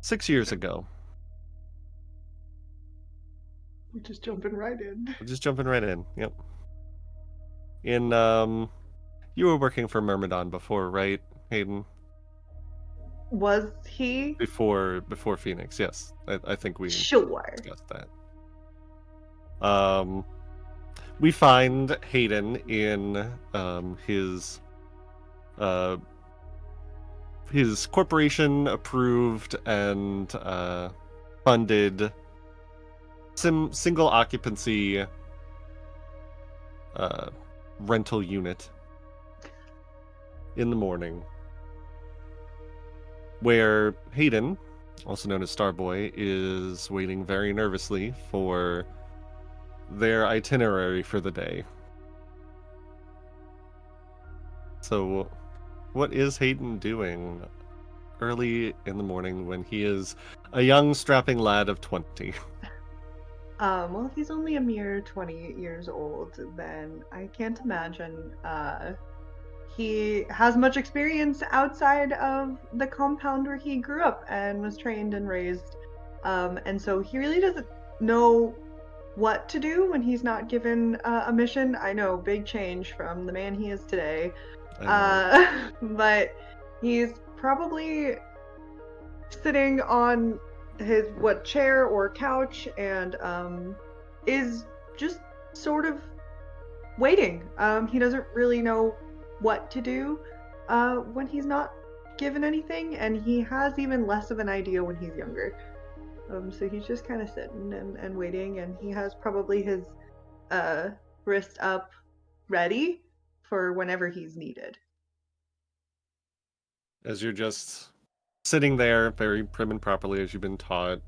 6 years ago. We're just jumping right in. Just jumping right in. Yep. In you were working for Myrmidon before, right, Hayden? Was he? Before Phoenix, yes. I think we Sure. discussed that. We find Hayden in uh his corporation approved and funded single occupancy uh rental unit in the morning, where Hayden, also known as Starboy, is waiting very nervously for their itinerary for the day. So, what is Hayden doing early in the morning when he is a young, strapping lad of 20? Well, if he's only a mere 20 years old, then I can't imagine he has much experience outside of the compound where he grew up and was trained and raised. And so he really doesn't know what to do when he's not given a mission. I know, big change from the man he is today. I know. But he's probably sitting on his what chair or couch and is just sort of waiting. He doesn't really know what to do when he's not given anything, and he has even less of an idea when he's younger. So he's just kind of sitting and waiting, and he has probably his uh, wrist up ready for whenever he's needed. As you're just sitting there, very prim and properly, as you've been taught,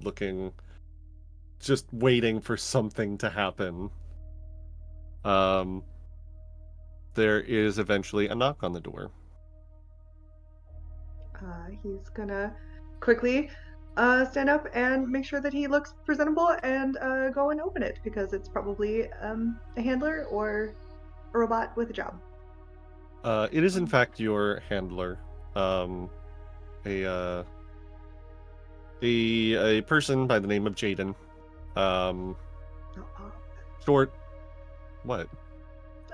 looking, just waiting for something to happen. There is eventually a knock on the door. He's gonna quickly stand up and make sure that he looks presentable and go and open it because it's probably a handler or a robot with a job. It is in fact your handler, um, a a person by the name of Jaden. Um, Oh, Short. What?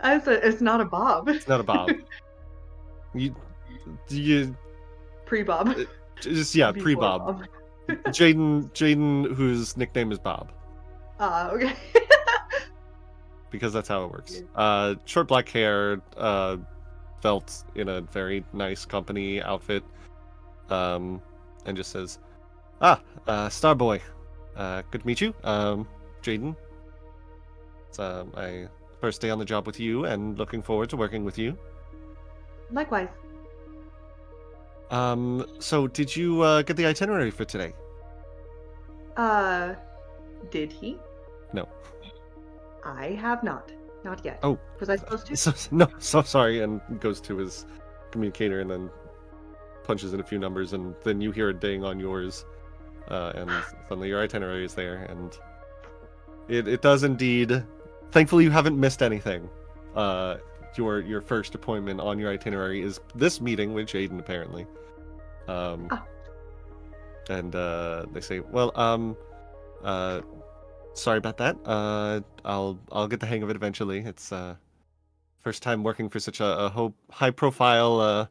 I said it's not a Bob. It's not a Bob. You Pre-Bob. just yeah, Before pre-Bob. Bob. Jaden, whose nickname is Bob, Okay. because that's how it works. Short black hair, felt in a very nice company outfit, and just says, Starboy, good to meet you. Jaden, it's my first day on the job with you, and looking forward to working with you. Likewise. So did you get the itinerary for today? Did he? No. I have not. Not yet. Oh, Was I supposed to? no, so sorry, and goes to his communicator and then punches in a few numbers, and then you hear a ding on yours, and suddenly your itinerary is there, and it does indeed. Thankfully, you haven't missed anything. Your first appointment on your itinerary is this meeting with Jaden, apparently. And they say, well, sorry about that. I'll get the hang of it eventually. It's first time working for such a high profile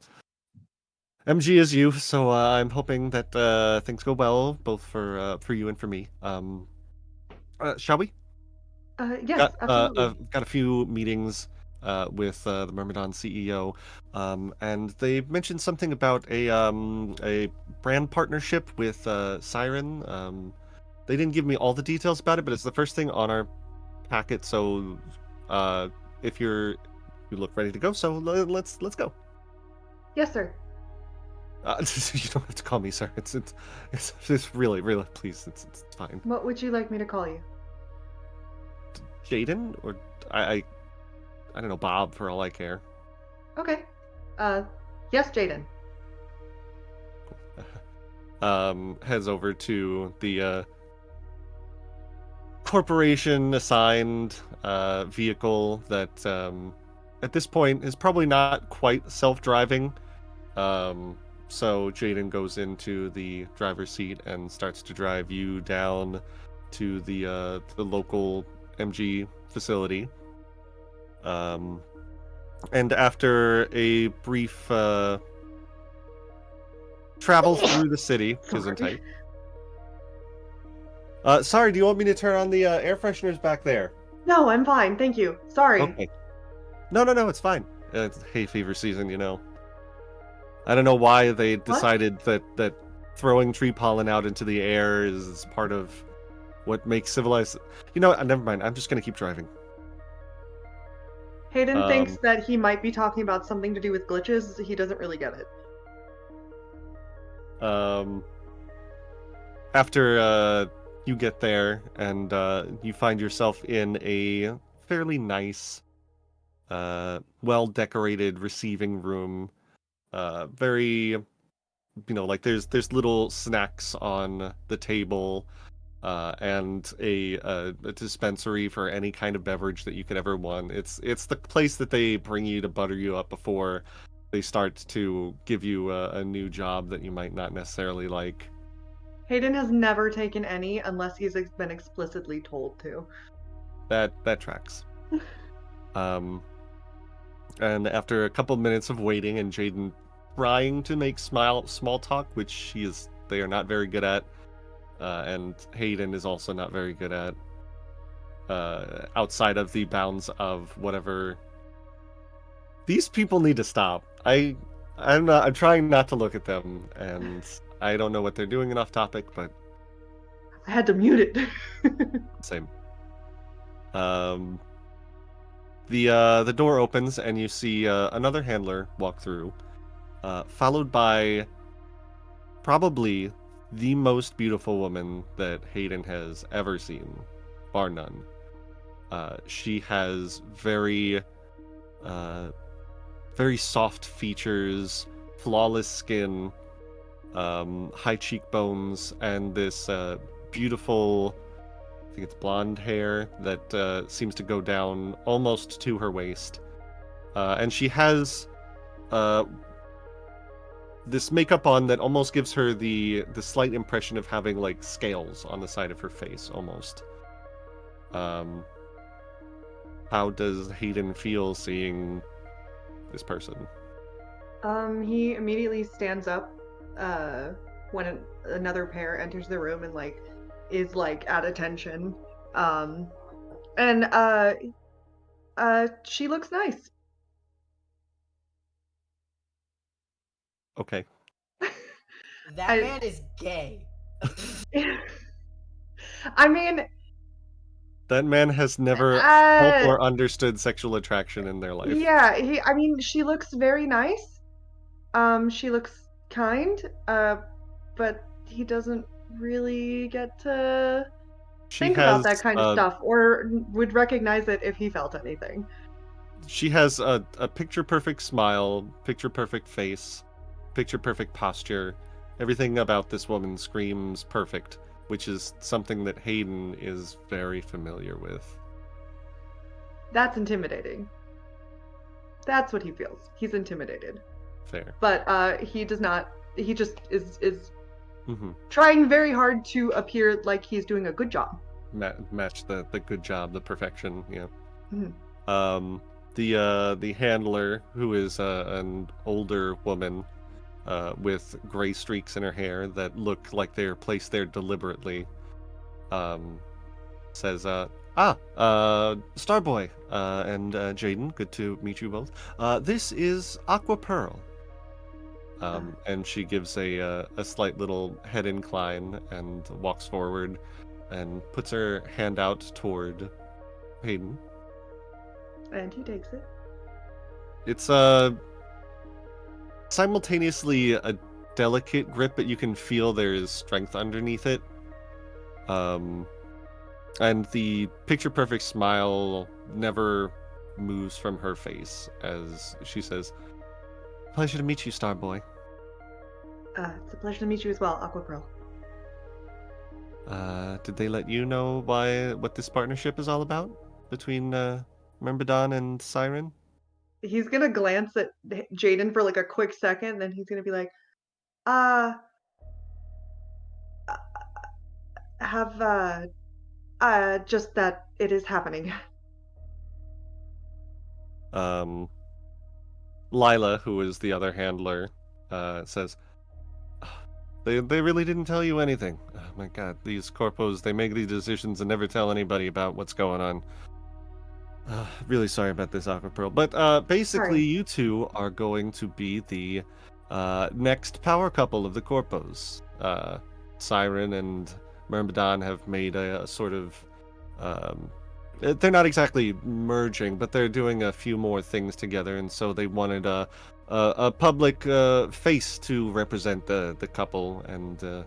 MG as you, so I'm hoping that things go well, both for you and for me. Shall we? Yes, absolutely. Got a few meetings with the Myrmidon CEO, and they mentioned something about a brand partnership with Siren. They didn't give me all the details about it, but it's the first thing on our packet. So if you look ready to go, so let's go. Yes, sir. You don't have to call me sir. It's really please. It's fine. What would you like me to call you? Jaden, or I don't know, Bob, for all I care. Okay. Yes, Jaden. Heads over to the corporation assigned vehicle that at this point is probably not quite self-driving. So Jaden goes into the driver's seat and starts to drive you down to the local MG facility. And after a brief travel through the city, Sorry. Gesundheit. Sorry, do you want me to turn on the air fresheners back there? No, I'm fine. Thank you. Sorry. Okay. No, it's fine. It's hay fever season, you know. I don't know why they What? decided that throwing tree pollen out into the air is part of what makes civilized. You know what? Never mind. I'm just gonna keep driving. Hayden thinks Um, that he might be talking about something to do with glitches. He doesn't really get it. um, After you get there and you find yourself in a fairly nice, well decorated receiving room. Very, like there's little snacks on the table, and a dispensary for any kind of beverage that you could ever want. It's the place that they bring you to butter you up before they start to give you a new job that you might not necessarily like. Hayden has never taken any unless he's been explicitly told to. That tracks. Um, and after a couple minutes of waiting and Jaden trying to make small talk, which they are not very good at, and Hayden is also not very good at, outside of the bounds of whatever. These people need to stop. I'm trying not to look at them, and I don't know what they're doing in off topic, but I had to mute it. same. Um, the door opens and you see another handler walk through, followed by probably the most beautiful woman that Hayden has ever seen, bar none. She has uh, very soft features, flawless skin, high cheekbones, and this beautiful, I think it's blonde hair that seems to go down almost to her waist. And she has uh, this makeup on that almost gives her the slight impression of having like scales on the side of her face, almost. Um, how does Hayden feel seeing this person? He immediately stands up when another pair enters the room and is at attention. Um, and she looks nice. Okay. That I man is gay. I mean, That man has never felt uh, or understood sexual attraction in their life. yeah, I mean, she looks very nice. She looks kind. But he doesn't really get to She think about that has kind of stuff or would recognize it if he felt anything. a picture perfect smile, picture perfect face, picture perfect posture. Everything about this woman screams perfect, which is something that Hayden is very familiar with. That's intimidating. That's what he feels. He's intimidated. Fair. But he does not. He just is Mm-hmm. trying very hard to appear like he's doing a good job. Match the good job, the perfection. Yeah. Mm-hmm. The handler, who is an older woman, with gray streaks in her hair that look like they're placed there deliberately, says, Starboy, and Jaden, good to meet you both. This is Aqua Pearl. And she gives a slight little head incline and walks forward and puts her hand out toward Hayden. And he takes it. It's simultaneously a delicate grip, but you can feel there is strength underneath it. And the picture perfect smile never moves from her face as she says, "Pleasure to meet you, Starboy. It's a pleasure to meet you as well, Aqua Pearl. Did they let you know what this partnership is all about between Myrmidon and Siren?" He's gonna glance at Jaden for a quick second, then he's gonna be like, Uh, have, just that it is happening. Um, Lila, who is the other handler, says, They really didn't tell you anything. Oh my god, these corpos, they make these decisions and never tell anybody about what's going on. Really sorry about this, Aqua Pearl. But basically, Sorry. you two are going to be the next power couple of the corpos. Siren and Myrmidon have made a sort of. Um, they're not exactly merging, but they're doing a few more things together, and so they wanted a public face to represent the couple. And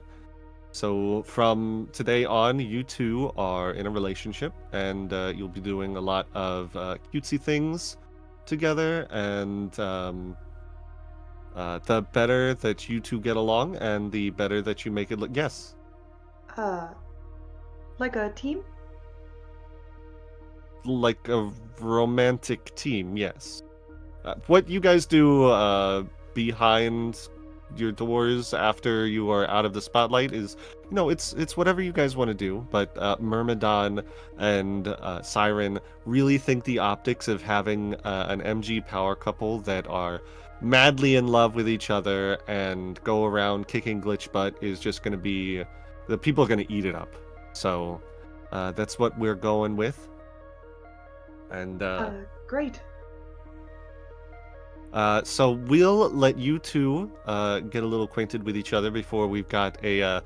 so from today on, you two are in a relationship, and you'll be doing a lot of cutesy things together. And the better that you two get along, and the better that you make it look. Yes, Uh, like a team? like a romantic team. Yes. What you guys do behind your doors after you are out of the spotlight is, it's whatever you guys want to do. But Myrmidon and Siren really think the optics of having an MG power couple that are madly in love with each other and go around kicking glitch butt is just going to be, the people are going to eat it up. So that's what we're going with. And Great. so we'll let you two get a little acquainted with each other before we've got a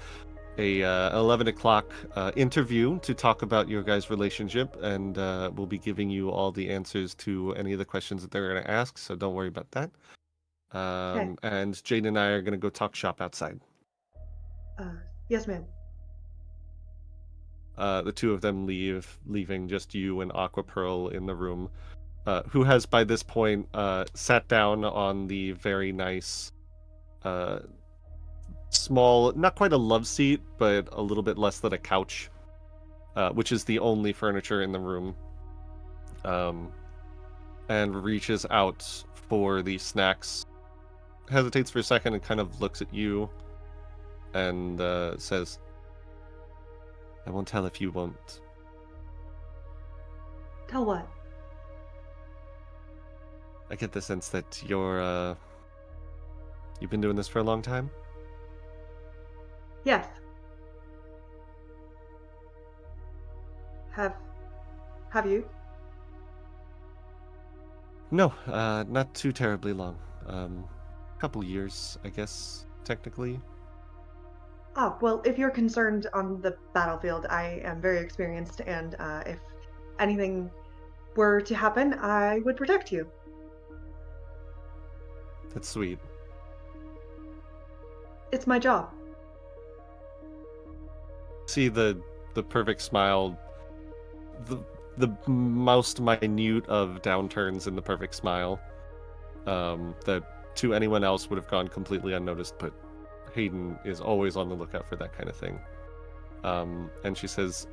11 o'clock interview to talk about your guys' relationship, and we'll be giving you all the answers to any of the questions that they're going to ask, so don't worry about that. Okay. And Jade and I are going to go talk shop outside. Yes, ma'am. The two of them leaving just you and Aqua Pearl in the room, who has by this point sat down on the very nice small, not quite a love seat, but a little bit less than a couch, which is the only furniture in the room, and reaches out for the snacks, hesitates for a second and kind of looks at you and says, I won't tell if you won't. Tell what? I get the sense that you've been doing this for a long time? Yes. Have you? No, not too terribly long. Couple years, I guess, technically. Ah, well, if you're concerned on the battlefield, I am very experienced, and if anything were to happen, I would protect you. That's sweet. It's my job. See the perfect smile, the most minute of downturns in the perfect smile, that to anyone else would have gone completely unnoticed, but Hayden is always on the lookout for that kind of thing. And she says,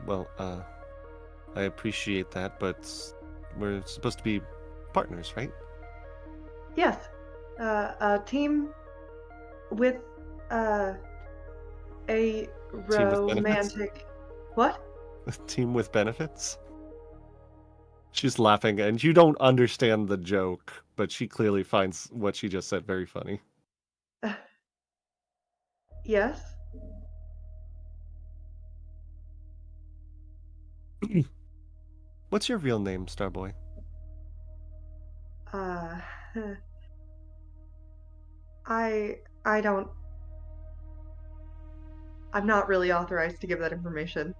well, I appreciate that, but we're supposed to be partners, right? Yes. A team with a Team with benefits? romantic. What? A team with benefits? She's laughing, and you don't understand the joke, but she clearly finds what she just said very funny. Yes. What's your real name, Starboy? Uh, I don't. I'm not really authorized to give that information.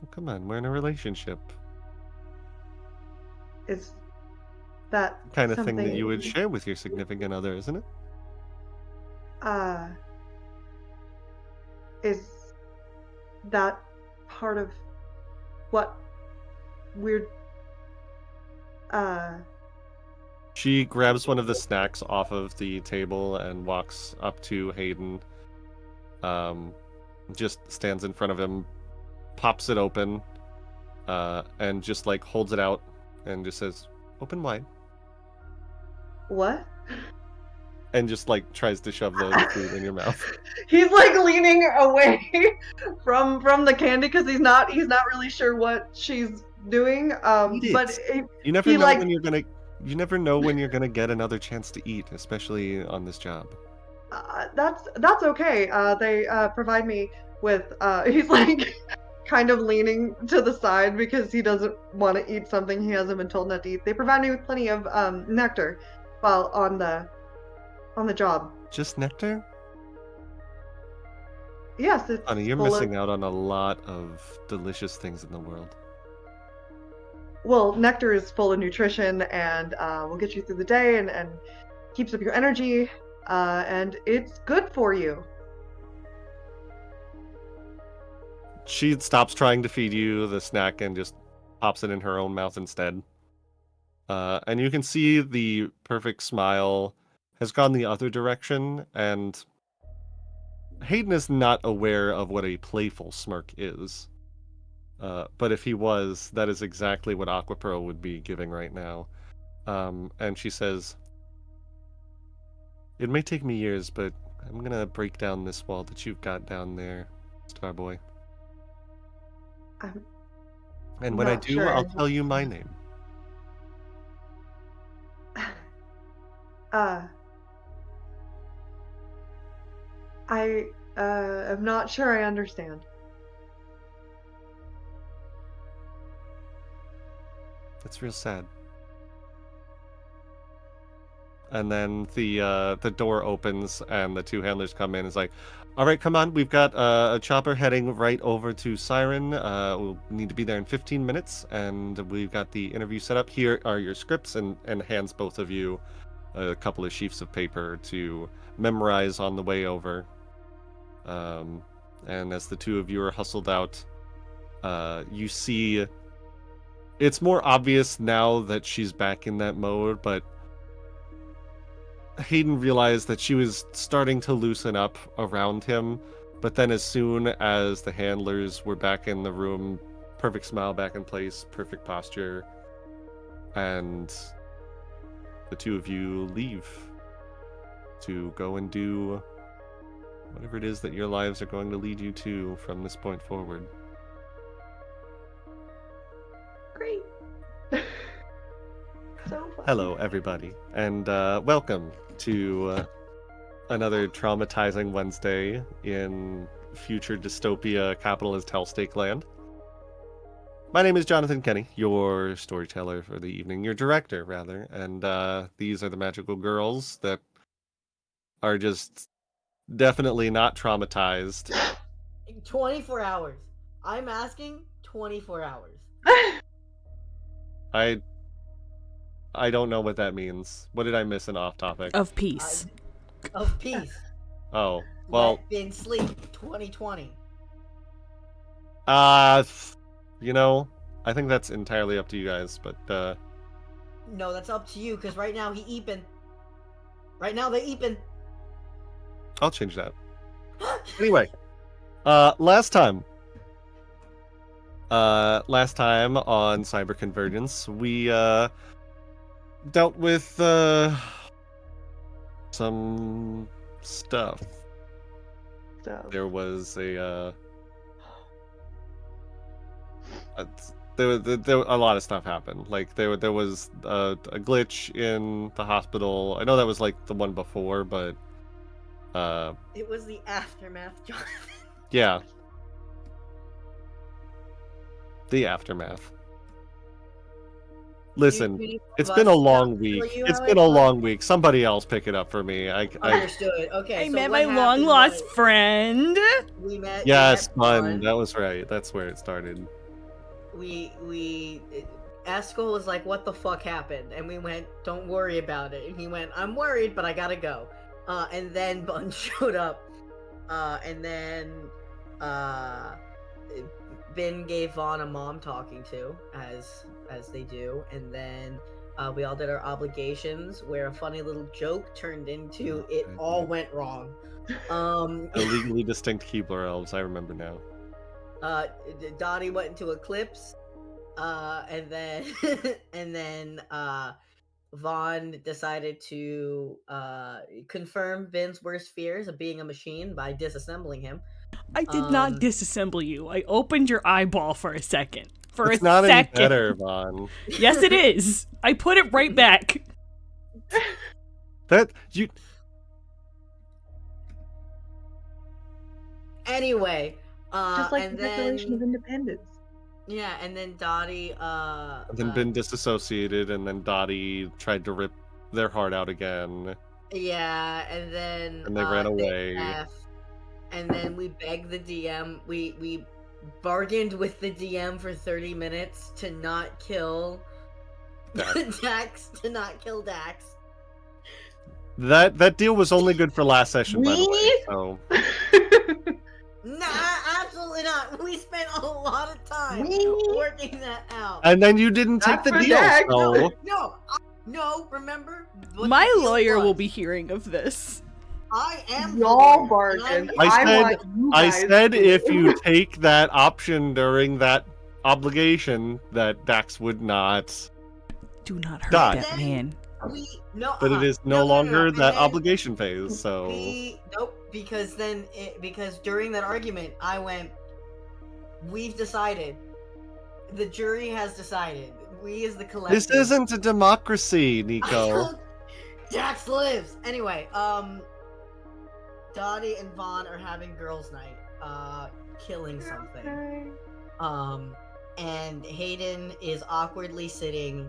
Oh, come on, we're in a relationship. Is that Kind of thing that something? you would share with your significant other, isn't it? Uh, is that part of what we're uh She grabs one of the snacks off of the table and walks up to Hayden. Just stands in front of him, pops it open, and just like holds it out and just says, "Open wide." what? and just like tries to shove the food in your mouth. He's like leaning away from the candy because he's not really sure what she's doing. Eat But it. You never he know like when you're gonna. You never know when you're gonna get another chance to eat, especially on this job. that's okay. They provide me with he's like kind of leaning to the side because he doesn't want to eat something he hasn't been told not to eat. They provide me with plenty of nectar while on the job. Just nectar? Yes, it's Honey, you're full missing of out on a lot of delicious things in the world. well, nectar is full of nutrition and will get you through the day and keeps up your energy and it's good for you. She stops trying to feed you the snack and just pops it in her own mouth instead. And you can see the perfect smile has gone the other direction, and Hayden is not aware of what a playful smirk is. But if he was, that is exactly what Aquapro would be giving right now. And she says, "It may take me years, but I'm gonna break down this wall that you've got down there, Starboy. I'm And when I not do, sure. I'll tell you my name." Uh, I am not sure I understand. That's real sad. And then the door opens and the two handlers come in. It's like, "All right, come on. We've got a chopper heading right over to Siren. We'll need to be there in 15 minutes, and we've got the interview set up. Here are your scripts," and hands both of you a couple of sheets of paper to memorize on the way over. And as the two of you are hustled out, you see it's more obvious now that she's back in that mode, but Hayden realized that she was starting to loosen up around him, but then as soon as the handlers were back in the room, perfect smile back in place, perfect posture, and the two of you leave to go and do whatever it is that your lives are going to lead you to from this point forward. Great. So fun. Hello, everybody, and welcome to another traumatizing Wednesday in future dystopia capitalist hellstake land. My name is Jonathan Kenny, your storyteller for the evening, your director, rather, and these are the magical girls that are just definitely not traumatized. 24 hours. I'm asking 24 hours. I don't know what that means. What did I miss in off topic? Of peace. Of peace. Oh, well, Let Bin sleep. 2020. you know, I think that's entirely up to you guys, but No, that's up to you, because right now he eeping. Right now they eeping. I'll change that. Anyway, last time on Cyber Convergence, we dealt with some stuff. So There was there a lot of stuff happened. Like there was a glitch in the hospital. I know that was like the one before, but It was the aftermath, Jonathan. yeah, the aftermath. Listen, it's been a long week. It's been a long week. Somebody else pick it up for me. I Understood. Okay. I so met what my happened long-lost was friend. We met. yes, we met fun. That was right. That's where it started. Eskel was like, "What the fuck happened?" And we went, "Don't worry about it." And he went, "I'm worried, but I gotta go." And then Bun showed up. And then Bin gave Vaughn a mom talking to, as they do, and then we all did our obligations, where a funny little joke turned into it all went wrong. Illegally distinct Keebler elves. I remember now. Dottie went into Eclipse, and then Vaughn decided to confirm Ben's worst fears of being a machine by disassembling him. I did not disassemble you. I opened your eyeball for a second. It's not any better, Vaughn. Yes, it is. I put it right back. Anyway, Just like and the Declaration then of Independence. yeah, and then Dottie And then been disassociated, and then Dottie tried to rip their heart out again. yeah, and then And they ran they away. left, and then we begged the DM. We bargained with the DM for 30 minutes to not kill Dax. To not kill Dax. That deal was only good for last session, by the way. So. Nah, absolutely not. We spent a lot of time working that out. And then you didn't take the deal. So. No, remember? My lawyer will be hearing of this. I am. Y'all bargained. I said if you take that option during that obligation, that Dax would not. Do not hurt die. that man. But it is no longer that obligation phase, so. Nope, because during that argument, I went, we've decided. The jury has decided. We as the collective. This isn't a democracy, Nico. Dax lives! Anyway, Dottie and Vaughn are having girls' night, killing something. And Hayden is awkwardly sitting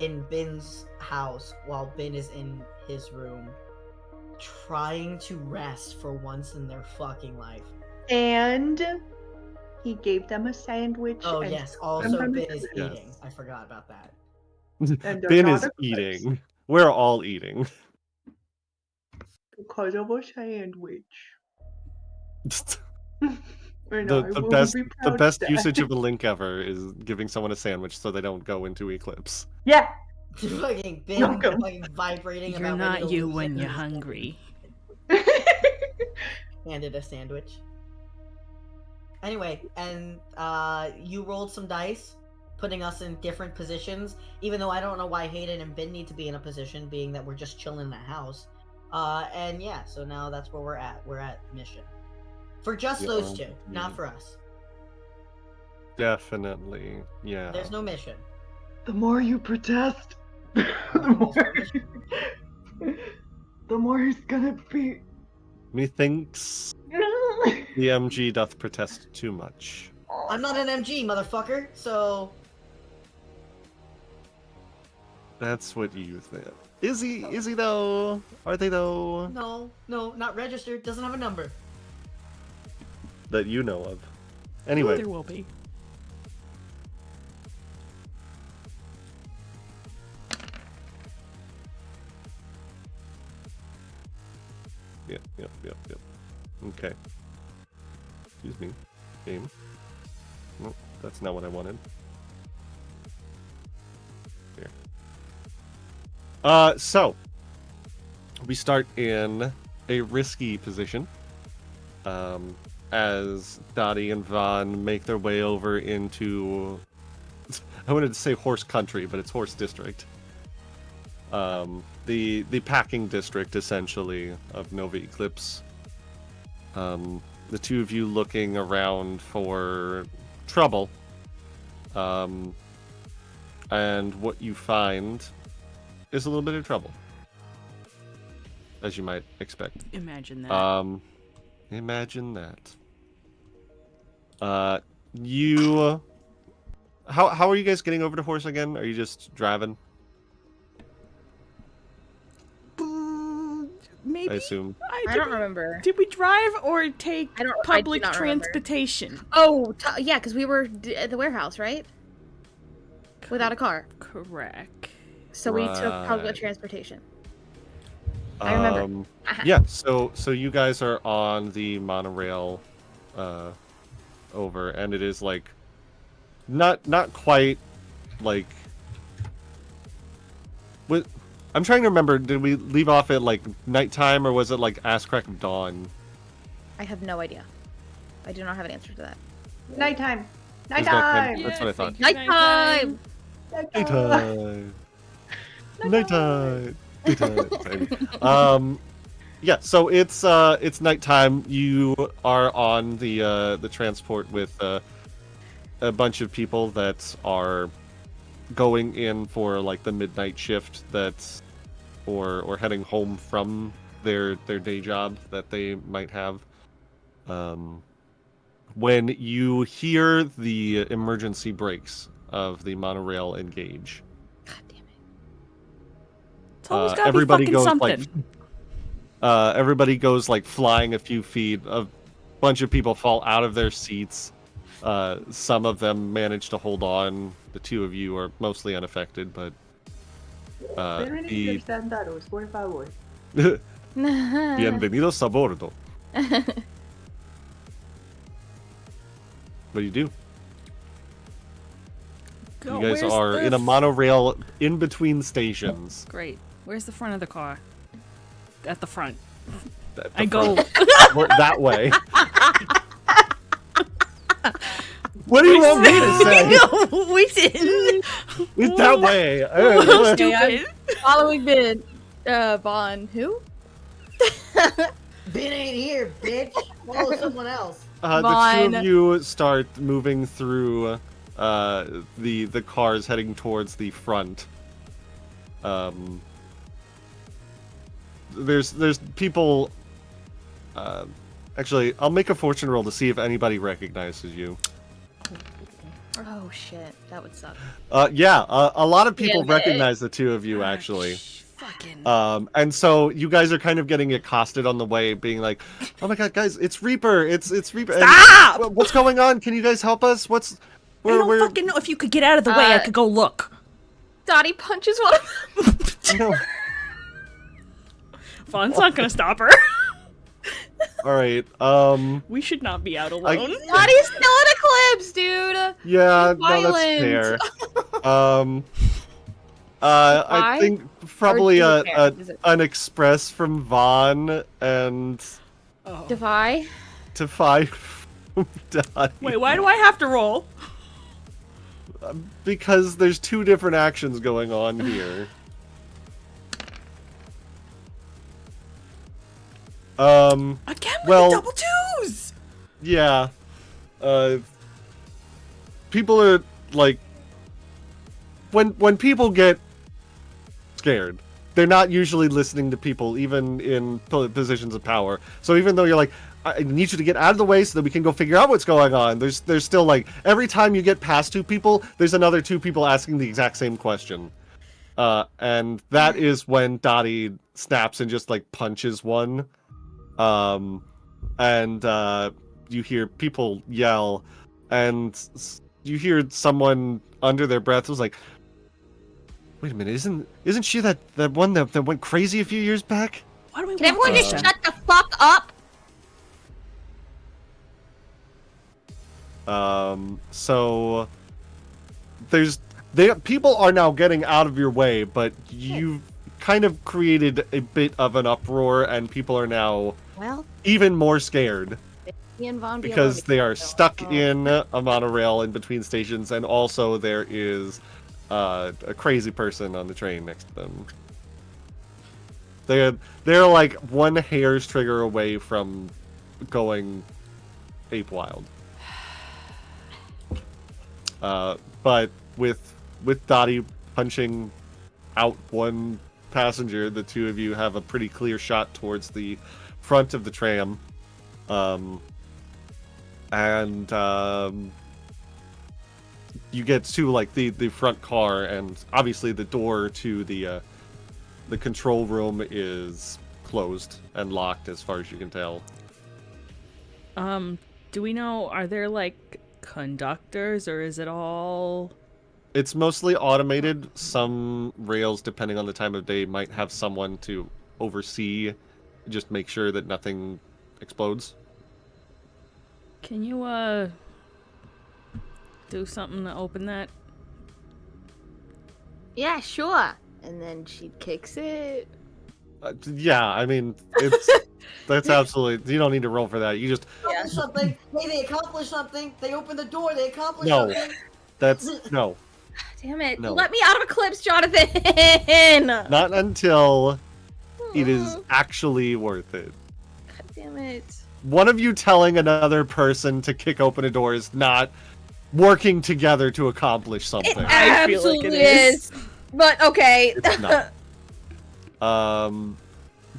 in Ben's house while Ben is in his room, trying to rest for once in their fucking life. And he gave them a sandwich. Oh yes, also Ben is eating. I forgot about that. Ben is eating. We're all eating. Because of a sandwich. The best usage of a link ever is giving someone a sandwich so they don't go into eclipse. Yeah. Fucking Ben fucking vibrating. You're not you when you're hungry. Handed a sandwich. Anyway, and you rolled some dice, putting us in different positions, even though I don't know why Hayden and Ben need to be in a position, being that we're just chilling in the house. And yeah, so now that's where we're at. We're at mission. For just those two, not for us. Definitely, yeah. There's no mission. The more you protest, the more he's gonna be. Methinks the MG doth protest too much. I'm not an MG, motherfucker, so... That's what you think. Is he though? Are they though? No, not registered, doesn't have a number. That you know of. Anyway. There will be. Yep. Okay. Excuse me. Game. Nope, that's not what I wanted. Here. So we start in a risky position. As Dottie and Vaughn make their way over into, I wanted to say horse country, but it's horse district. The packing district, essentially, of Nova Eclipse. The two of you looking around for trouble. And what you find is a little bit of trouble. As you might expect. Imagine that. Imagine that. You... How are you guys getting over to horse again? Are you just driving? Maybe. I assume. I don't remember. Did we drive or take public I do not transportation? Remember. Oh, yeah, because we were at the warehouse, right? Without a car. Correct. So we took public transportation. I remember. Yeah, so you guys are on the monorail over, and it is like not quite like what I'm trying to remember, did we leave off at like nighttime or was it like ass crack of dawn? I have no idea. I do not have an answer to that. Nighttime. That's what I thought. Nighttime. Nighttime. Nighttime. Yeah, so it's nighttime. You are on the transport with a bunch of people that are going in for like the midnight shift that's or heading home from their day job that they might have. When you hear the emergency brakes of the monorail engage, God damn it. It's always gotta everybody be fucking goes something. everybody goes like flying a few feet. A bunch of people fall out of their seats. Some of them manage to hold on. The two of you are mostly unaffected, but Sentados, por favor. Bienvenidos a bordo. What do you do? You guys are in a monorail in between stations. Great. Where's the front of the car? At the front. At the I go. front. That way. What do you want me to say? No, we didn't. It's that way. Stupid. Following Ben. Vaughn. Who? Ben ain't here, bitch. Follow someone else. The two of you start moving through the cars heading towards the front. There's people. Actually, I'll make a fortune roll to see if anybody recognizes you. Oh shit, that would suck. Yeah, a lot of people Yeah, recognize the two of you actually. Fucking. And so you guys are kind of getting accosted on the way, being like, "Oh my god, guys, it's Reaper! It's Reaper! Stop! And what's going on? Can you guys help us? I don't fucking know. If you could get out of the way, I could go look. Dottie punches one of them. No. Vaughn's not gonna stop her. All right. We should not be out alone. Dottie's still in Eclipse, dude. Yeah, She's no, that's fair. I think probably an express from Vaughn and Defy. Defy from Dottie. Wait, why do I have to roll? Because there's two different actions going on here. Again with the double twos. Yeah. People are like when people get scared, they're not usually listening to people, even in positions of power. So even though you're like, I need you to get out of the way so that we can go figure out what's going on, there's still like every time you get past two people, there's another two people asking the exact same question. And that is when Dottie snaps and just like punches one. And you hear people yell, and you hear someone under their breath was like, "Wait a minute, isn't she that one that went crazy a few years back?" Why do we? Can everyone just shut the fuck up? So people are now getting out of your way, but you've kind of created a bit of an uproar, and people are now even more scared because they are stuck in a monorail in between stations, and also there is a crazy person on the train next to them. They're like one hair's trigger away from going ape wild. But with Dottie punching out one passenger, the two of you have a pretty clear shot towards the front of the tram. You get to like the front car, and obviously the door to the control room is closed and locked as far as you can tell. Do we know, are there like conductors, or is it all... It's mostly automated. Some rails, depending on the time of day, might have someone to oversee, just make sure that nothing explodes. Can you do something to open that? Yeah, sure. And then she kicks it. Yeah, I mean, that's absolutely... You don't need to roll for that. You just... Accomplish something. Hey, they accomplished something. They opened the door. They accomplished something. No. Damn it. No. Let me out of Eclipse, Jonathan! Not until it is actually worth it. God damn it. One of you telling another person to kick open a door is not working together to accomplish It something. I feel like absolutely it is. But, okay. It's not.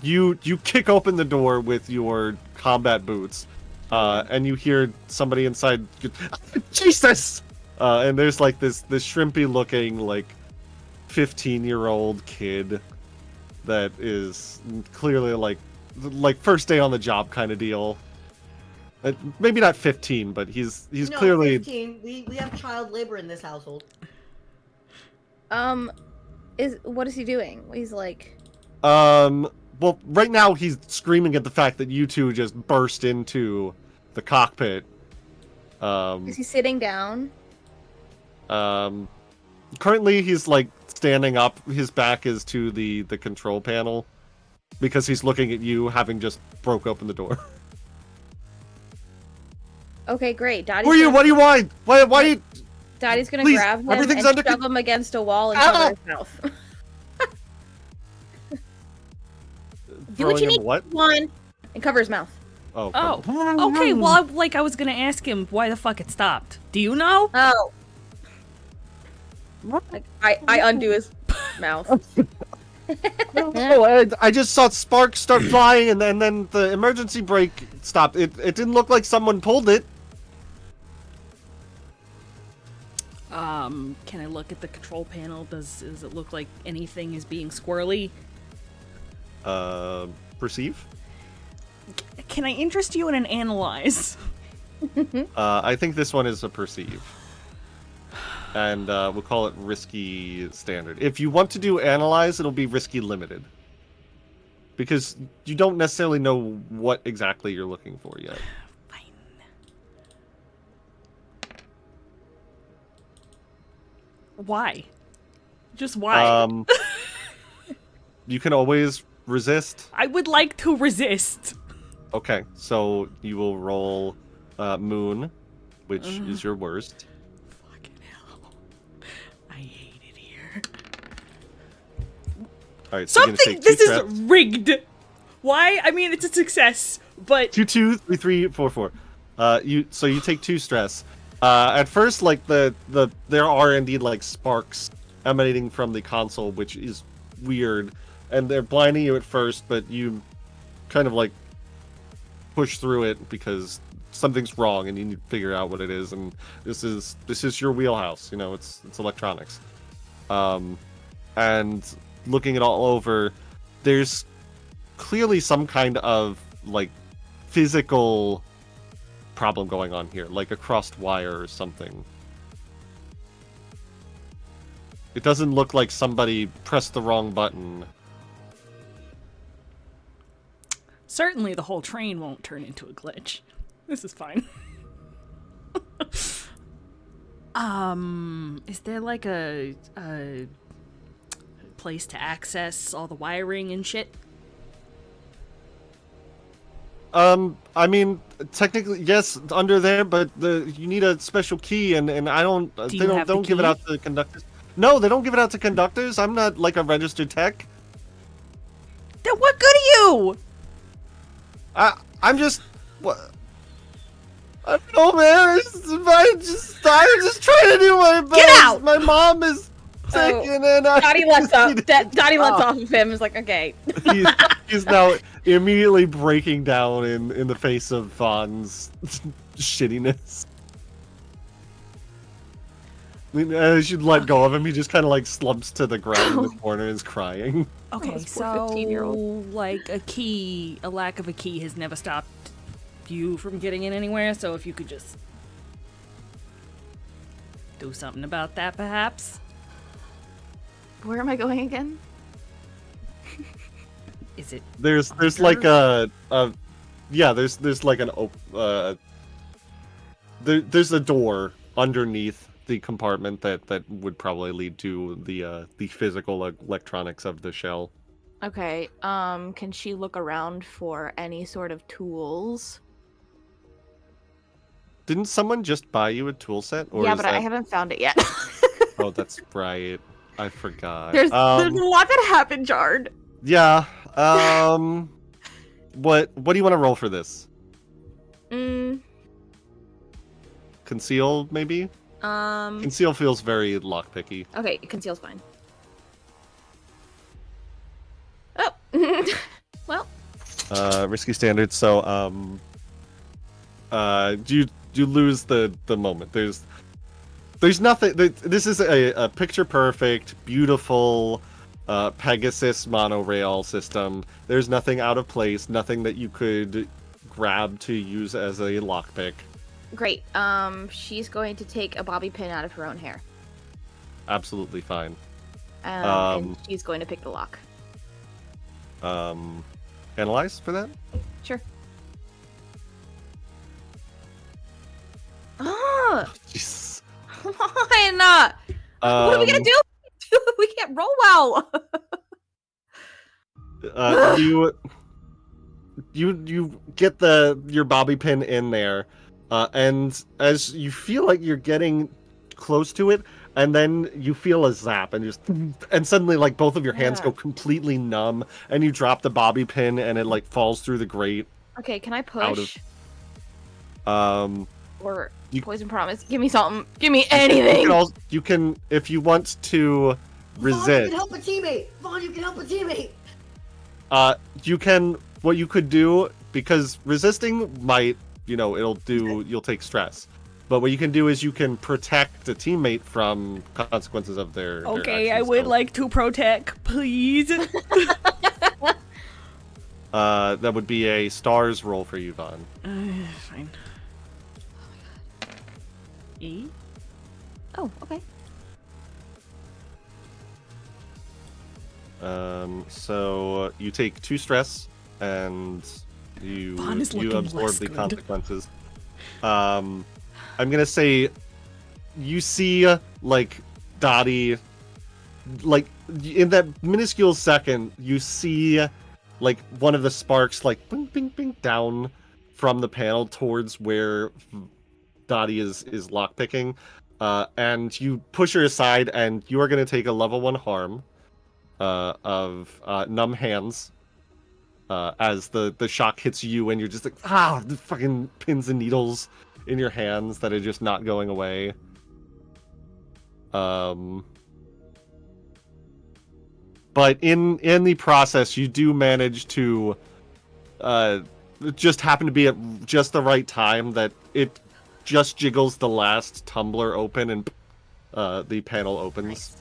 You kick open the door with your combat boots, and you hear somebody inside. Jesus! And there's like this shrimpy looking like 15-year-old kid that is clearly like first day on the job kind of deal. Maybe not 15, but he's No, clearly 15. We have child labor in this household. What is he doing? He's like... well, right now he's screaming at the fact that you two just burst into the cockpit. Is he sitting down? Currently he's like standing up. His back is to the control panel because he's looking at you, having just broke open the door. Okay, great. Daddy's Who are you? gonna- What do you want? Why you? Daddy's gonna Please, grab him everything's and under shove him against a wall and Ah! cover his mouth. Do what Throwing you him need, what? one, and cover his mouth. Oh. Oh, okay. Well, I was gonna ask him why the fuck it stopped. Do you know? Oh. I undo his mouth. Oh, I just saw sparks start flying, and then the emergency brake stopped. It didn't look like someone pulled it. Can I look at the control panel? Does it look like anything is being squirrely? Perceive? Can I interest you in an analyze? I think this one is a perceive. And we'll call it risky standard. If you want to do analyze, it'll be risky limited. Because you don't necessarily know what exactly you're looking for yet. Fine. Why? Just why? You can always resist. I would like to resist. Okay, so you will roll Moon, which is your worst. Fucking hell. I hate it here. All right, so you're gonna Something. take This two is threats. rigged. Why? I mean, it's a success, but 2, 2, 3, 3, 4, 4. You take 2 stress. At first, like there are indeed like sparks emanating from the console, which is weird, and they're blinding you at first, but you kind of like push through it because something's wrong and you need to figure out what it is. And this is your wheelhouse, you know. It's electronics. And looking it all over, there's clearly some kind of like physical problem going on here, like a crossed wire or something. It doesn't look like somebody pressed the wrong button. certainly the whole train won't turn into a glitch. This is fine. Is there like a place to access all the wiring and shit? I mean, technically, yes, under there, but you need a special key, and I don't. Do They you have the don't give it key? out to conductors. No, they don't give it out to conductors. I'm not like a registered tech. Then what good are you? I'm just what. I don't know, man. I'm just trying to do my best. Get out! My mom is sick, Oh, and then Dottie lets up. Dottie lets Oh. off of him. Is like, okay. he's now immediately breaking down in the face of Vaughn's shittiness. I mean, as you let go of him, he just kind of like slumps to the ground in the corner and is crying. Okay, this poor so 15-year-old. like a lack of a key has never stopped you from getting in anywhere, so if you could just do something about that, perhaps. Where am I going again? Is it There's under? like there's like an there's a door underneath the compartment that would probably lead to the physical electronics of the shell. Okay. Can she look around for any sort of tools? Didn't someone just buy you a tool set? Or Yeah, is but that... I haven't found it yet. Oh, that's right. I forgot. There's a lot that happened, Jard. Yeah. What do you want to roll for this? Conceal, maybe? Conceal feels very lockpicky. Okay, conceal's fine. Oh, well. Risky standards. So, you lose the moment. There's nothing. This is a picture perfect, beautiful, Pegasus monorail system. There's nothing out of place. Nothing that you could grab to use as a lockpick. Great. She's going to take a bobby pin out of her own hair. Absolutely fine. And she's going to pick the lock. Analyze for that? Sure. Oh, Jesus. come on! What are we gonna do? We can't roll well. You get your bobby pin in there, and as you feel like you're getting close to it, and then you feel a zap, and suddenly like both of your hands go completely numb, and you drop the bobby pin, and it like falls through the grate. Okay, can I push? Or poison promise? Give me something. Give me anything. You can if you want to resist. Vaughn, you can help a teammate. Vaughn, you can help a teammate. You can. What you could do, because resisting might, you'll take stress. But what you can do is you can protect a teammate from consequences of their Okay, actions. I would like to protect, please. That would be a stars roll for you, Vaughn. Fine. Oh my god. 8? Oh, okay. So you take 2 stress, and you absorb the consequences. I'm gonna say you see like Dottie, like in that minuscule second, you see like one of the sparks like bing bing bing down from the panel towards where Dottie is lockpicking, and you push her aside, and you are gonna take a level 1 harm of numb hands. As the shock hits you, and you're just like, the fucking pins and needles in your hands that are just not going away. But in the process, you do manage to just happen to be at just the right time that it just jiggles the last tumbler open, and the panel opens. Nice.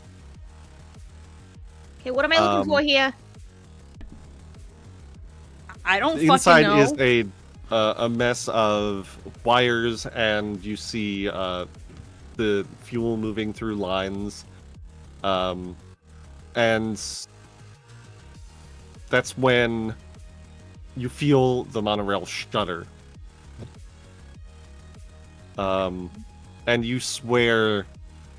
Okay, what am I looking for here? I don't The fucking inside know. is a mess of wires, and you see the fuel moving through lines, and that's when you feel the monorail shudder, and you swear,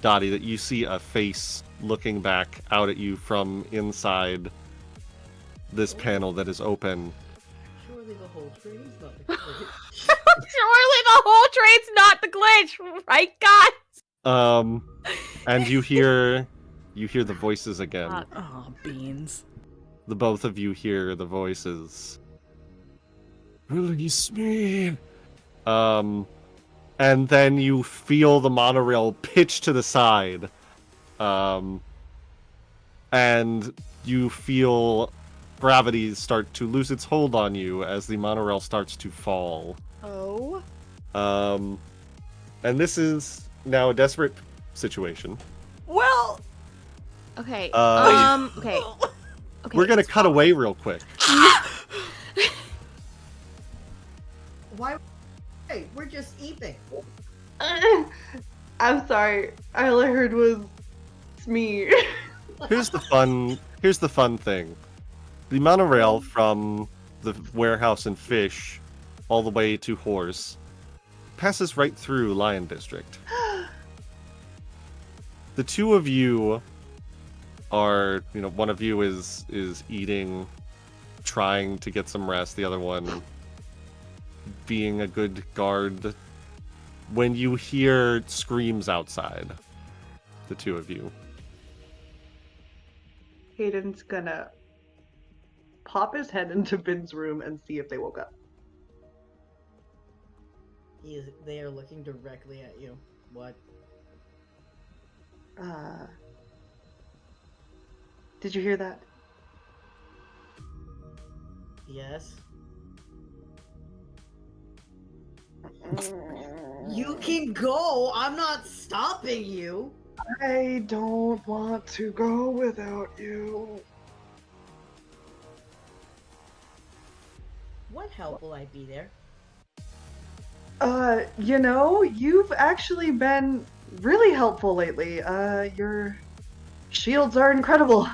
Dottie, that you see a face looking back out at you from inside this panel that is open. Surely the whole train's not the glitch. Surely the whole train's not the glitch, right, God? And you hear the voices again. Oh, beans. The both of you hear the voices. Release me. And then you feel the monorail pitch to the side. And you feel gravity start to lose its hold on you as the monorail starts to fall. Oh. And this is now a desperate situation. Well. Okay. Uh, Okay. Okay. We're gonna cut away real quick. Why? Hey, we're just eating. I'm sorry. All I heard was Smee. Here's the fun thing. The monorail from the warehouse and Fish all the way to Horse passes right through Lion District. The two of you are, one of you is eating, trying to get some rest, the other one being a good guard, when you hear screams outside. the two of you. Hayden's gonna pop his head into Ben's room and see if they woke up. They are looking directly at you. What? Did you hear that? Yes. You can go. I'm not stopping you. I don't want to go without you. What help will I be there? You've actually been really helpful lately. Your shields are incredible.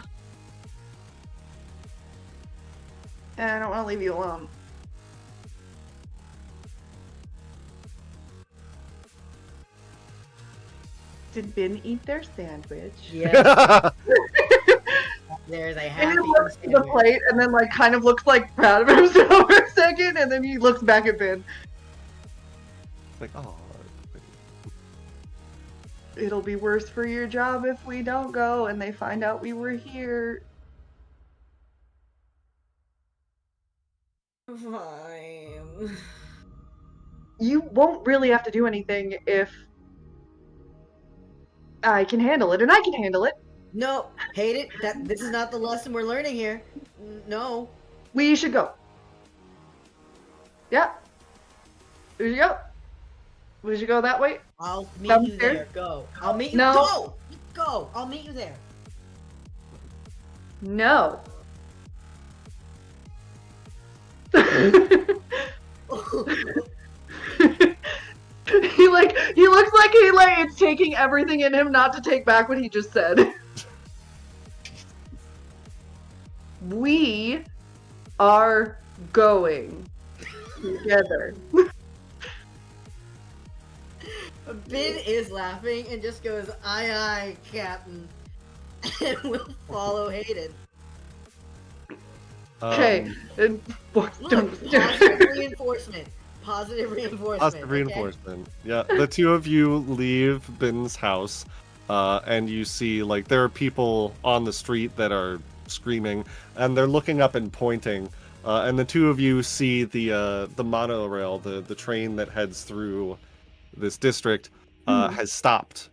And I don't want to leave you alone. Did Ben eat their sandwich? Yes. There's a And half he looks at the plate and then kind of looks proud of himself for a second, and then he looks back at Ben. Like, oh. It'll be worse for your job if we don't go and they find out we were here. Fine. You won't really have to do anything if I can handle it, and I can handle it. No, hate it. This is not the lesson we're learning here. No. We should go. Yeah. We should go. We should go that way. I'll meet Downstairs? you there. Go. I'll meet you. No. Go. Go. I'll meet you there. No. He looks like it's taking everything in him not to take back what he just said. We are going together. Ben is laughing and just goes, "Aye, aye, Captain," and will follow Hayden. Okay. And Look, positive reinforcement. Positive reinforcement. Positive reinforcement. Yeah, the two of you leave Ben's house, and you see there are people on the street that are screaming, and they're looking up and pointing. And the two of you see the monorail, the train that heads through this district, has stopped,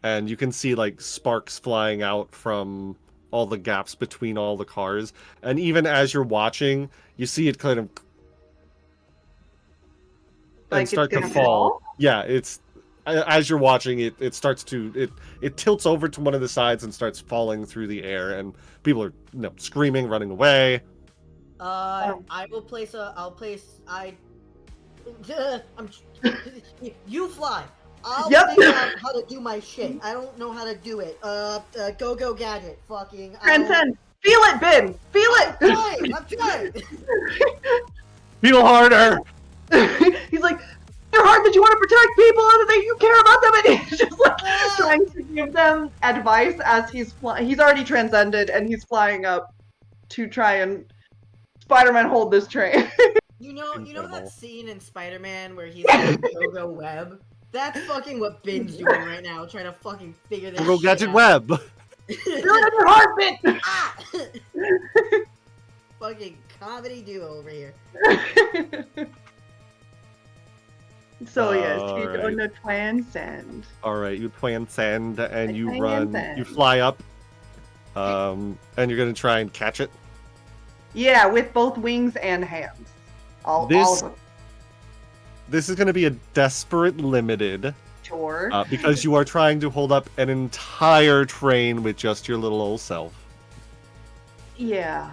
and you can see sparks flying out from all the gaps between all the cars. And even as you're watching, you see it kind of and start to fall. Yeah, it's as you're watching it starts to it tilts over to one of the sides and starts falling through the air, and people are screaming, running away. You fly. I'll Yep. figure out how to do my shit. I don't know how to do it. Go gadget. Fucking. Transcend. Feel it, Ben. Feel it. I'm trying. Feel harder. He's like, you're hard that you want to protect people and that you care about them, and he's just trying to give them advice as he's he's already transcended and he's flying up to try and Spider-Man hold this train. You know that scene in Spider-Man where he's like Go Web? That's fucking what Ben's doing right now, trying to fucking figure this Go shit gadget out. web. Feel it in your heart, Ben. Ah! Fucking comedy duo over here. So yes, he's Alright. on the transcend. Alright, you transcend and you Transcend. you fly up, and you're gonna try and catch it. Yeah, with both wings and hands. All of them. This is gonna be a desperate limited, Sure. because you are trying to hold up an entire train with just your little old self. Yeah.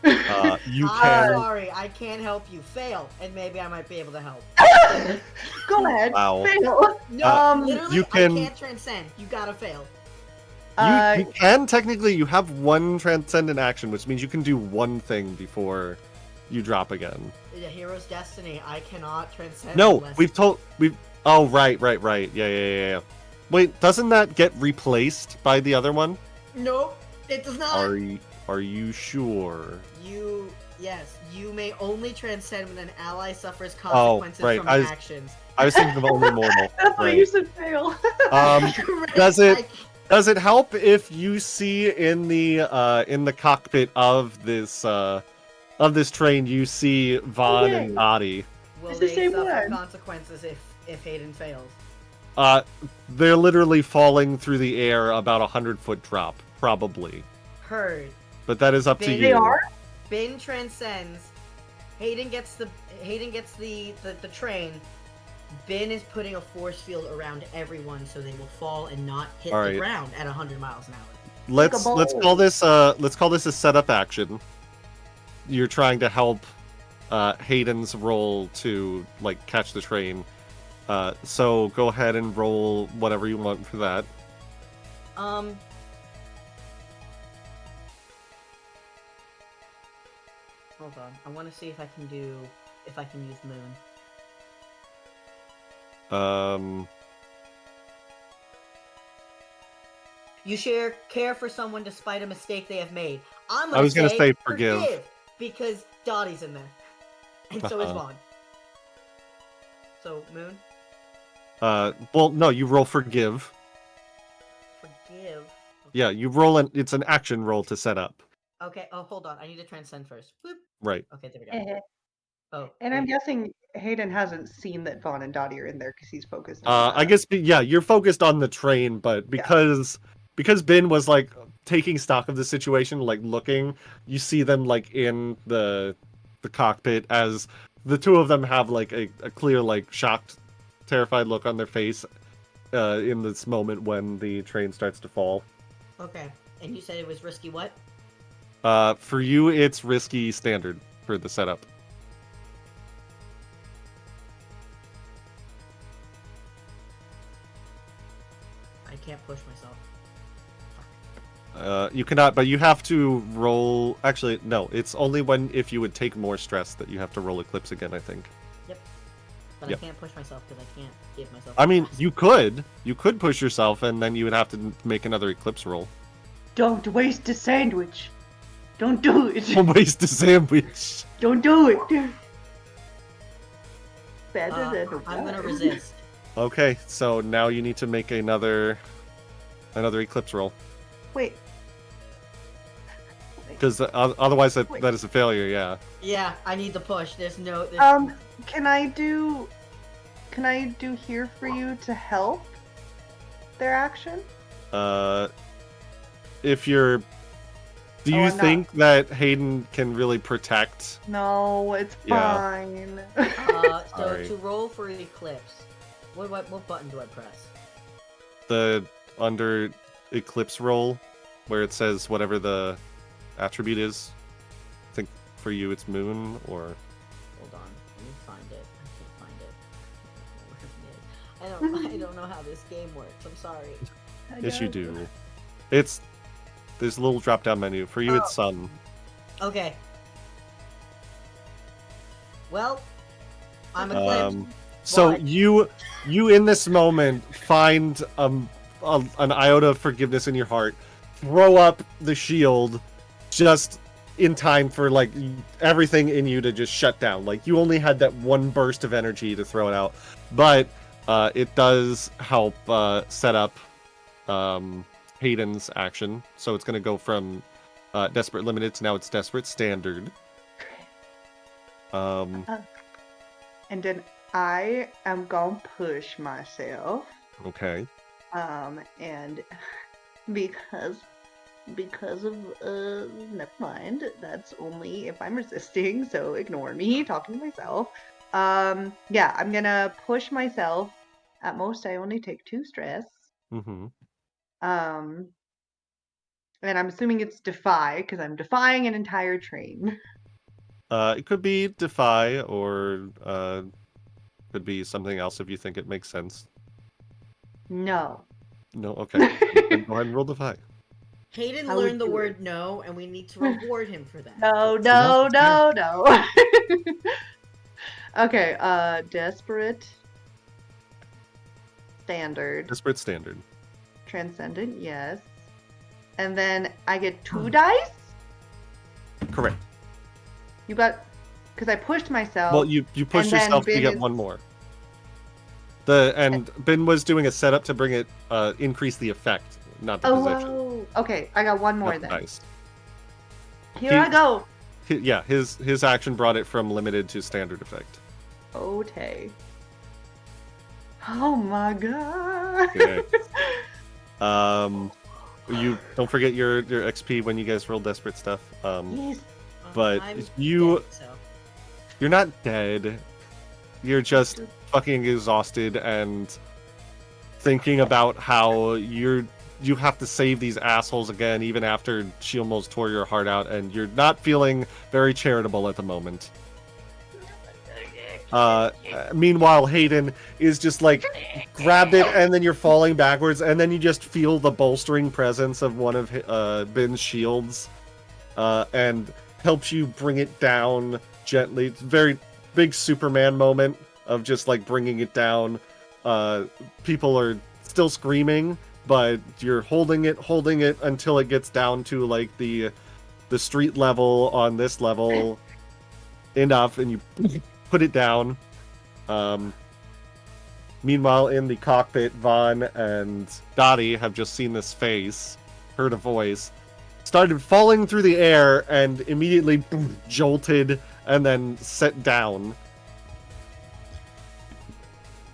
You I'm can. sorry, I can't help you. Fail, and maybe I might be able to help. Go ahead. Wow. Fail. No, literally, you can- I can't transcend. You gotta fail. You can technically. You have one transcendent action, which means you can do one thing before you drop again. The hero's destiny. I cannot transcend. No, unless- we've. Oh, right. Yeah. Wait, doesn't that get replaced by the other one? Nope, it does not. Are you sure? Yes, you may only transcend when an ally suffers Oh, consequences right, from I- actions. I was thinking of only mortal. That's why Right. you said fail. Does it Does it help if you see in the cockpit of this train, you see Vaughn and Dottie? Will It's the they same suffer one. consequences if Hayden fails? They're literally falling through the air about 100-foot drop, probably. Heard. But that is up to They you. They are? Bin transcends. Hayden gets the train. Bin is putting a force field around everyone so they will fall and not hit All the right. ground at 100 miles an hour. Let's call this a setup action. You're trying to help Hayden's roll to like catch the train. So go ahead and roll whatever you want for that. Hold on. I want to see if I can use Moon. You care for someone despite a mistake they have made. I was gonna say forgive because Dottie's in there, and so is Vaughn. So Moon. Well, no, you roll forgive. Forgive. Okay. Yeah, you roll it's an action roll to set up. Okay. Oh, hold on. I need to transcend first. Boop. Right. Okay, there we go. Oh. And I'm guessing Hayden hasn't seen that Vaughn and Dottie are in there because he's focused on I guess you're focused on the train, but because Ben was like taking stock of the situation, like looking, you see them like in the cockpit as the two of them have like a clear like shocked, terrified look on their face in this moment when the train starts to fall. Okay. And you said it was risky what? For you, it's risky standard for the setup. I can't push myself. You cannot, but you have to roll. Actually, no. It's only if you would take more stress that you have to roll Eclipse again, I think. Yep. But I can't push myself because I can't give myself. I mean, you could push yourself, and then you would have to make another Eclipse roll. Don't waste a sandwich. Don't do it. Don't waste a sandwich. Don't do it. Better than I'm gonna resist. Okay, so now you need to make another Eclipse roll. Wait. Because otherwise that is a failure. Yeah. Yeah, I need the push. There's Can I do here for you to help their action? If you're, do you think that Hayden can really protect? No, it's fine. So to roll for the Eclipse, what button do I press? The under Eclipse roll, where it says whatever the attribute is. I think for you it's Moon or. Hold on, let me find it. I can't find it. I don't know how this game works. I'm sorry. Yes, you do. There's a little drop-down menu. For you, it's Sun. Okay. Well, I'm Eclipsed. So you in this moment find an iota of forgiveness in your heart, throw up the shield just in time for like everything in you to just shut down. Like you only had that one burst of energy to throw it out, but it does help set up Hayden's action. So it's going to go from Desperate Limited to now it's Desperate Standard. And then I am gonna push myself. Okay. And because of never mind. That's only if I'm resisting, so ignore me talking to myself. Yeah, I'm gonna push myself. At most, I only take 2 stress. Mm-hmm. And I'm assuming it's defy because I'm defying an entire train. It could be defy or could be something else if you think it makes sense. No. No, okay. Then go ahead and roll defy. Hayden learned the word no, and we need to reward him for that. No. Okay, Desperate Standard. Desperate Standard. Transcendent, yes. And then I get 2 dice? Correct. You got... Because I pushed myself. Well, you push yourself to get 1 more. Ben was doing a setup to bring it, increase the effect not the position. Oh, okay. I got one more Not the then. dice. Here I go. Yeah, his action brought it from limited to standard effect. Okay. Oh my god. Okay. You don't forget your XP when you guys roll desperate stuff. Yes. But I'm you- dead, so. You're not dead. You're just fucking exhausted and thinking about how you have to save these assholes again, even after she almost tore your heart out, and you're not feeling very charitable at the moment. Meanwhile, Hayden is just like grabbed it, and then you're falling backwards, and then you just feel the bolstering presence of one of Ben's shields, and helps you bring it down gently. It's a very big Superman moment of just like bringing it down. People are still screaming, but you're holding it until it gets down to like the street level on this level enough, and you put it down. Meanwhile, in the cockpit, Vaughn and Dottie have just seen this face, heard a voice, started falling through the air, and immediately jolted and then set down.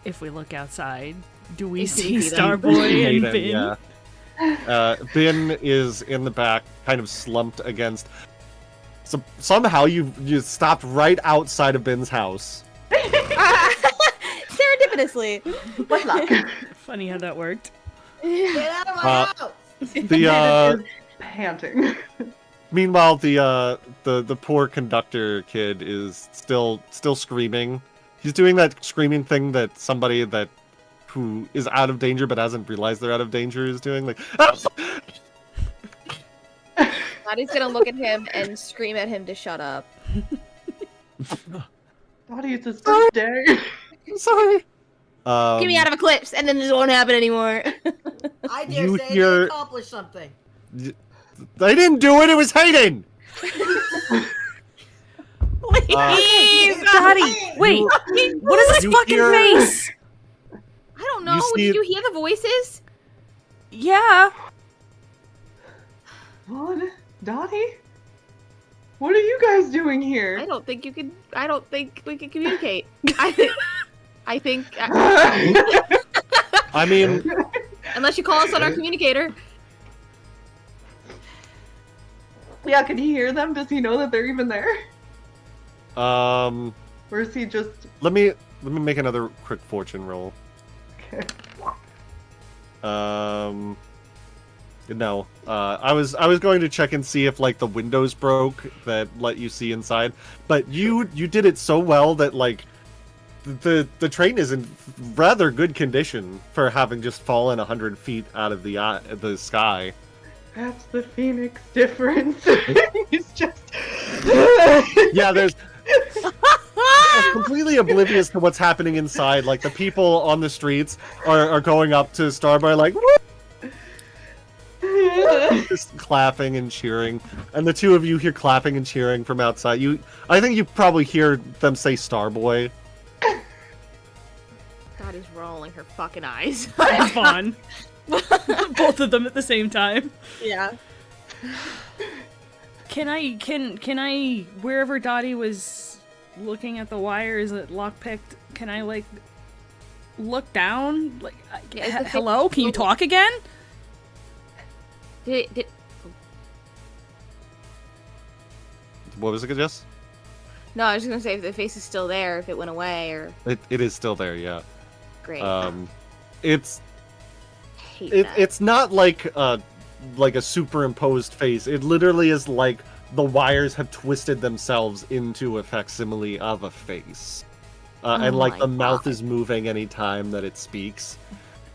If we look outside, do we If see we see them. Starboy and Hayden, Bin? yeah. Ben is in the back, kind of slumped against. So somehow you stopped right outside of Ben's house. Serendipitously. What luck? Funny how that worked. Get out of my house! The Is panting. meanwhile, the poor conductor kid is still screaming. He's doing that screaming thing that somebody who is out of danger but hasn't realized they're out of danger is doing, like. Dottie's gonna look at him and scream at him to shut up. Dottie, it's his first day. Sorry. Get me out of Eclipse, and then this won't happen anymore. I dare You say hear- they accomplished something. They didn't do it. It was Hayden. Please, Dottie, wait! What is this You fucking hear- face? I don't know. You see- Did you hear the voices? Yeah. Vaughn? Dottie? What are you guys doing I here? don't think you could. I don't think we can communicate. I think I mean, unless you call us on our communicator. Yeah, can he hear them? Does he know that they're even there? um, Or is he just... let me make another quick fortune roll. Okay. No. I was going to check and see if like the windows broke that let you see inside, but you did it so well that like the train is in rather good condition for having just fallen 100 feet out of the sky. That's the Phoenix difference. He's just... Yeah, there's completely oblivious to what's happening inside. Like the people on the streets are going up to Starboy like woo! Just clapping and cheering, and the two of you hear clapping and cheering from outside. I think you probably hear them say Starboy. Dottie's rolling her fucking eyes. It's fun. Both of them at the same time. Yeah. Can I wherever Dottie was looking at the wires that lockpicked, can I like look down? Like Yeah, is the thing- hello? Can you talk again? Did What was it, Jess? No, I was just gonna say if the face is still there, if it went away, or It is still there, yeah. great. It's Hate that. it's not like a superimposed face. It literally is like the wires have twisted themselves into a facsimile of a face. And like my the mouth God. is moving any time that it speaks.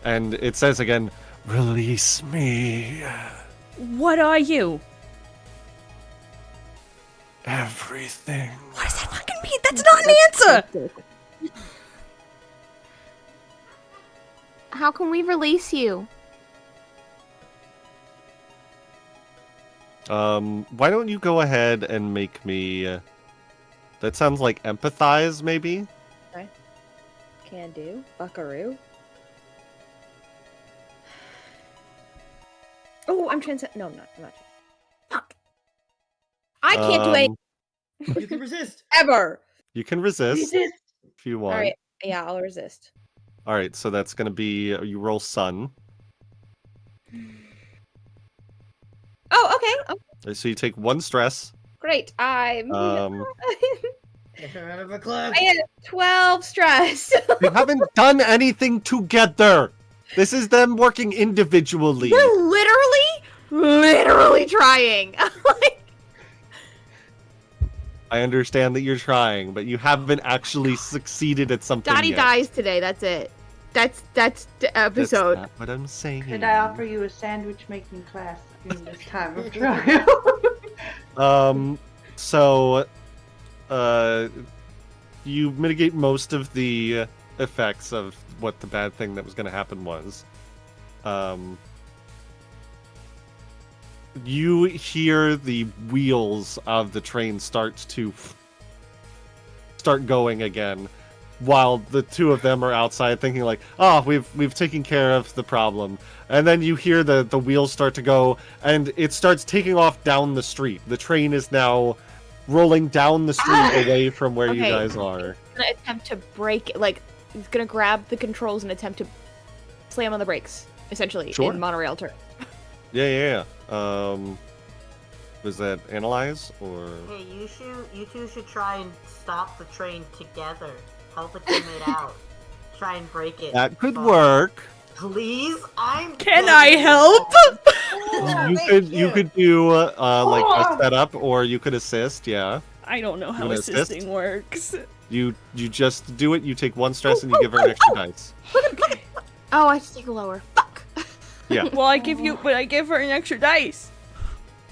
And it says again, "Release me." What are you? Everything. What does that fucking mean? That's not an answer! How can we release you? Why don't you go ahead and make me... that sounds like empathize, maybe? Can do. Buckaroo. Oh, I'm No, I'm not. Fuck. I can't do it You can resist. ever. You can resist if you want. All right. Yeah, I'll resist. All right, so that's gonna be you roll Sun. Oh, okay. Oh, So you take 1 stress. great. Um, Get her out of a club. I had 12 stress. You haven't done anything together. This is them working individually. We're literally trying. Like, I understand that you're trying, but you haven't actually succeeded at something Dottie yet. dies today. That's it. That's the episode. That's not what I'm saying. Could I offer you a sandwich making class in this time of trial? So, you mitigate most of the effects of what the bad thing that was going to happen was. You hear the wheels of the train start going again, while the two of them are outside thinking like, "Oh, we've taken care of the problem." And then you hear the wheels start to go, and it starts taking off down the street. The train is now rolling down the street away from where you guys are. He's gonna attempt to break, like, he's gonna grab the controls and attempt to slam on the brakes, essentially, Sure. in monorail terms. Yeah. Was that analyze or? Hey, you two should try and stop the train together. Help a teammate out. Try and break it. That could work. Please, Can I help? You could do like a setup, or you could assist. Yeah. I don't know how wanna assisting assist? works. You just do it. You take 1 stress and you give her an extra dice. Oh, I have to take a lower. Fuck. Yeah. Well, I give her an extra dice.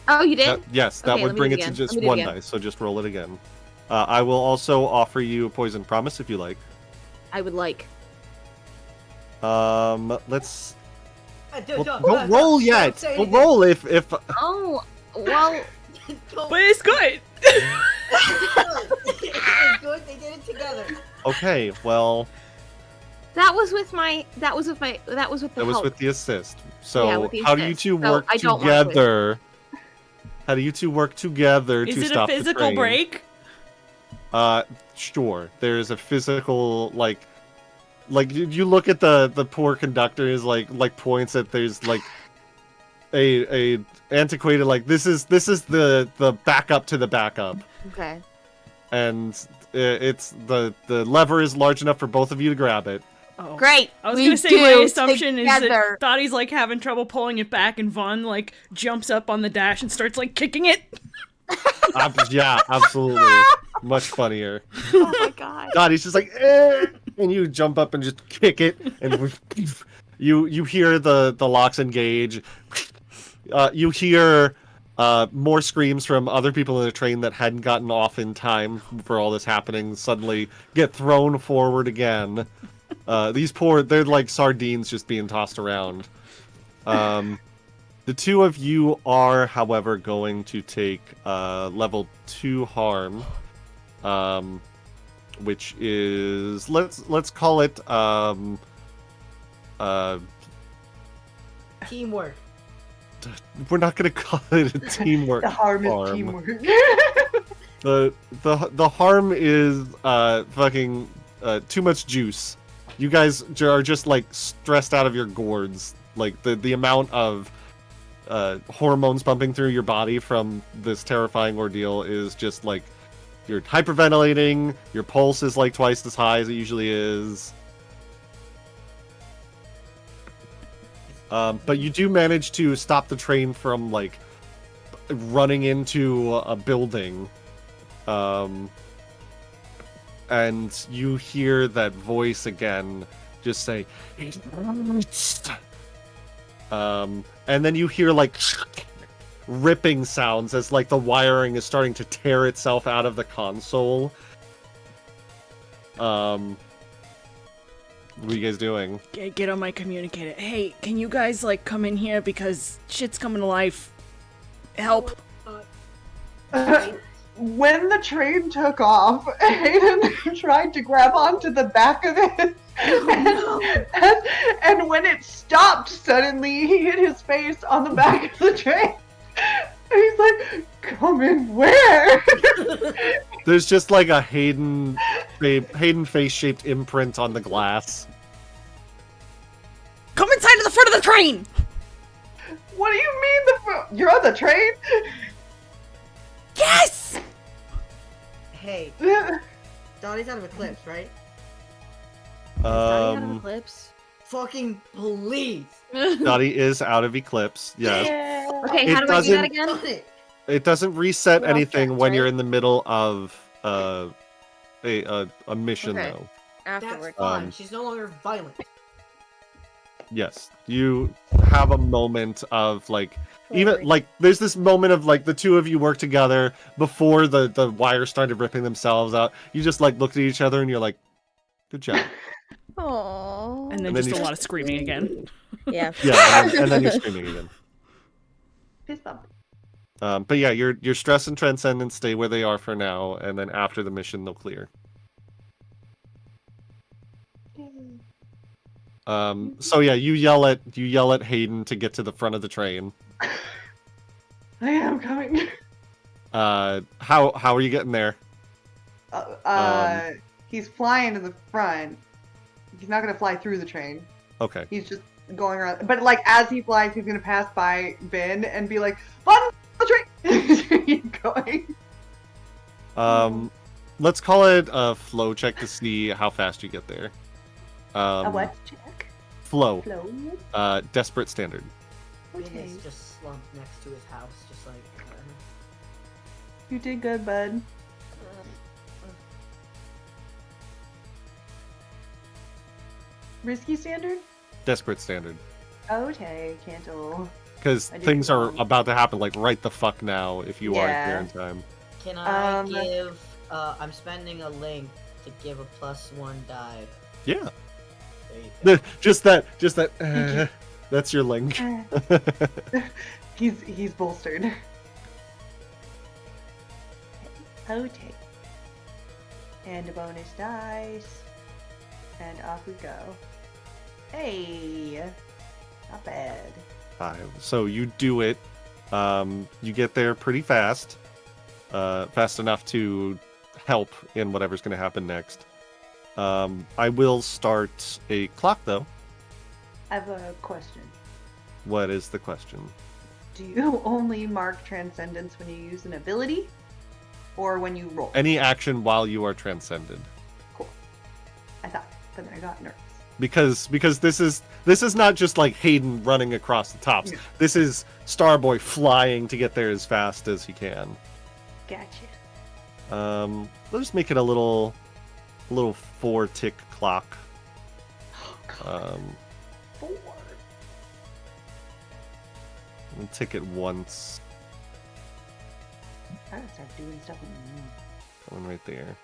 Oh, you did? Yes, that Okay, would let me bring do it it to again. just Let me do it 1 again. dice. So just roll it again. I will also offer you a poison promise if you like. I would like. Let's. Don't roll yet. say Don't anything. roll if. Oh, well. But it's good. It's good. They did it together. Okay, well, That was with the that was help. with the assist. So Yeah, with the how do you assist. two So work I don't want to. together? How do you two work together Is to it a stop the physical train? break? Sure. There's a physical like you look at the poor conductor is like points at there's like a antiquated like this is the backup to the backup, Okay. and it's the lever is large enough for both of you to grab it. Oh. Great. I was we gonna say do my assumption is together. that Dottie's like having trouble pulling it back, and Vaughn like jumps up on the dash and starts like kicking it. Yeah, absolutely. Much funnier. Oh my god. Dottie's just like, eh, and you jump up and just kick it, and you hear the locks engage. You hear more screams from other people in the train that hadn't gotten off in time for all this happening suddenly get thrown forward again. They're like sardines just being tossed around. The two of you are, however, going to take level 2 harm, which is let's call it Teamwork. we're not gonna call it a teamwork. The harm is teamwork. The harm is fucking too much juice. You guys are just like stressed out of your gourds. Like the amount of hormones pumping through your body from this terrifying ordeal is just like you're hyperventilating. Your pulse is like twice as high as it usually is. But you do manage to stop the train from like running into a building. And you hear that voice again just say, and then you hear like ripping sounds as like the wiring is starting to tear itself out of the console. What are you guys doing? Get on my communicator. Hey, can you guys like come in here because shit's coming to life? Help. When the train took off, Hayden tried to grab onto the back of it. And when it stopped suddenly he hit his face on the back of the train. And he's like, "Coming where?" There's just like a Hayden face-shaped imprint on the glass. Come inside to the front of the train! What do you mean you're on the train? Yes! Hey, Dottie's out of Eclipse, right? Out of Eclipse. Fucking please. Dottie is out of Eclipse, yes. Okay, It how do I do that doesn't- again? Done it. It doesn't reset We're off anything track, when you're right? in the middle of a mission, Okay. though. That's Afterward. fine. She's no longer violent. Yes, you have a moment of like, even like, there's this moment of like the two of you work together before the wires started ripping themselves out. You just like looked at each other and you're like, "Good job." Aww. And then And then just you- a lot of screaming again. Yeah. Yeah, and then you're screaming again. Fist bump. But yeah, your stress and transcendence stay where they are for now, and then after the mission they'll clear. So yeah, you yell at Hayden to get to the front of the train. I am coming. How are you getting there? He's flying to the front. He's not gonna fly through the train. Okay. He's just going around. But like as he flies, he's gonna pass by Ben and be like, "On the train!" Keep going. Let's call it a flow check to see how fast you get there. A what check? Flow. Flow. Desperate standard. Ben Okay. is just slumped next to his house, just like. You did good, bud. Risky standard? Desperate standard. Okay, Cantle. Because I did things are wrong. about to happen like right the fuck now if you aren't there Yeah. in time. Can I Um, give? I'm spending a link to give a +1 die. Yeah. There you go. just that. That's your link. He's bolstered. Okay. And a bonus dice. And off we go. Hey! Not bad. 5. So you do it. You get there pretty fast. Fast enough to help in whatever's going to happen next. I will start a clock though. I have a question. What is the question? Do you only mark transcendence when you use an ability? Or when you roll? Any action while you are transcended. Cool. I thought, but then I got nervous. Because this is not just like Hayden running across the tops. Yeah. This is Starboy flying to get there as fast as he can. Gotcha. Let's just make it a little 4-tick clock. Oh, God. 4. We'll tick it once. I gotta start doing stuff. One right there.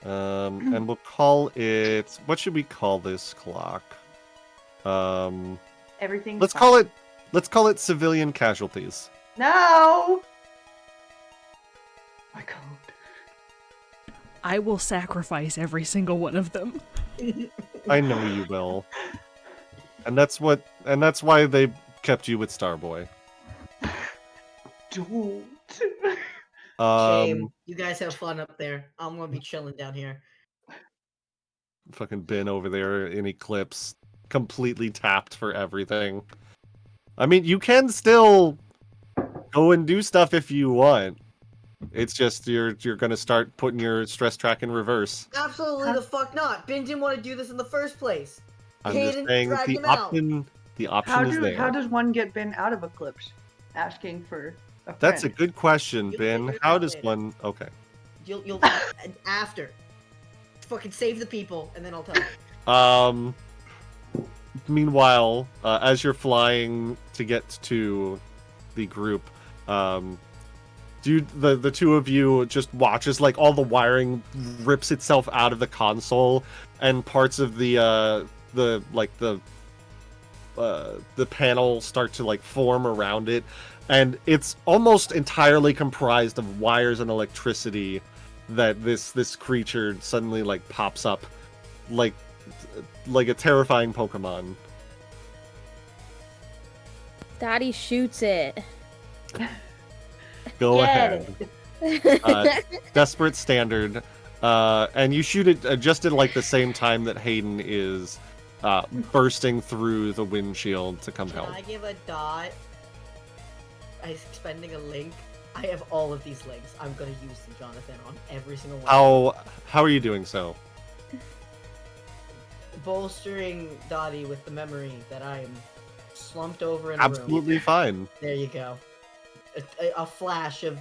And we'll call it. What should we call this clock? Everything. Let's call it civilian casualties. No! My code. I will sacrifice every single one of them. I know you will. And that's why they kept you with Starboy. Don't. Shame. You guys have fun up there. I'm gonna be chilling down here. Fucking Ben over there in Eclipse, completely tapped for everything. I mean, you can still go and do stuff if you want. It's just you're gonna start putting your stress track in reverse. Absolutely the fuck not. Ben didn't want to do this in the first place. I'm Hayden just saying dragged the him out. option is there. How does one get Ben out of Eclipse? Asking for a friend. That's a good question, You'll Ben. figure it How out does later. one? Okay. You'll after. Fucking save the people, and then I'll tell you. Meanwhile, as you're flying to get to the group, the two of you just watch as like all the wiring rips itself out of the console, and parts of the panel start to like form around it, and it's almost entirely comprised of wires and electricity that this creature suddenly like pops up like a terrifying Pokemon. Daddy shoots it. Go Get ahead. Desperate standard. And you shoot it just at like the same time that Hayden is bursting through the windshield to come Can help. I give a dot? I'm expending a link. I have all of these links. I'm gonna use them, Jonathan, on every single one. How are you doing so? Bolstering Dottie with the memory that I am slumped over in a room. Absolutely fine. There you go. A flash of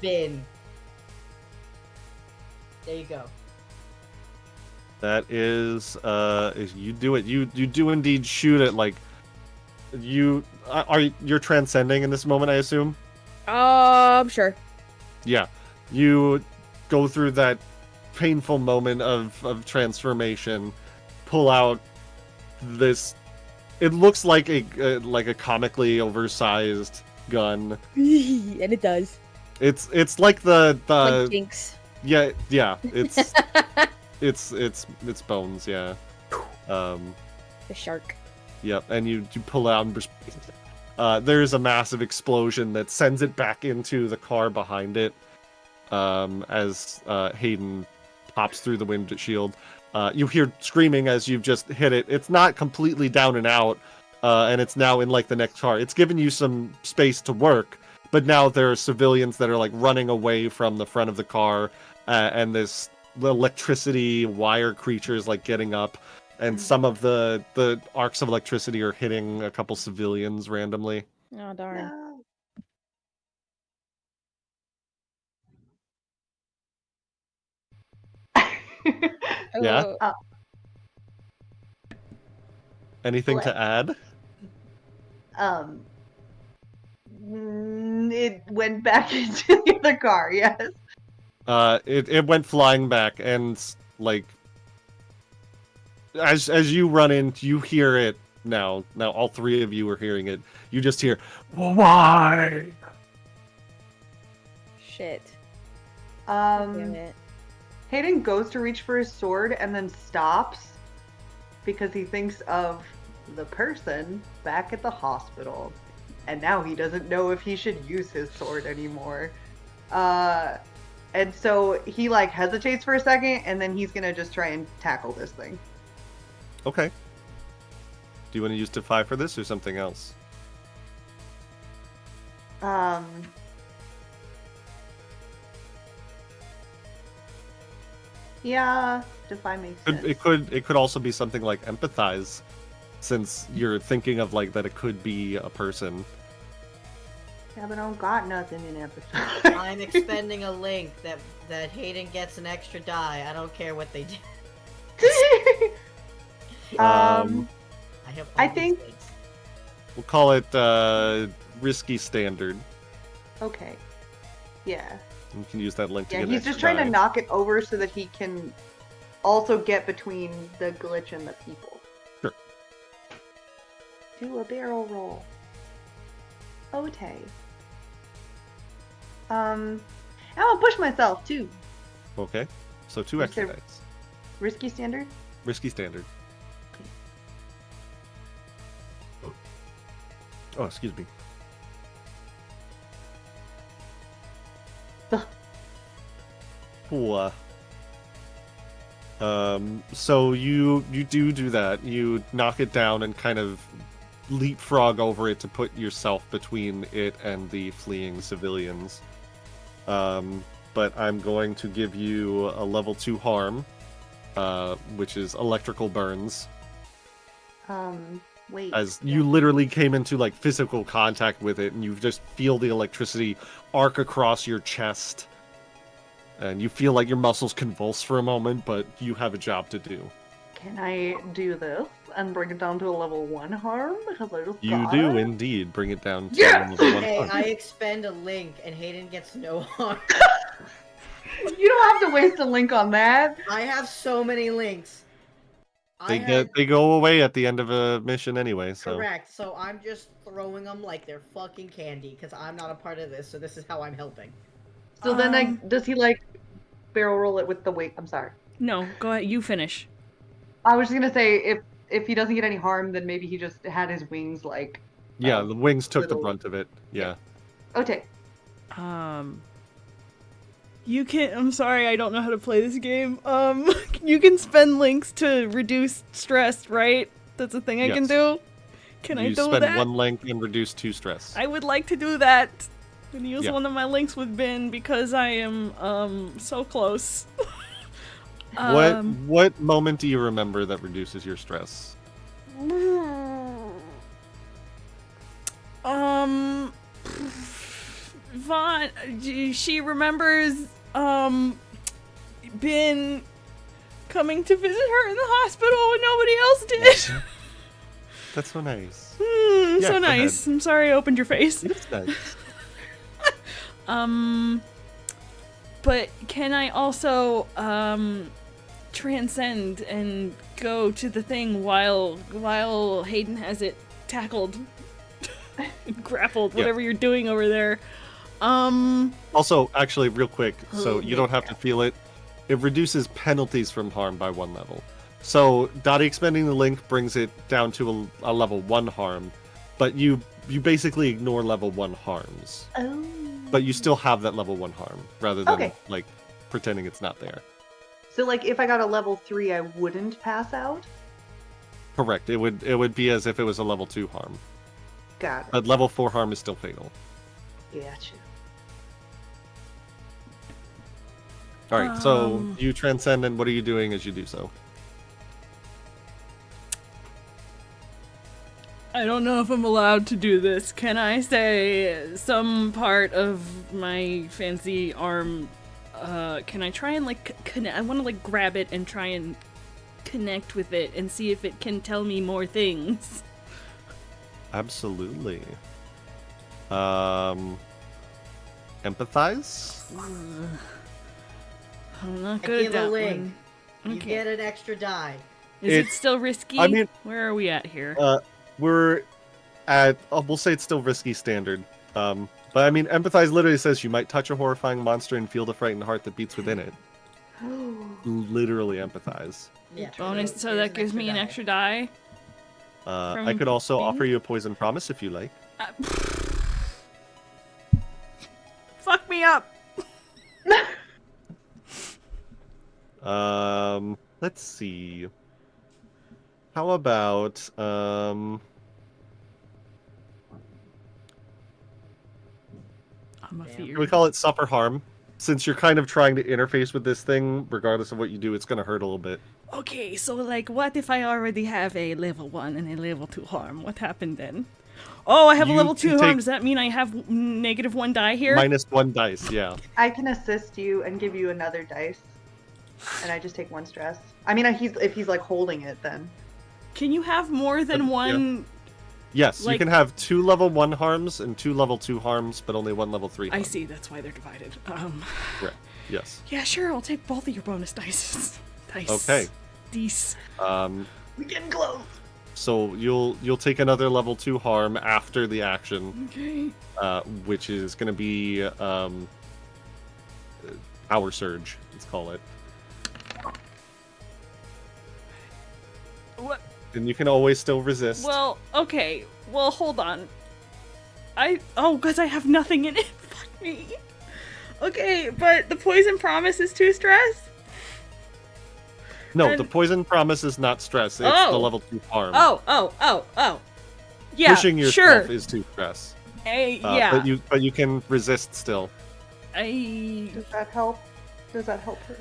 bin. There you go. That is you do it. You do indeed shoot it. Like you're transcending in this moment, I assume. Sure. Yeah, you go through that painful moment of transformation, pull out this. It looks like a comically oversized gun. And it does. It's like the Like Jinx. yeah it's bones, yeah. The shark. Yep, and you pull out and there's a massive explosion that sends it back into the car behind it. As Hayden pops through the windshield. You hear screaming as you've just hit it. It's not completely down and out, and it's now in like the next car. It's given you some space to work, but now there are civilians that are like running away from the front of the car, and this electricity wire creatures like getting up, and some of the arcs of electricity are hitting a couple civilians randomly. Oh, darn. No. Yeah? Oh, Anything What? to add? It went back into the other car. Yes. It went flying back, and like as you run in, you hear it now. Now all three of you are hearing it. You just hear, "Why?" shit. Damn Um, it. Hayden goes to reach for his sword and then stops because he thinks of the person back at the hospital, and now he doesn't know if he should use his sword anymore. And so he like hesitates for a second, and then he's gonna just try and tackle this thing. Okay. Do you want to use Defy for this or something else? Yeah, Defy makes sense. It could also be something like Empathize, since you're thinking of like that it could be a person. Yeah, but I don't got nothing in episode. I'm expending a link that Hayden gets an extra die. I don't care what they do. I have all I these think- links. We'll call it risky standard. Okay. Yeah. You can use that link to Yeah, get he's an just extra trying to die. knock it over so that he can also get between the glitch and the people. Sure. Do a barrel roll. Okay. I'm gonna push myself too. Okay. So 2 You extra said- dice. Risky standard? Risky standard. Oh, excuse me. Ugh. Ooh, so you do that. You knock it down and kind of leapfrog over it to put yourself between it and the fleeing civilians. But I'm going to give you a level 2 harm, which is electrical burns, Wait. as you literally came into like physical contact with it, and you just feel the electricity arc across your chest. And you feel like your muscles convulse for a moment, but you have a job to do. Can I do this and bring it down to a level 1 harm? Because I just You got do it? indeed bring it down to Yes! level 1 Hey, harm. I expend a link and Hayden gets no harm. You don't have to waste a link on that. I have so many links. They go away at the end of a mission anyway, so Correct. So I'm just throwing them like they're fucking candy because I'm not a part of this. So this is how I'm helping. So then does he like barrel roll it with the weight? I'm sorry. No, go ahead. You finish. I was just gonna say if he doesn't get any harm, then maybe he just had his wings like Yeah, the wings took the little- brunt of it. Yeah. Okay. You can. I'm sorry, I don't know how to play this game. You can spend links to reduce stress, right? That's a thing I can Yes. do. Can I You do spend that? 1 link and reduce 2 stress. I would like to do that. And use Yeah. one of my links with Bin because I am so close. What moment do you remember that reduces your stress? Vaughn, she remembers Bin coming to visit her in the hospital when nobody else did. That's so nice. So go nice. ahead. I'm sorry I opened your face. It's nice. But can I also transcend and go to the thing while Hayden has it tackled grappled, whatever you're doing over there. Also, actually, real quick, so Oh, you don't have to feel it. It reduces penalties from harm by 1 level. So Dottie expending the link brings it down to a level 1 harm, but you basically ignore level 1 harms. Oh. But you still have that level 1 harm, rather than Okay. like pretending it's not there. So like if I got a level 3, I wouldn't pass out? Correct. It would be as if it was a level 2 harm. Got it. But level 4 harm is still fatal. Gotcha. Alright, so you transcend, and what are you doing as you do so? I don't know if I'm allowed to do this. Can I say some part of my fancy arm? Can I try and like connect? I want to like grab it and try and connect with it and see if it can tell me more things. Absolutely. Empathize? I'm not I good give at a that link. one. You Okay. get an extra die. Is it It's- still risky? I mean- where are we at here? We're at, we'll say it's still risky standard. But I mean, empathize literally says you might touch a horrifying monster and feel the frightened heart that beats within it. Literally empathize. Yeah. Bonus, so There's that gives me an die. extra die. I From could also being- offer you a poison promise if you like. Fuck me up. Let's see. How about I'm a Damn. fear. we call it suffer harm? Since you're kind of trying to interface with this thing, regardless of what you do, it's gonna hurt a little bit. Okay, so like, what if I already have a level 1 and a level 2 harm? What happened then? Oh, I have a You level can 2 harm. take- Does that mean I have -1 die here? -1 dice, yeah. I can assist you and give you another dice. And I just take 1 stress. I mean, if he's like holding it, then. Can you have more than Yeah. one? Yes, you Like- can have 2 level 1 harms and 2 level 2 harms, but only 1 level 3 harm. I see. That's why they're divided. Correct. Yes. Yeah, sure. I'll take both of your bonus dice. Dice. Okay. Dice. Um, We're getting close. so you'll take another level 2 harm after the action, Okay. which is going to be Power Surge, let's call it. What? And you can always still resist. Well, okay. Well, hold on. Because I have nothing in it. Fuck me. Okay, but the poison promise is 2 stress? no, and- the poison promise is not stress. It's Oh. the level 2 harm. Oh. Yeah, Pushing yourself sure. is 2 stress. Yeah. But you can resist still. Does that help? Does that help her?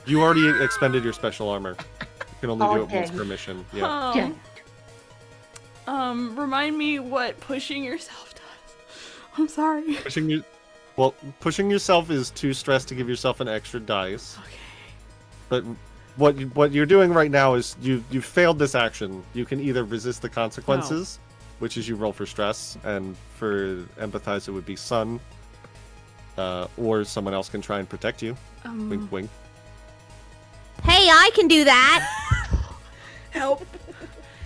You already expended your special armor. You can only do it once Okay. per mission. Yeah. Yeah. Remind me what pushing yourself does. I'm sorry. Pushing yourself is 2 stress to give yourself an extra dice. Okay. But what you're doing right now is you failed this action. You can either resist the consequences, which is you roll for stress, and for empathize it would be sun, or someone else can try and protect you. Wink, wink. Hey, I can do that. Help.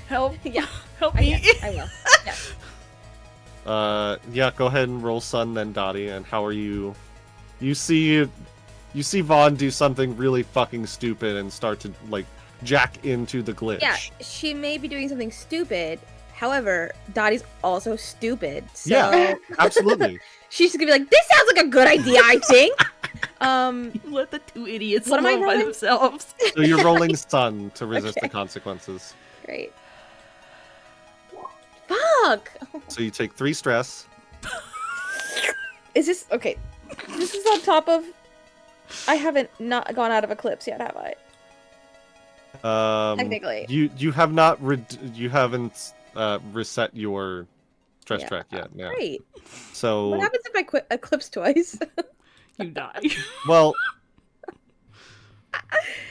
Help. Yeah, Help me. I will. Yeah. Yeah, go ahead and roll sun, then Dottie. And how are you? You see Vaughn do something really fucking stupid and start to like jack into the glitch. Yeah, she may be doing something stupid, However, Dottie's also stupid. So Yeah, absolutely. she's just gonna be like, "This sounds like a good idea, I think." You let the two idiots What am I alone by rolling? themselves. So you're rolling stun to resist Okay. the consequences. Great. Fuck. So you take 3 stress. Is this okay? This is on top of. I haven't not gone out of Eclipse yet, have I? Technically. You have not you haven't reset your stress Yeah. track yet. Yeah. Great. So What happens if I quit Eclipse twice? You die. well,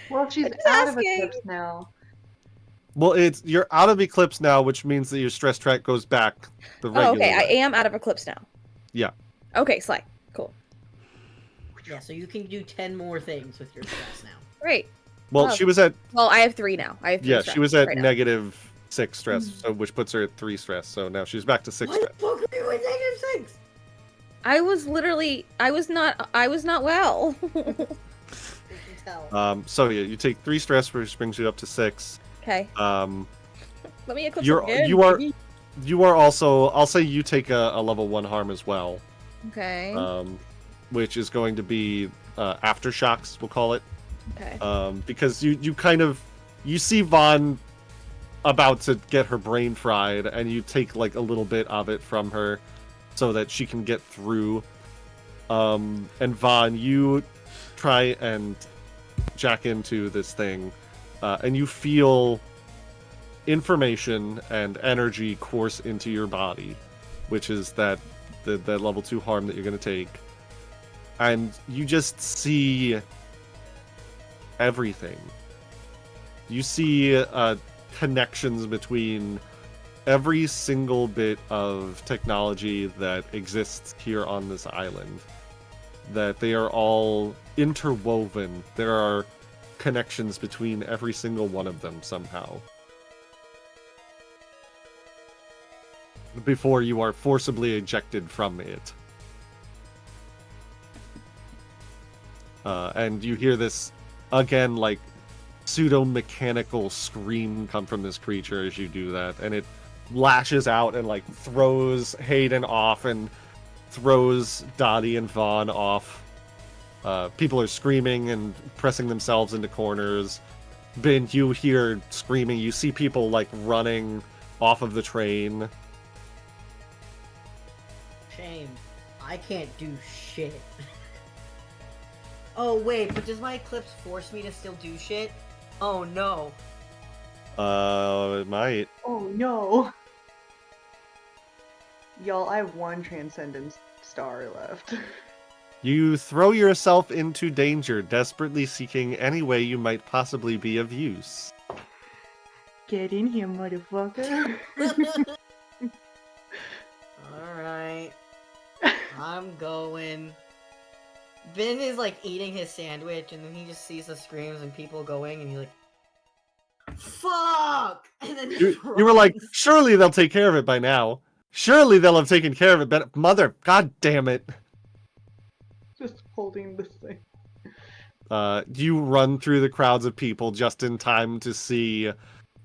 Well, she's Just out of asking. Eclipse now. you're out of Eclipse now, which means that your stress track goes back the regular Oh, okay. I way. am out of Eclipse now. Yeah. Okay, Sly. Cool. Yeah, so you can do 10 more things with your stress now. Great. Well, Oh. she was at Well, I have 3 now. I have 3 yeah, stress she was at right now. -6 stress, so which puts her at 3 stress. So now she's back to 6 What stress. the fuck are you with -6? I was not well. You can tell. So yeah, you take 3 stress, which brings you up to 6. Okay. Let me Eclipse again. You are also, I'll say you take a level 1 harm as well. Okay. Which is going to be aftershocks, we'll call it. Okay. Because you kind of, you see Vaughn about to get her brain fried, and you take like a little bit of it from her so that she can get through. And Vaughn, you try and jack into this thing, and you feel information and energy course into your body, which is that level 2 harm that you're going to take. And you just see everything. You see connections between every single bit of technology that exists here on this island. That they are all interwoven. There are connections between every single one of them somehow. Before you are forcibly ejected from it. And you hear this, again, like, pseudo-mechanical scream come from this creature as you do that, and it lashes out and, like, throws Hayden off and throws Dottie and Vaughn off. People are screaming and pressing themselves into corners. Ben, you hear screaming. You see people, like, running off of the train. Shame. I can't do shit. Oh, wait, but does my Eclipse force me to still do shit? Oh, no. It might. Oh no. Y'all, I have 1 Transcendence star left. You throw yourself into danger, desperately seeking any way you might possibly be of use. Get in here, motherfucker. Alright. I'm going. Ben is like eating his sandwich and then he just sees the screams and people going and he's like, fuck! And then he You were like, runs. surely they'll take care of it by now. Surely they'll have taken care of it, but mother, god damn it. Just holding this thing. You run through the crowds of people just in time to see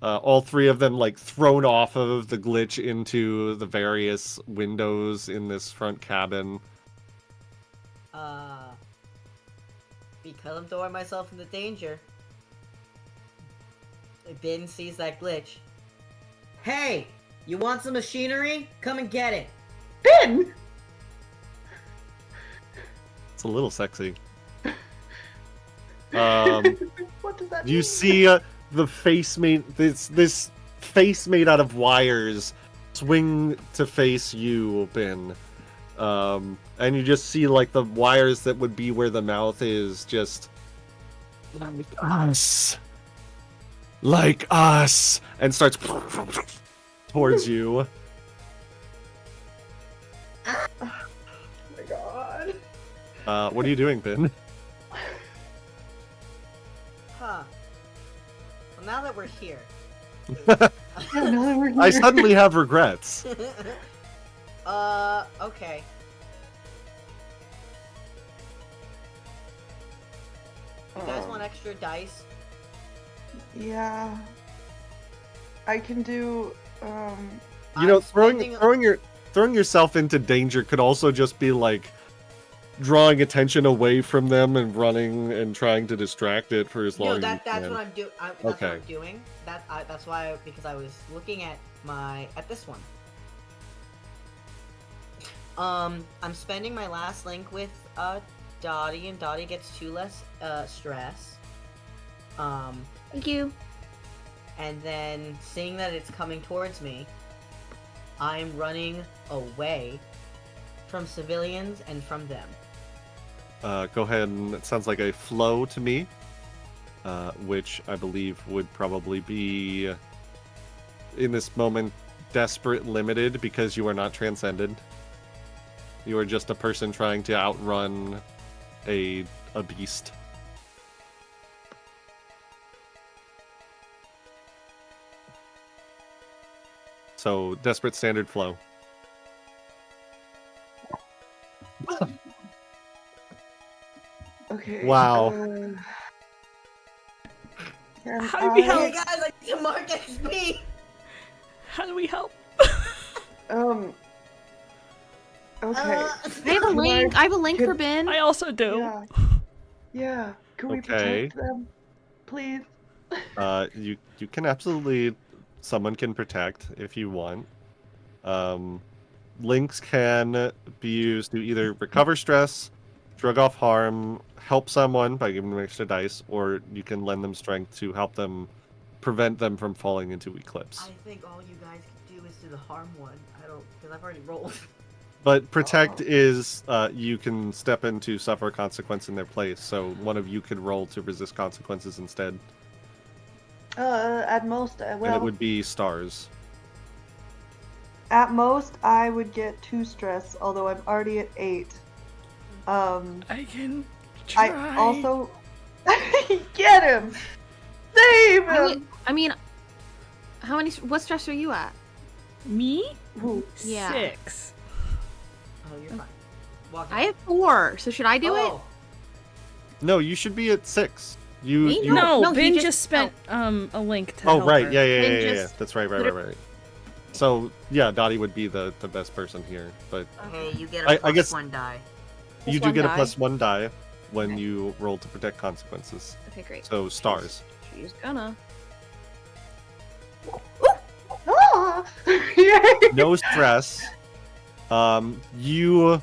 all 3 of them like thrown off of the glitch into the various windows in this front cabin. Because I'm throwing myself into danger. Ben sees that glitch. Hey! You want some machinery? Come and get it! Ben! It's a little sexy. What does that mean? You see the face made this face made out of wires swing to face you, Ben. And you just see like the wires that would be where the mouth is just like us, and starts towards you. Oh my god. What are you doing, Ben? Huh. Well, now that we're here. Yeah, now that we're I here. suddenly have regrets. Okay. You guys want extra dice? Yeah. I can do, You know, spending- throwing yourself into danger could also just be like drawing attention away from them and running and trying to distract it for as long No, as that's you what can. I'm doing. That's what I'm doing. That's why because I was looking at this one. I'm spending my last link with Dottie, and Dottie gets 2 less stress. Thank you. And then seeing that it's coming towards me, I'm running away from civilians and from them. Go ahead, and it sounds like a flow to me, which I believe would probably be, in this moment, desperate limited because you are not transcended. You are just a person trying to outrun a beast. So, desperate standard flow. Okay. Wow. How do we help? Hey guys, I need to mark XP. How do we help? Okay. I have a link. I have a link for Ben. I also do. Yeah. Yeah. Can we Okay. protect them, please? You can absolutely, someone can protect if you want. Links can be used to either recover stress, shrug off harm, help someone by giving them extra dice, or you can lend them strength to help them prevent them from falling into Eclipse. I think all you guys can do is do the harm one. I don't, because I've already rolled. But protect is you can step in to suffer consequence in their place, so one of you could roll to resist consequences instead. At most, And it well, would be stars. at most I would get 2 stress, although I'm already at 8. I can try. I also get him, save him. I mean, how many? What stress are you at? Me? Ooh. Yeah. 6. Oh, you're fine. Walk I have 4. So should I do it? No, you should be at 6. You, Me? you No. No, Ben just- just spent a link to Oh, help right. her. Yeah. And Yeah. just That's right. put it- Right. So, yeah, Dottie would be the best person here. But Hey, you get I a plus guess- 1 die. you Plus do one get a die? +1 die when Okay. you roll to protect consequences. Okay, great. So, stars. She's gonna. Ah! Yay! No stress. You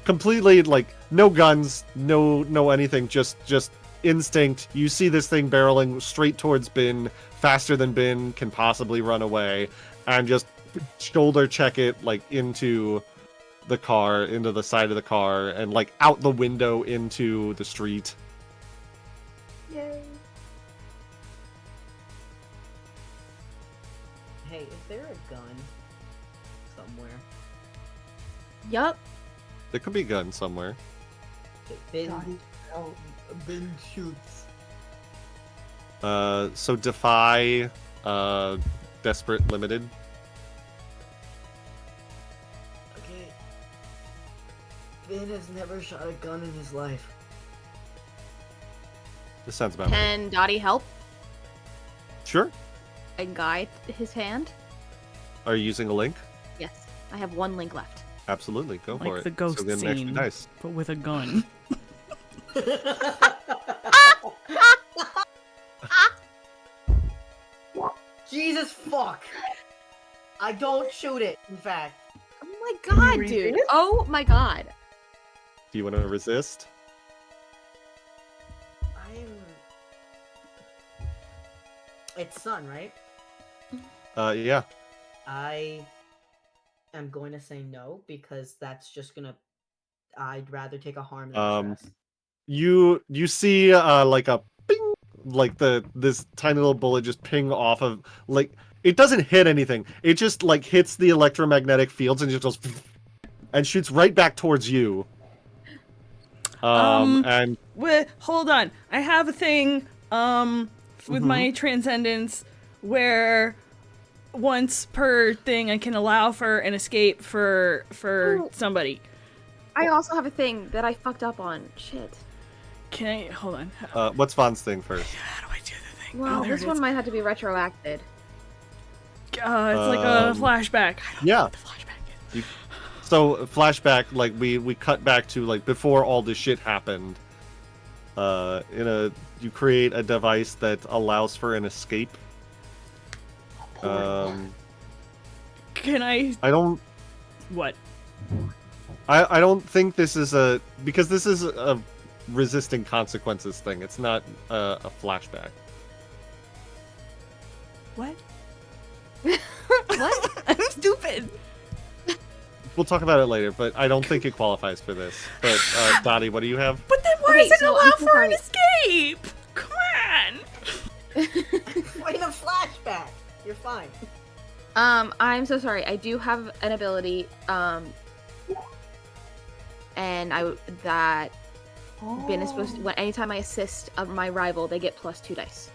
completely, like, no guns, no anything, just instinct. You see this thing barreling straight towards Bin, faster than Bin can possibly run away, and just shoulder check it, like, into the car, into the side of the car, and, like, out the window into the street. Yay. Hey, is there a gun somewhere? Yup. There could be a gun somewhere. Dottie, help. Ben shoots. So defy, desperate limited. Okay. Ben has never shot a gun in his life. This sounds about right. Can Dottie help Sure. and guide his hand? Are you using a link? Yes. I have 1 link left. Absolutely, go for Like it. the ghost so get an extra scene. dice. But with a gun. Jesus fuck! I don't shoot it, in fact. Oh my god, read dude. it? Oh my god. Do you want to resist? It's Sun, right? Yeah. I am going to say no because that's just gonna. I'd rather take a harm than stress. You see like a ping, like this tiny little bullet just ping off of, like, it doesn't hit anything. It just like hits the electromagnetic fields and just goes and shoots right back towards you. And Wait, hold on. I have a thing with my transcendence where once per thing I can allow for an escape for Oh. somebody. I also have a thing that I fucked up on. Shit. Can I hold on? what's Vaughn's thing first? How do I do the thing? Well, there this it one is. might have to be retroacted. like a flashback. I don't know Yeah. what the flashback is. So flashback, like we cut back to like before all this shit happened. You create a device that allows for an escape. Can I? I don't. What? I don't think this is because this is a resisting consequences thing. It's not a flashback. What? What? I'm stupid. We'll talk about it later, but I don't think it qualifies for this. But Dottie, what do you have? But then why Okay, does it so allow I'm so for an sorry. escape? Come on. Wait, a flashback. You're fine. I'm so sorry. I do have an ability, and that Ben is supposed to. When anytime I assist my rival, they get +2 dice.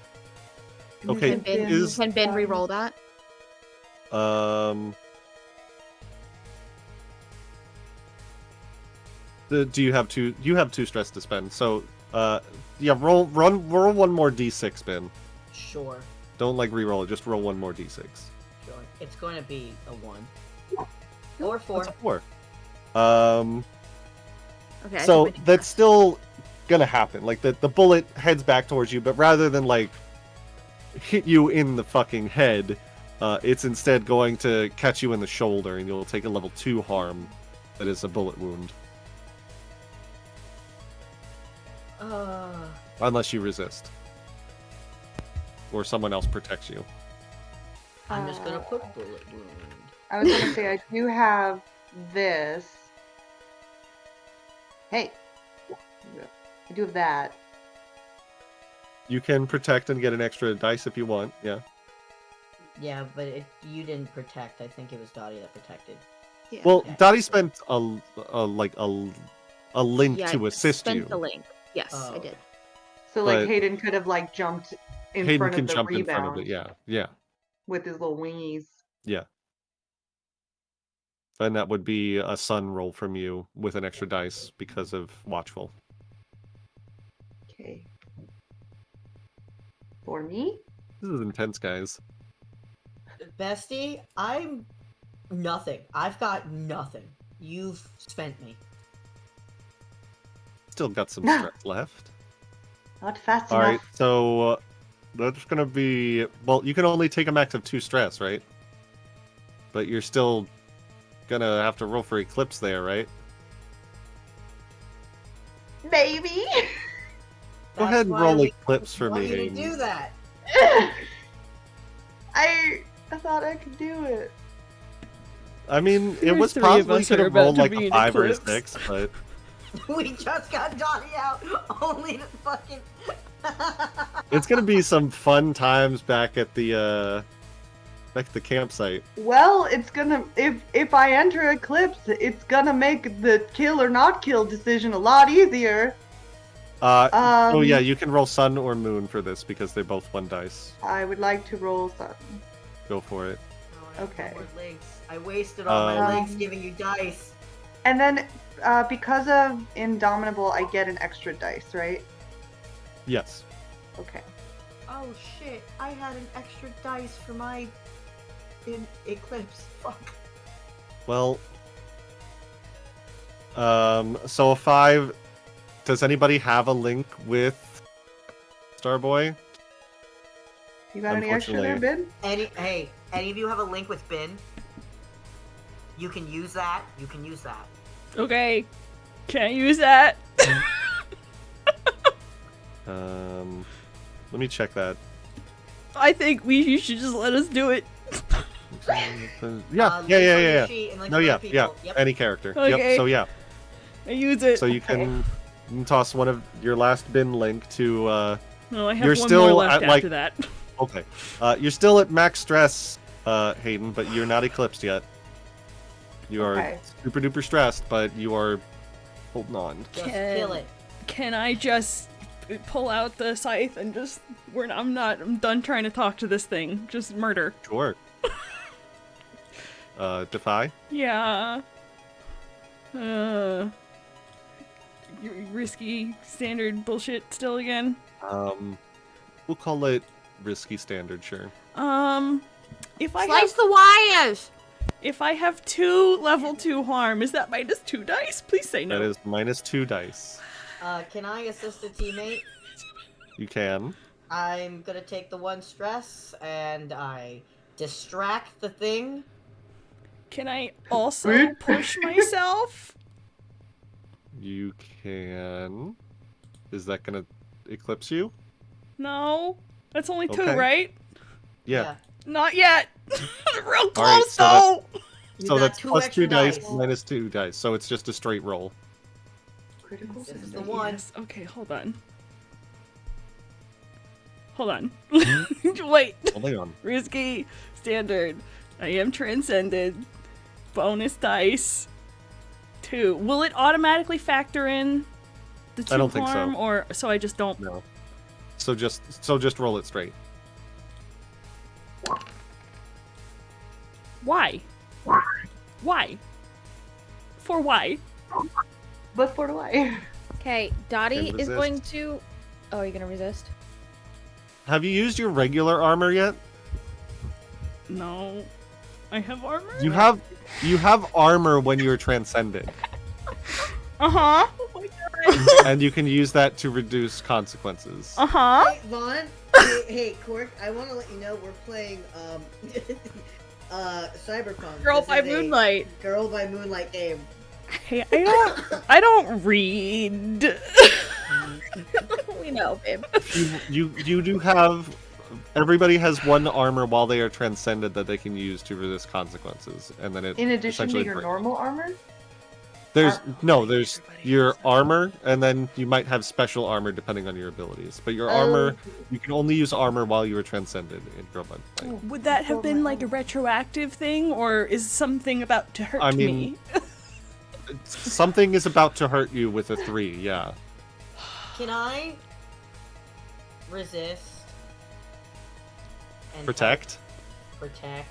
Okay, Can Ben re-roll that? Do you have two? You have 2 stress to spend. So, yeah, roll one more d6, Ben. Sure. Don't like re-roll it. Just roll one more d6. Sure. It's going to be a 1. Or 4. That's a 4. Okay. I So took my that's still gonna happen. Like the bullet heads back towards you, but rather than like hit you in the fucking head, it's instead going to catch you in the shoulder, and you'll take a level 2 harm. That is a bullet wound. Unless you resist. Or someone else protects you. I'm just gonna put bullet wound. I was gonna say I do have this. Hey, I do have that. You can protect and get an extra dice if you want, yeah. Yeah, but you didn't protect. I think it was Dottie that protected. Yeah. Well, Yeah. Dottie spent a link Yeah, to I assist spent you. the link. Yes, Oh, I did. So like But- Hayden could have like jumped in Hayden front can of the jump in rebound front of it, yeah. with his little wingies. And that would be a sun roll from you with an extra dice because of Watchful. Okay. For me? This is intense, guys. Bestie, I'm nothing. I've got nothing. You've spent me. Still got some No. stress left. Not fast Alright, enough. so that's gonna be... Well, you can only take a max of 2 stress, right? But you're still gonna have to roll for Eclipse there, right? Maybe. Go ahead and why roll we Eclipse for want me, you to Hayden. do that. I thought I could do it. I mean, it There's was 3 of possible you us could are have about rolled to like be a in 5 or a Eclipse. 6, but... We just got Dottie out, only to fucking... It's gonna be some fun times back at the campsite. Well, it's gonna if I enter Eclipse, it's gonna make the kill or not kill decision a lot easier. Oh yeah, you can roll sun or moon for this because they're both 1 dice. I would like to roll sun. Go for it. Oh, I have Okay. no more links. I wasted all my links Um, giving you dice. And then because of Indomitable, I get an extra dice, right? Yes. Okay. Oh shit, I had an extra dice for my Eclipse. Fuck. Well, so a 5. Does anybody have a link with Starboy? You got any extra there, Ben? Any of you have a link with Bin? You can use that. You can use that. Okay. Can't use that. Let me check that. I think you should just let us do it. Yeah. Links on your sheet and links No, for yeah, other yeah. people. Yep. Any character. Okay. Yep. So yeah. I use it. So you can toss one of your last bin link to. No, I have you're one still more left at, like- after that. Okay. You're still at max stress, Hayden, but you're not eclipsed yet. You are Okay. super duper stressed, but you are holding on. Just kill it. Can I just pull out the scythe and just I'm done trying to talk to this thing. Just murder. Sure. Defy. Yeah. Risky standard bullshit still again. We'll call it risky standard, sure. If I Slice have, the wires. if I have 2 level 2 harm, is that -2 dice? Please say no. That is -2 dice. Can I assist a teammate? You can. I'm gonna take the 1 stress and I distract the thing. Can I also push myself? You can. Is that gonna eclipse you? No. That's only 2, Okay. right? Yeah. Not yet. Real close, Alright, so though. You So got that's 2 plus extra 2 dice, -2 dice. So it's just a straight roll. Critical This is the success. one. Yes. Okay, hold on. Hold on. Wait. Hold on. Risky. Standard. I am transcended. Bonus dice. 2. Will it automatically factor in the 2 I don't think so. harm, or so I just don't? No. So just roll it straight. Why? Why? For why? But for why? Okay, Dottie Can is resist. going to. Oh, are you gonna resist? Have you used your regular armor yet? No. I have armor? You have armor when you're transcended, Uh-huh. Oh and you can use that to reduce consequences. Uh-huh. Hey, Vaughn. hey, Cork. I want to let you know we're playing Cyberpunk. Girl This by is a Moonlight. Girl by Moonlight game. Hey, I don't read. We know, babe. You do have. Everybody has 1 armor while they are transcended that they can use to resist consequences, and then it In addition to essentially your breaks. normal armor? There's your armor, and then you might have special armor depending on your abilities. But your armor, you can only use armor while you are transcended in Girl by Moonlight. Would that have been like a retroactive thing, or is something about to hurt I mean- me? Something is about to hurt you with a 3, yeah. Can I resist? And Protect. Protect.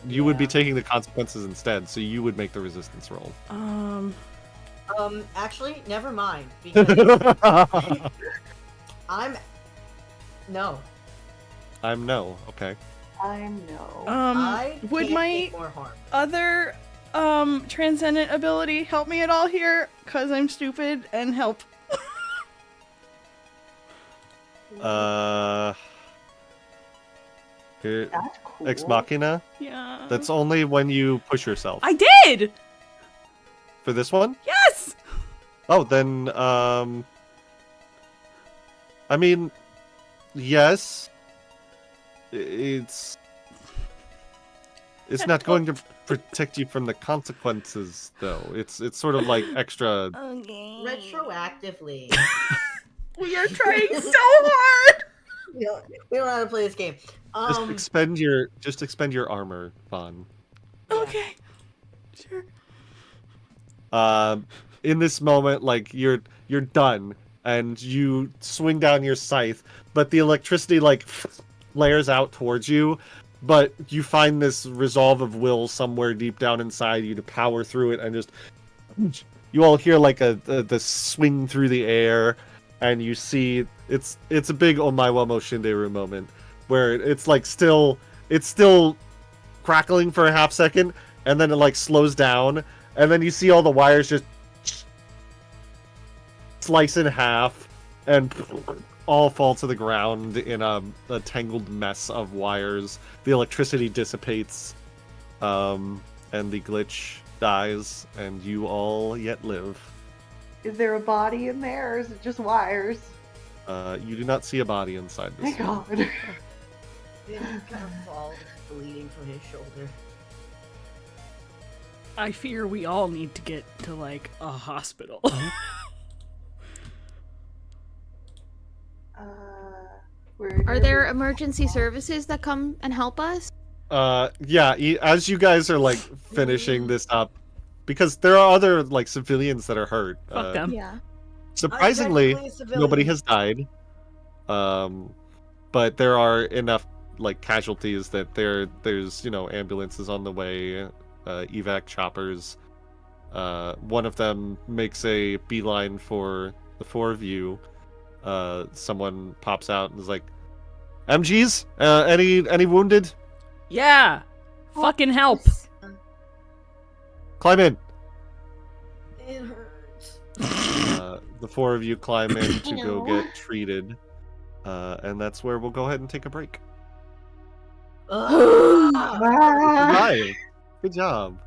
You would be Yeah. taking the consequences instead, so you would make the resistance roll. Actually, never mind. Because I'm. No. I'm no. Okay. I'm no. I would can't my take more harm. other transcendent ability help me at all here? Cause I'm stupid and help. Here, That's cool. Ex Machina. Yeah. That's only when you push yourself. I did. For this one? Yes. Oh, then, I mean, yes. It's not going to protect you from the consequences, though. It's sort of like extra. Okay. Retroactively. We are trying so hard. we don't know how to play this game. Just expend your armor, Vaughn. Okay. Sure. In this moment, like you're done, and you swing down your scythe, but the electricity like flares out towards you, but you find this resolve of will somewhere deep down inside you to power through it, and just you all hear like the swing through the air, and you see it's a big Omaiwamo Shinderu moment where it's like still crackling for a half second, and then it like slows down, and then you see all the wires just slice in half and all fall to the ground in a tangled mess of wires. The electricity dissipates, and the glitch dies, and you all yet live. Is there a body in there, or is it just wires? You do not see a body inside this. Thank God. It kind of falls, bleeding from his shoulder. I fear we all need to get to like a hospital. Are there emergency services that come and help us? Yeah, as you guys are like finishing this up, because there are other like civilians that are hurt. Fuck them. Yeah. Surprisingly, I'm technically a civilian. nobody has died. But there are enough like casualties that there's ambulances on the way, evac choppers. One of them makes a beeline for the 4 of you. Someone pops out and is like, "MGs, any wounded?" Yeah. Fucking help. Climb in. It hurts. The four of you climb in to go Ew. get treated. And that's where we'll go ahead and take a break. Ugh. Ah. Bye. Good job.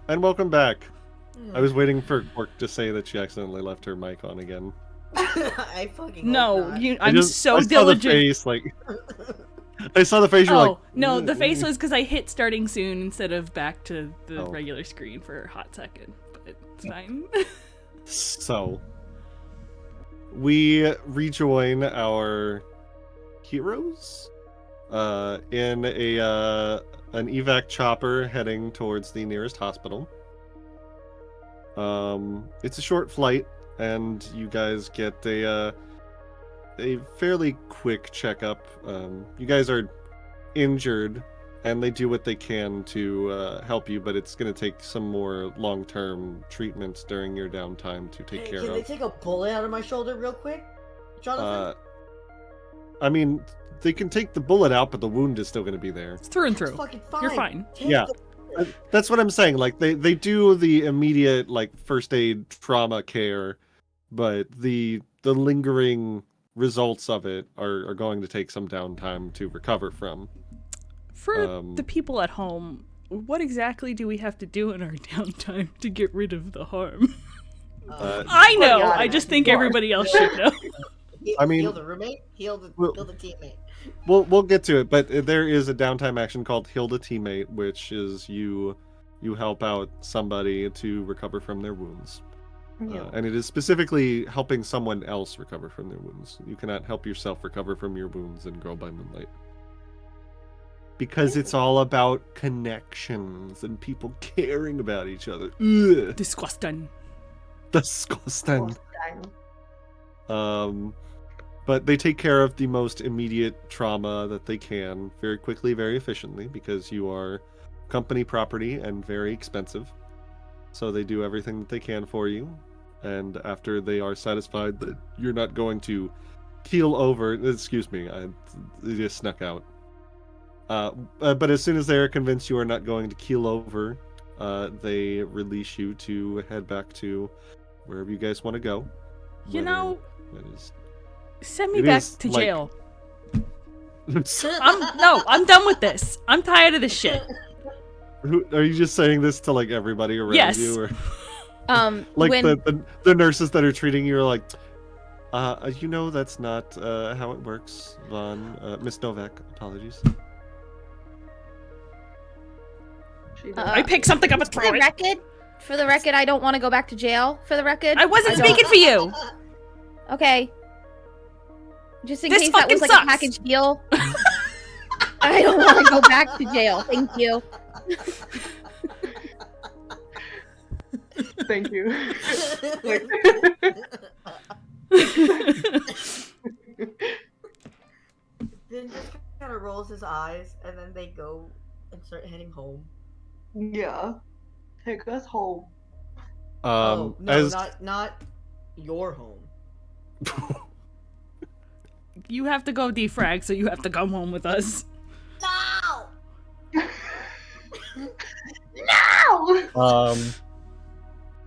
And welcome back. I was waiting for Quark to say that she accidentally left her mic on again. I fucking hope No, not. I'm so I saw diligent. the face, like... I saw the face, you're like... Oh, no, the face was because I hit starting soon instead of back to the Oh. regular screen for a hot second. But it's fine. So... We rejoin our heroes in an evac chopper heading towards the nearest hospital. It's a short flight, and you guys get a fairly quick checkup. You guys are injured, and they do what they can to help you, but it's going to take some more long-term treatments during your downtime to take care Can of. they take a bullet out of my shoulder real quick, Jonathan? I mean, they can take the bullet out, but the wound is still going to be there. It's through and That's through. fucking fine. You're fine. Take Yeah. the- That's what I'm saying. Like, they do the immediate, like, first aid trauma care, but the lingering results of it are going to take some downtime to recover from. For the people at home, what exactly do we have to do in our downtime to get rid of the harm? I know. got I it. just think everybody else should know. I mean- heal the roommate, heal the teammate. We'll get to it, but there is a downtime action called Heal the Teammate, which is you help out somebody to recover from their wounds. And it is specifically helping someone else recover from their wounds. You cannot help yourself recover from your wounds in Girl by Moonlight. Because it's all about connections and people caring about each other. Ugh. Disgusting. Disgusting. But they take care of the most immediate trauma that they can very quickly, very efficiently, because you are company property and very expensive. So they do everything that they can for you. And after they are satisfied that you're not going to keel over, excuse me, I just snuck out. But as soon as they are convinced you are not going to keel over, they release you to head back to wherever you guys want to go. You know, That is... send me It back is, to like- jail. I'm done with this. I'm tired of this shit. Are you just saying this to like everybody around Yes. you, or like when the nurses that are treating you are like, you know that's not how it works, Vaughn. Miss Novak, apologies. I picked something up and threw it. For the record, I don't want to go back to jail. For the record, I wasn't don't- speaking for you. Okay. Just in This case that fucking was like sucks. a package deal. I don't want to go back to jail. Thank you. Thank you. Then just kind of rolls his eyes, and then they go and start heading home. Yeah. Take us home. Oh no, as not your home. You have to go defrag, so you have to come home with us. No. No!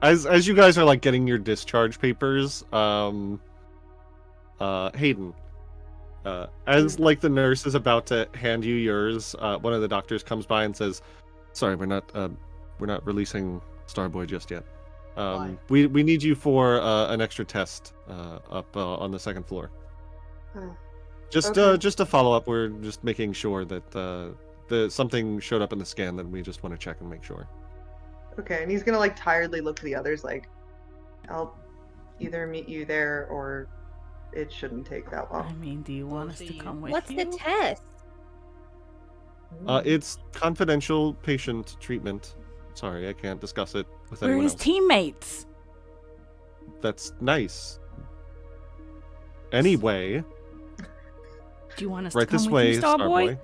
as you guys are like getting your discharge papers, Hayden, as like the nurse is about to hand you yours, one of the doctors comes by and says, "Sorry, we're not releasing Starboy just yet. Why? We need you for an extra test up on the second floor. Oh, Just okay. just a follow up. We're just making sure that something showed up in the scan. Then we just want to check and make sure." Okay, and he's gonna like tiredly look to the others like, I'll either meet you there or it shouldn't take that I long. mean, do you want us to come with What's you? the test? It's confidential patient treatment. Sorry, I can't discuss it with We're anyone his else. teammates. That's nice. Anyway, Do you want us right to come this with way, you, Starboy?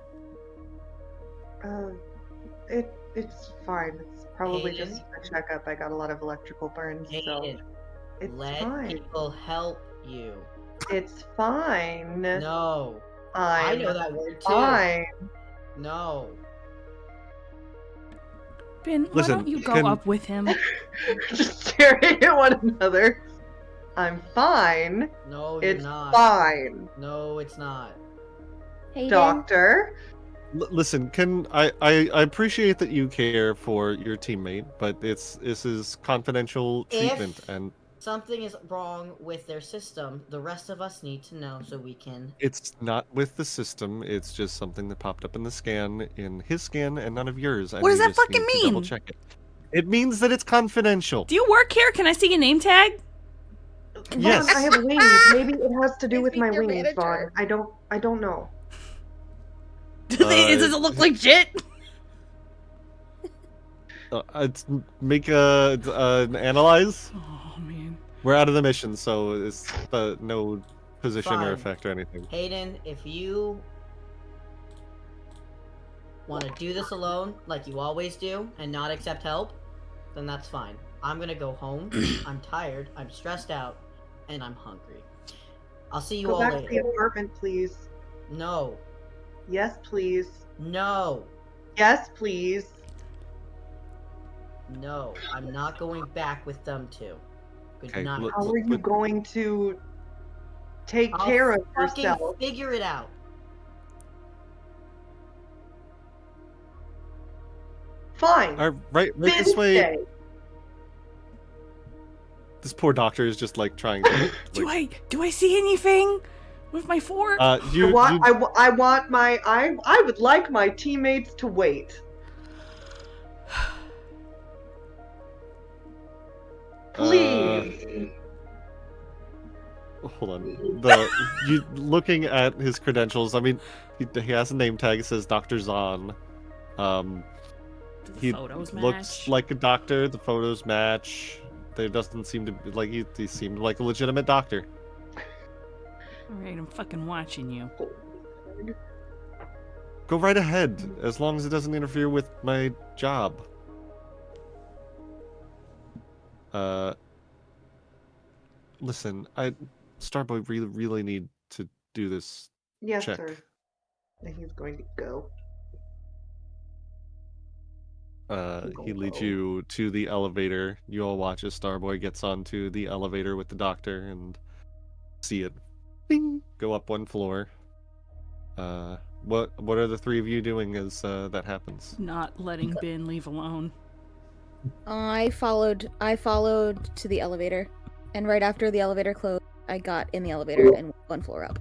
Starboy. It's fine. It's probably Hayden? just a checkup. I got a lot of electrical burns, so Hayden, it's let fine. people help you. It's fine. No, I I'm know that word too. fine. No. Ben, why Listen, don't you go can- up with him? Just staring at one another. I'm fine. No, you're It's not. fine. No, it's not. Hayden, Doctor. Listen, I appreciate that you care for your teammate, but this is confidential treatment, If and something is wrong with their system, the rest of us need to know so we can. it's not with the system. It's just something that popped up in the scan, in his scan, and none of yours. And What does we that just fucking need to double mean? check it. It means that it's confidential. Do you work here? Can I see your name tag? Yes. Vaughn, I have wings. Maybe it has to do Please with be my your wings, Vaughn. manager. I don't know. Does it look like shit? Make an analyze. Oh man. We're out of the mission, so it's no position or Fine. effect or anything. Hayden, if you want to do this alone, like you always do, and not accept help, then that's fine. I'm gonna go home. I'm tired, I'm stressed out, and I'm hungry. I'll see you Go all back to the later. apartment, please. No. Yes, please. No. Yes, please. No. I'm not going back with them two. Good Okay, night. How are you going to take I'll care of fucking yourself? figure it out. Fine. Right this way. Stay. This poor doctor is just like trying to. Do I see anything with my fork? I would like my teammates to wait. Please. Hold on. You looking at his credentials. I mean, he has a name tag. It says Dr. Zahn. Do the He photos looks match? like a doctor. The photos match. There doesn't seem to be like he seemed like a legitimate doctor. Alright, I'm fucking watching you. Go right ahead, as long as it doesn't interfere with my job. Listen, Starboy really need to do this. Yes, Check. sir. And he's going to go. He leads you to the elevator. You all watch as Starboy gets onto the elevator with the doctor and see it ding, go up one floor. What are the three of you doing as that happens? Not letting Ben leave alone. I followed to the elevator, and right after the elevator closed, I got in the elevator and went one floor up.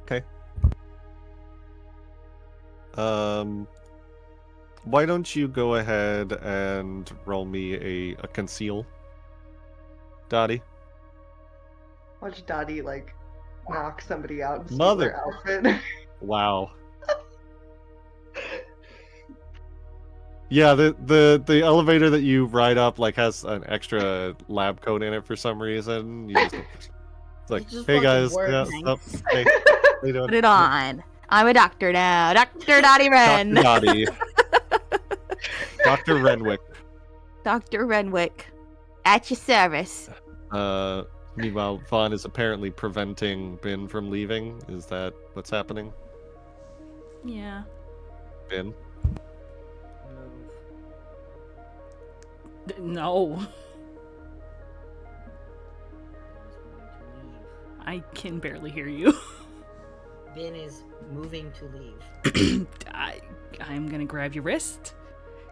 Okay. Why don't you go ahead and roll me a conceal, Dottie? Watch Dottie like knock somebody out and steal Mother- their outfit. Wow. Yeah, the elevator that you ride up like has an extra lab coat in it for some reason. You just, it's like, It just hey fucking guys, works. yeah, Nice. hey, how you doing? Put it on. I'm a doctor now. Dr. Dottie Wren. Dr. Dottie. Dr. Renwick. Dr. Renwick. At your service. Meanwhile, Vaughn is apparently preventing Ben from leaving. Is that what's happening? Yeah. Ben? No. I can barely hear you. Ben is moving to leave. I'm gonna grab your wrist.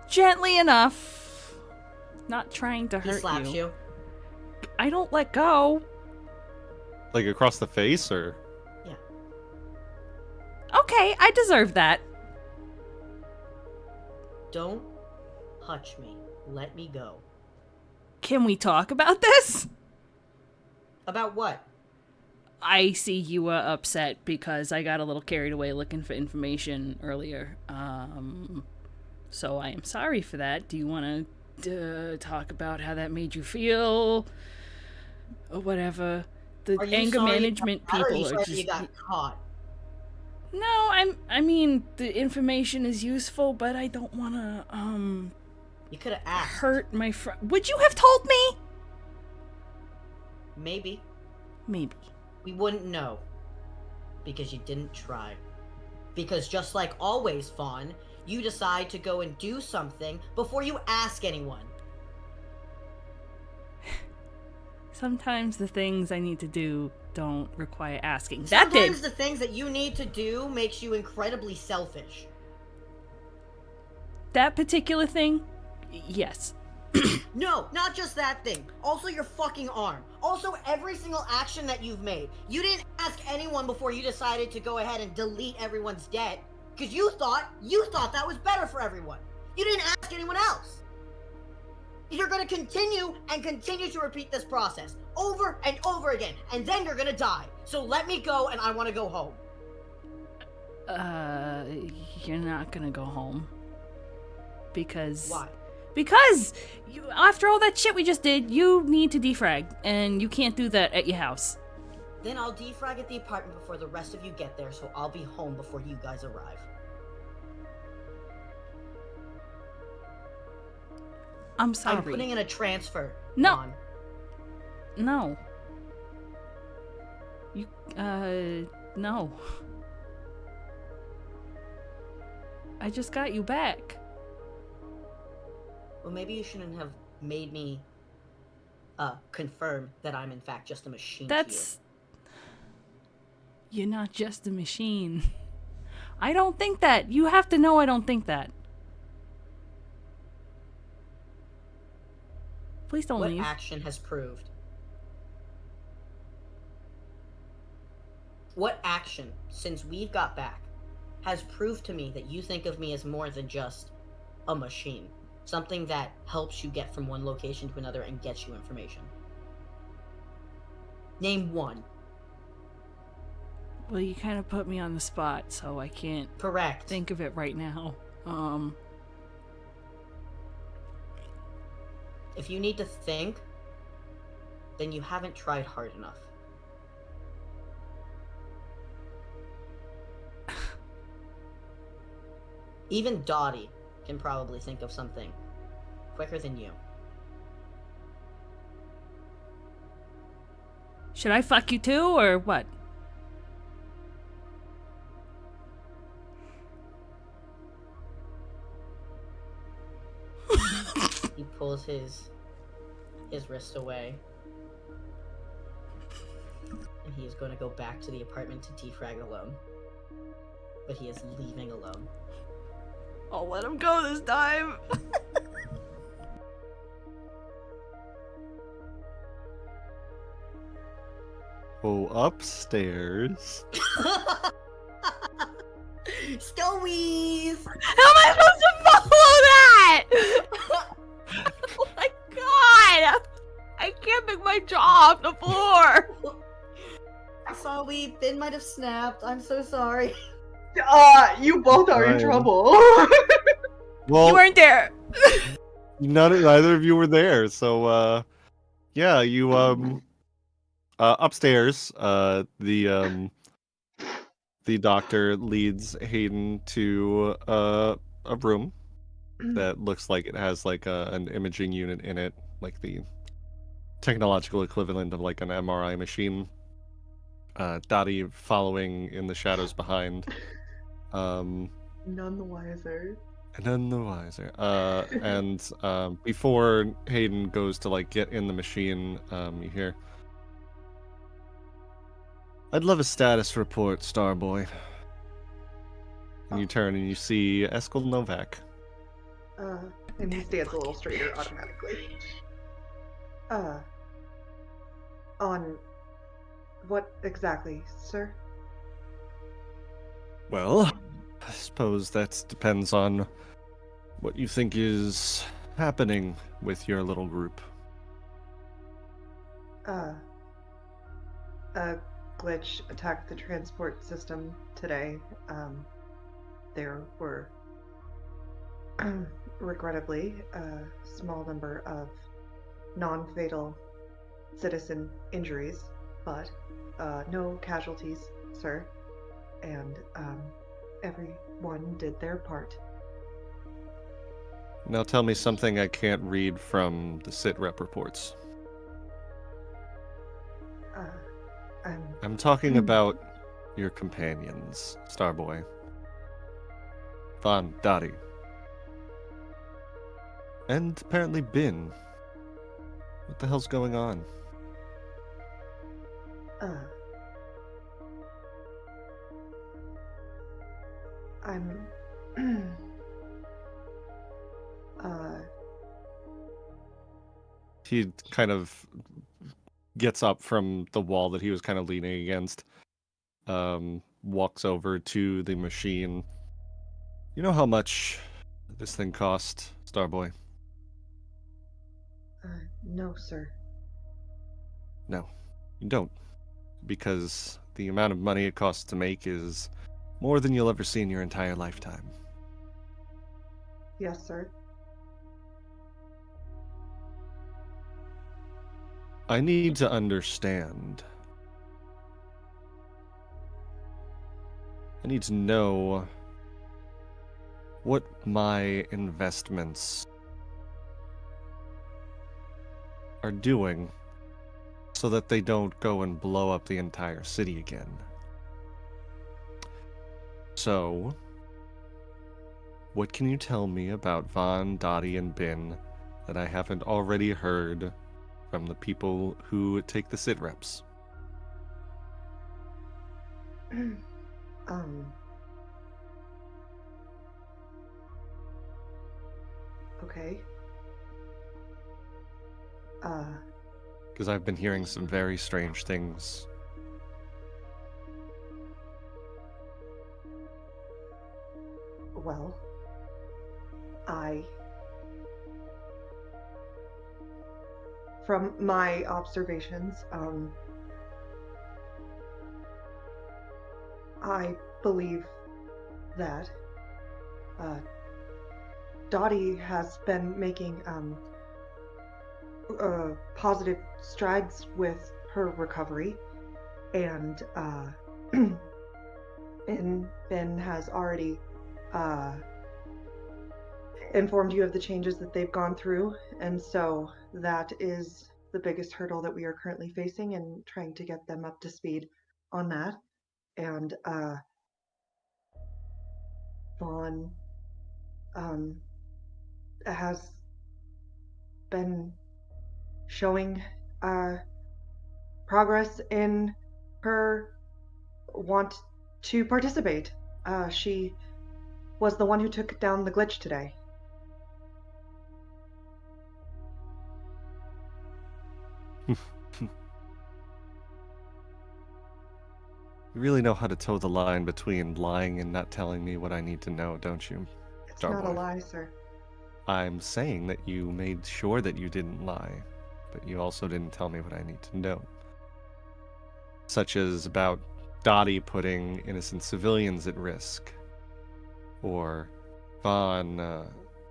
Gently enough. Not trying to He hurt slaps you. I don't let go. Like across the face, or? Okay, I deserve that. Don't touch me. Let me go. Can we talk about this? About what? I see you were upset because I got a little carried away looking for information earlier. So I am sorry for that. Do you want to talk about how that made you feel? Or whatever. The Are you anger sorry management about that, or are you people are sorry just... you got caught. No, I mean, the information is useful, but I don't want to, You could have asked. hurt my friend. Would you have told me? Maybe. Maybe. We wouldn't know. Because you didn't try. Because just like always, Fawn, you decide to go and do something before you ask anyone. Sometimes the things I need to do don't require asking. That did. Sometimes the things that you need to do makes you incredibly selfish. That particular thing, yes. No, not just that thing. Also your fucking arm. Also every single action that you've made. You didn't ask anyone before you decided to go ahead and delete everyone's debt, because you thought that was better for everyone. You didn't ask anyone else. You're gonna continue to repeat this process over and over again, and then you're gonna die. So let me go, and I want to go home. You're not gonna go home. Because... Why? Because after all that shit we just did, you need to defrag, and you can't do that at your house. Then I'll defrag at the apartment before the rest of you get there, so I'll be home before you guys arrive. I'm sorry. I'm putting in a transfer. No. Vaughn. No. You, no. I just got you back. Well, maybe you shouldn't have made me, confirm that I'm in fact just a machine That's... You're not just a machine. I don't think that. You have to know I don't think that. Please don't What leave. action has proved? What action, since we've got back, has proved to me that you think of me as more than just a machine? Something that helps you get from one location to another and gets you information. Name one. Well, you kind of put me on the spot, so I can't Correct. think of it right now. If you need to think, then you haven't tried hard enough. Even Dottie can probably think of something quicker than you. Should I fuck you too, or what? He pulls his wrist away. And he is going to go back to the apartment to defrag alone. But he is leaving alone. I'll let him go this time. Go upstairs. Stowies! How am I supposed to follow that? Oh my god! I can't pick my jaw off the floor. Sorry, Finn might have snapped. I'm so sorry. You both are in Ryan. trouble. Well, You weren't there. neither of you were there, so yeah, you upstairs, the doctor leads Hayden to a room that looks like it has like an imaging unit in it, like the technological equivalent of like an MRI machine. Dottie following in the shadows behind. None the wiser. None the wiser. And before Hayden goes to like get in the machine, you hear, "I'd love a status report, Starboy." And you turn and you see Eskil Novak. And he stands a little straighter automatically. On what exactly, sir? Well, I suppose that depends on what you think is happening with your little group. A glitch attacked the transport system today. There were, regrettably, a small number of non-fatal citizen injuries, but no casualties, sir. And everyone did their part. Now tell me something I can't read from the sit rep reports. I'm talking about your companions, Starboy. Vaughn, Dottie. And apparently Bin. What the hell's going on? Uh, I'm. uh, He kind of gets up from the wall that he was kind of leaning against, walks over to the machine. You know how much this thing cost, Starboy? no, sir. No, you don't. Because the amount of money it costs to make is more than you'll ever see in your entire lifetime. Yes, sir. I need to understand. I need to know what my investments are doing so that they don't go and blow up the entire city again. So, what can you tell me about Vaughn, Dottie, and Bin that I haven't already heard from the people who take the sit reps? Okay. Because I've been hearing some very strange things. Well, from my observations, I believe that Dottie has been making positive strides with her recovery, and Ben has already informed you of the changes that they've gone through, and so that is the biggest hurdle that we are currently facing and trying to get them up to speed on that. And Vaughn has been showing progress in her want to participate. She was the one who took down the glitch today. You really know how to toe the line between lying and not telling me what I need to know, don't you, It's Starboy? not a lie, sir. I'm saying that you made sure that you didn't lie, but you also didn't tell me what I need to know. Such as about Dottie putting innocent civilians at risk, or Vaughn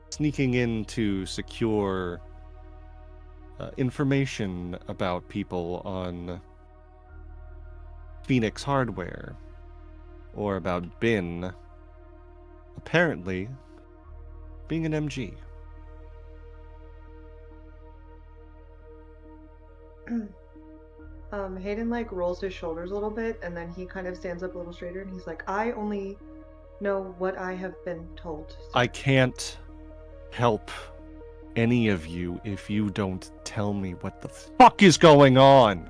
sneaking in to secure information about people on Phoenix Hardware, or about Bin apparently being an MG. Hayden like rolls his shoulders a little bit, and then he kind of stands up a little straighter, and he's like, I only know what I have been told, sir. I can't help any of you if you don't tell me what the fuck is going on.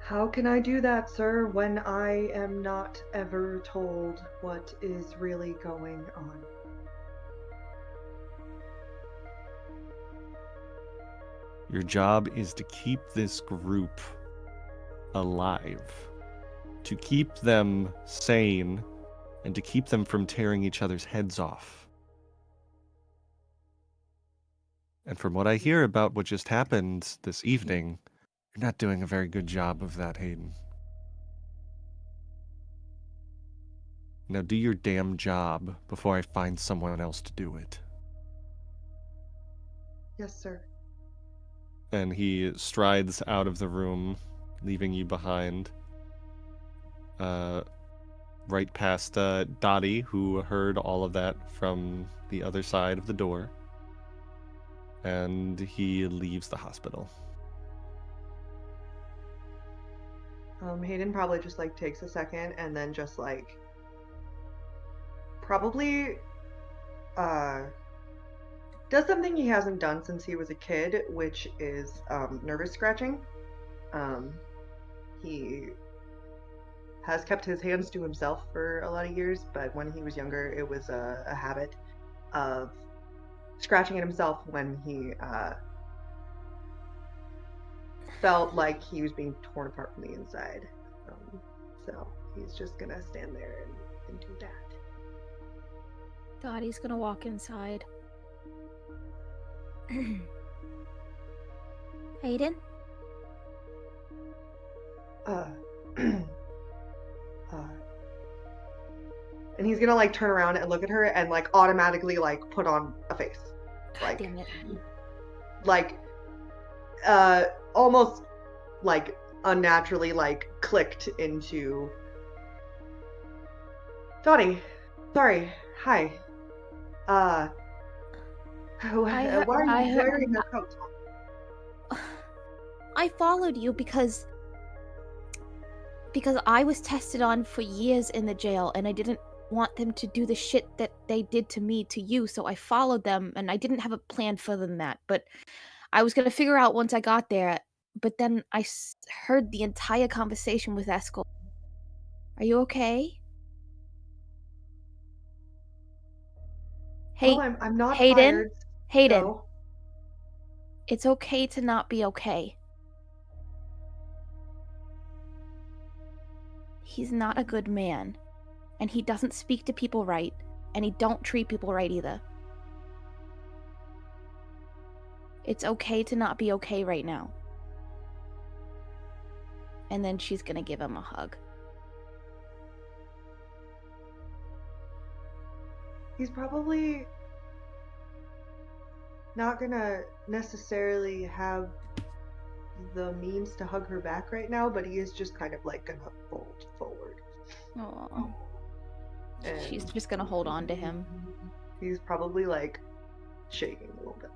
How can I do that, sir, when I am not ever told what is really going on? Your job is to keep this group alive, to keep them sane, and to keep them from tearing each other's heads off. And from what I hear about what just happened this evening, you're not doing a very good job of that, Hayden. Now do your damn job before I find someone else to do it. Yes, sir. And he strides out of the room, leaving you behind. Right past Dottie, who heard all of that from the other side of the door. And he leaves the hospital. Hayden probably just like takes a second and then just like probably does something he hasn't done since he was a kid, which is nervous scratching. He has kept his hands to himself for a lot of years, but when he was younger, it was a habit of scratching at himself when he felt like he was being torn apart from the inside. So he's just gonna stand there and do that. Dottie's gonna walk inside. Hayden? And he's gonna like turn around and look at her and like automatically like put on a face. Like, Damn it. like almost like unnaturally like clicked into Dottie. Sorry. Hi. Why are you wearing that coat? I followed you because I was tested on for years in the jail and I didn't want them to do the shit that they did to me to you, so I followed them and I didn't have a plan further than that, but I was gonna figure out once I got there, but then I heard the entire conversation with Eskel. Are you okay? Hey, Well, I'm not Hayden? fired. Hayden, So it's okay to not be okay. He's not a good man, and he doesn't speak to people right, and he don't treat people right either. It's okay to not be okay right now. And then she's gonna give him a hug. he's probably not gonna necessarily have the means to hug her back right now, but he is just kind of like gonna fold forward. Aww. And She's just gonna hold on to him. he's probably like shaking a little bit.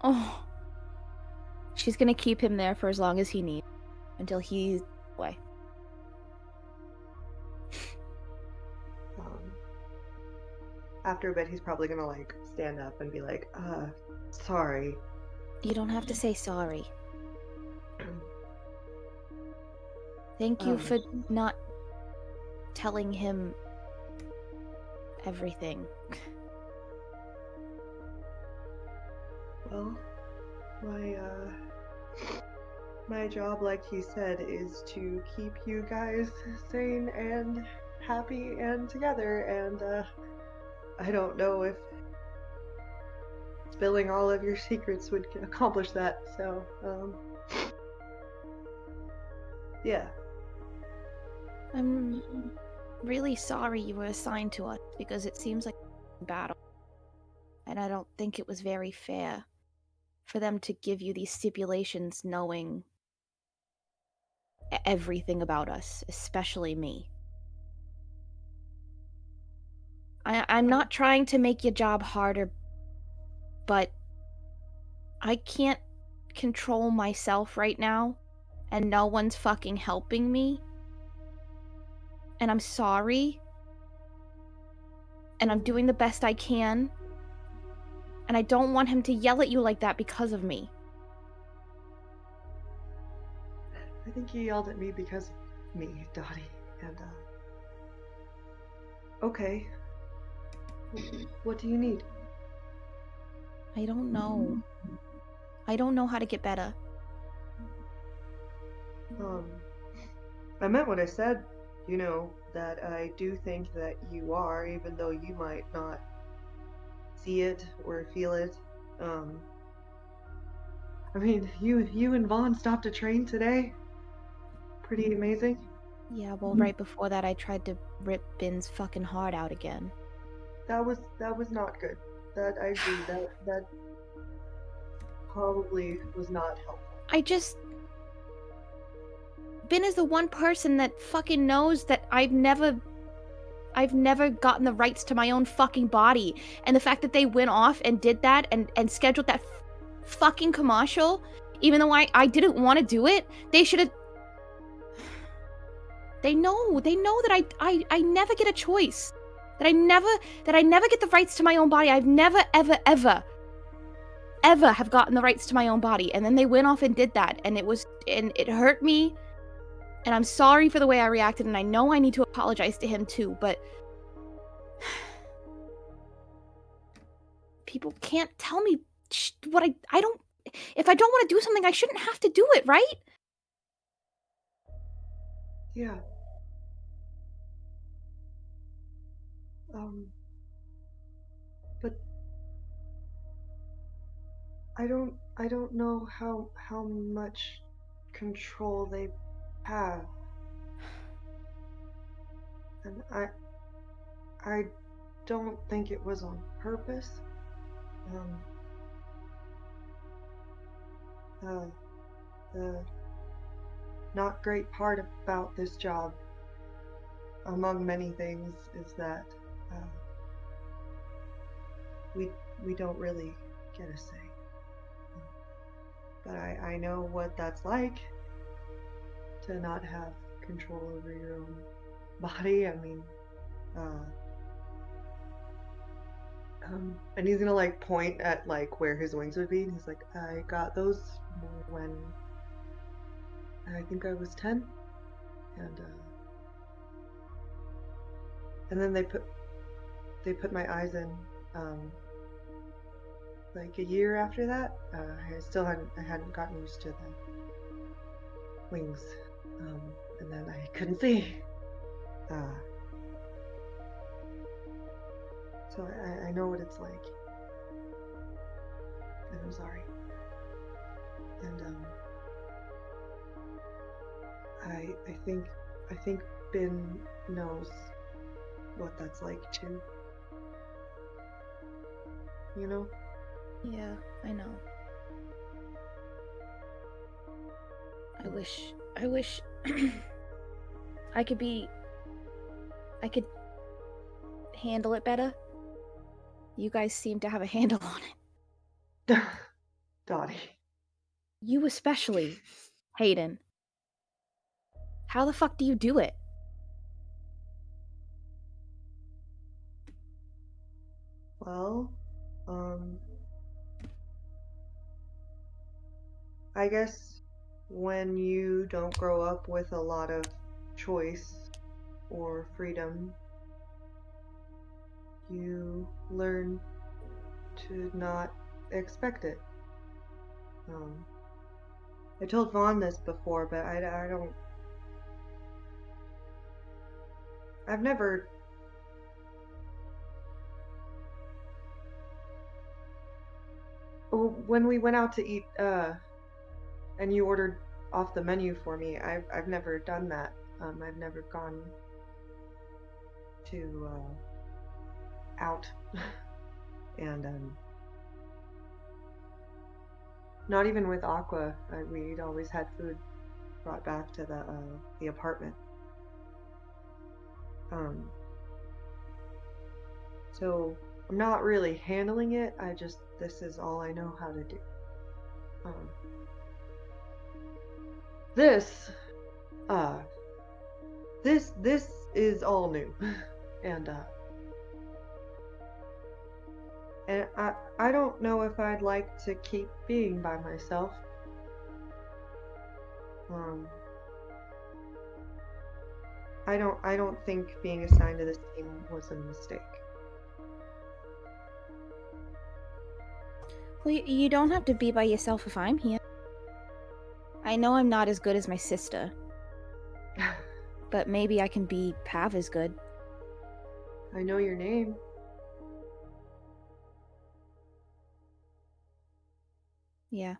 Oh. She's gonna keep him there for as long as he needs, until he's away. After a bit, he's probably gonna like stand up and be like, sorry. You don't have to say sorry. Thank you for not telling him everything. Well, my job, like he said, is to keep you guys sane and happy and together, and I don't know if spilling all of your secrets would accomplish that, so, yeah. I'm really sorry you were assigned to us, because it seems like a battle. And I don't think it was very fair for them to give you these stipulations knowing everything about us, especially me. I'm not trying to make your job harder, but I can't control myself right now, and no one's fucking helping me. And I'm sorry. And I'm doing the best I can. And I don't want him to yell at you like that because of me. I think he yelled at me because of me, Dottie, and, okay. What do you need? I don't know. I don't know how to get better. I meant what I said, you know, that I do think that you are, even though you might not see it or feel it. I mean, you and Vaughn stopped a train today. Pretty amazing. Yeah, well, right before that, I tried to rip Ben's fucking heart out again. That was not good. That I agree. That probably was not helpful. Ben is the one person that fucking knows that I've never gotten the rights to my own fucking body. And the fact that they went off and did that and scheduled that fucking commercial, even though I didn't want to do it, they should have. They know that I never get a choice. That I never get the rights to my own body. I've never, ever, ever ever have gotten the rights to my own body, and then they went off and did that, and it hurt me, and I'm sorry for the way I reacted, and I know I need to apologize to him too, but people can't tell me what I don't. If I don't want to do something, I shouldn't have to do it, right? Yeah. But I don't know how much control they have. And I don't think it was on purpose. The not great part about this job, among many things, is that we don't really get a say. But I know what that's like, to not have control over your own body. I mean, and he's gonna like point at like where his wings would be, and he's like, I got those when I think I was 10, and then they put my eyes in like a year after that. I hadn't gotten used to the wings, and then I couldn't see. So I know what it's like, and I'm sorry. And I think Ben knows what that's like too. You know? Yeah, I know. I wish I could handle it better. You guys seem to have a handle on it. Dottie. You especially, Hayden. How the fuck do you do it? Well, I guess when you don't grow up with a lot of choice or freedom, you learn to not expect it. I told Vaughn this before, but I've never when we went out to eat, and you ordered off the menu for me, I've never done that. I've never gone to out, and not even with Aqua. We'd always had food brought back to the apartment. So I'm not really handling it. This is all I know how to do. This is all new, and I don't know if I'd like to keep being by myself. I don't think being assigned to this team was a mistake. Well, you don't have to be by yourself if I'm here. I know I'm not as good as my sister, but maybe I can be half as good. I know your name. Yeah.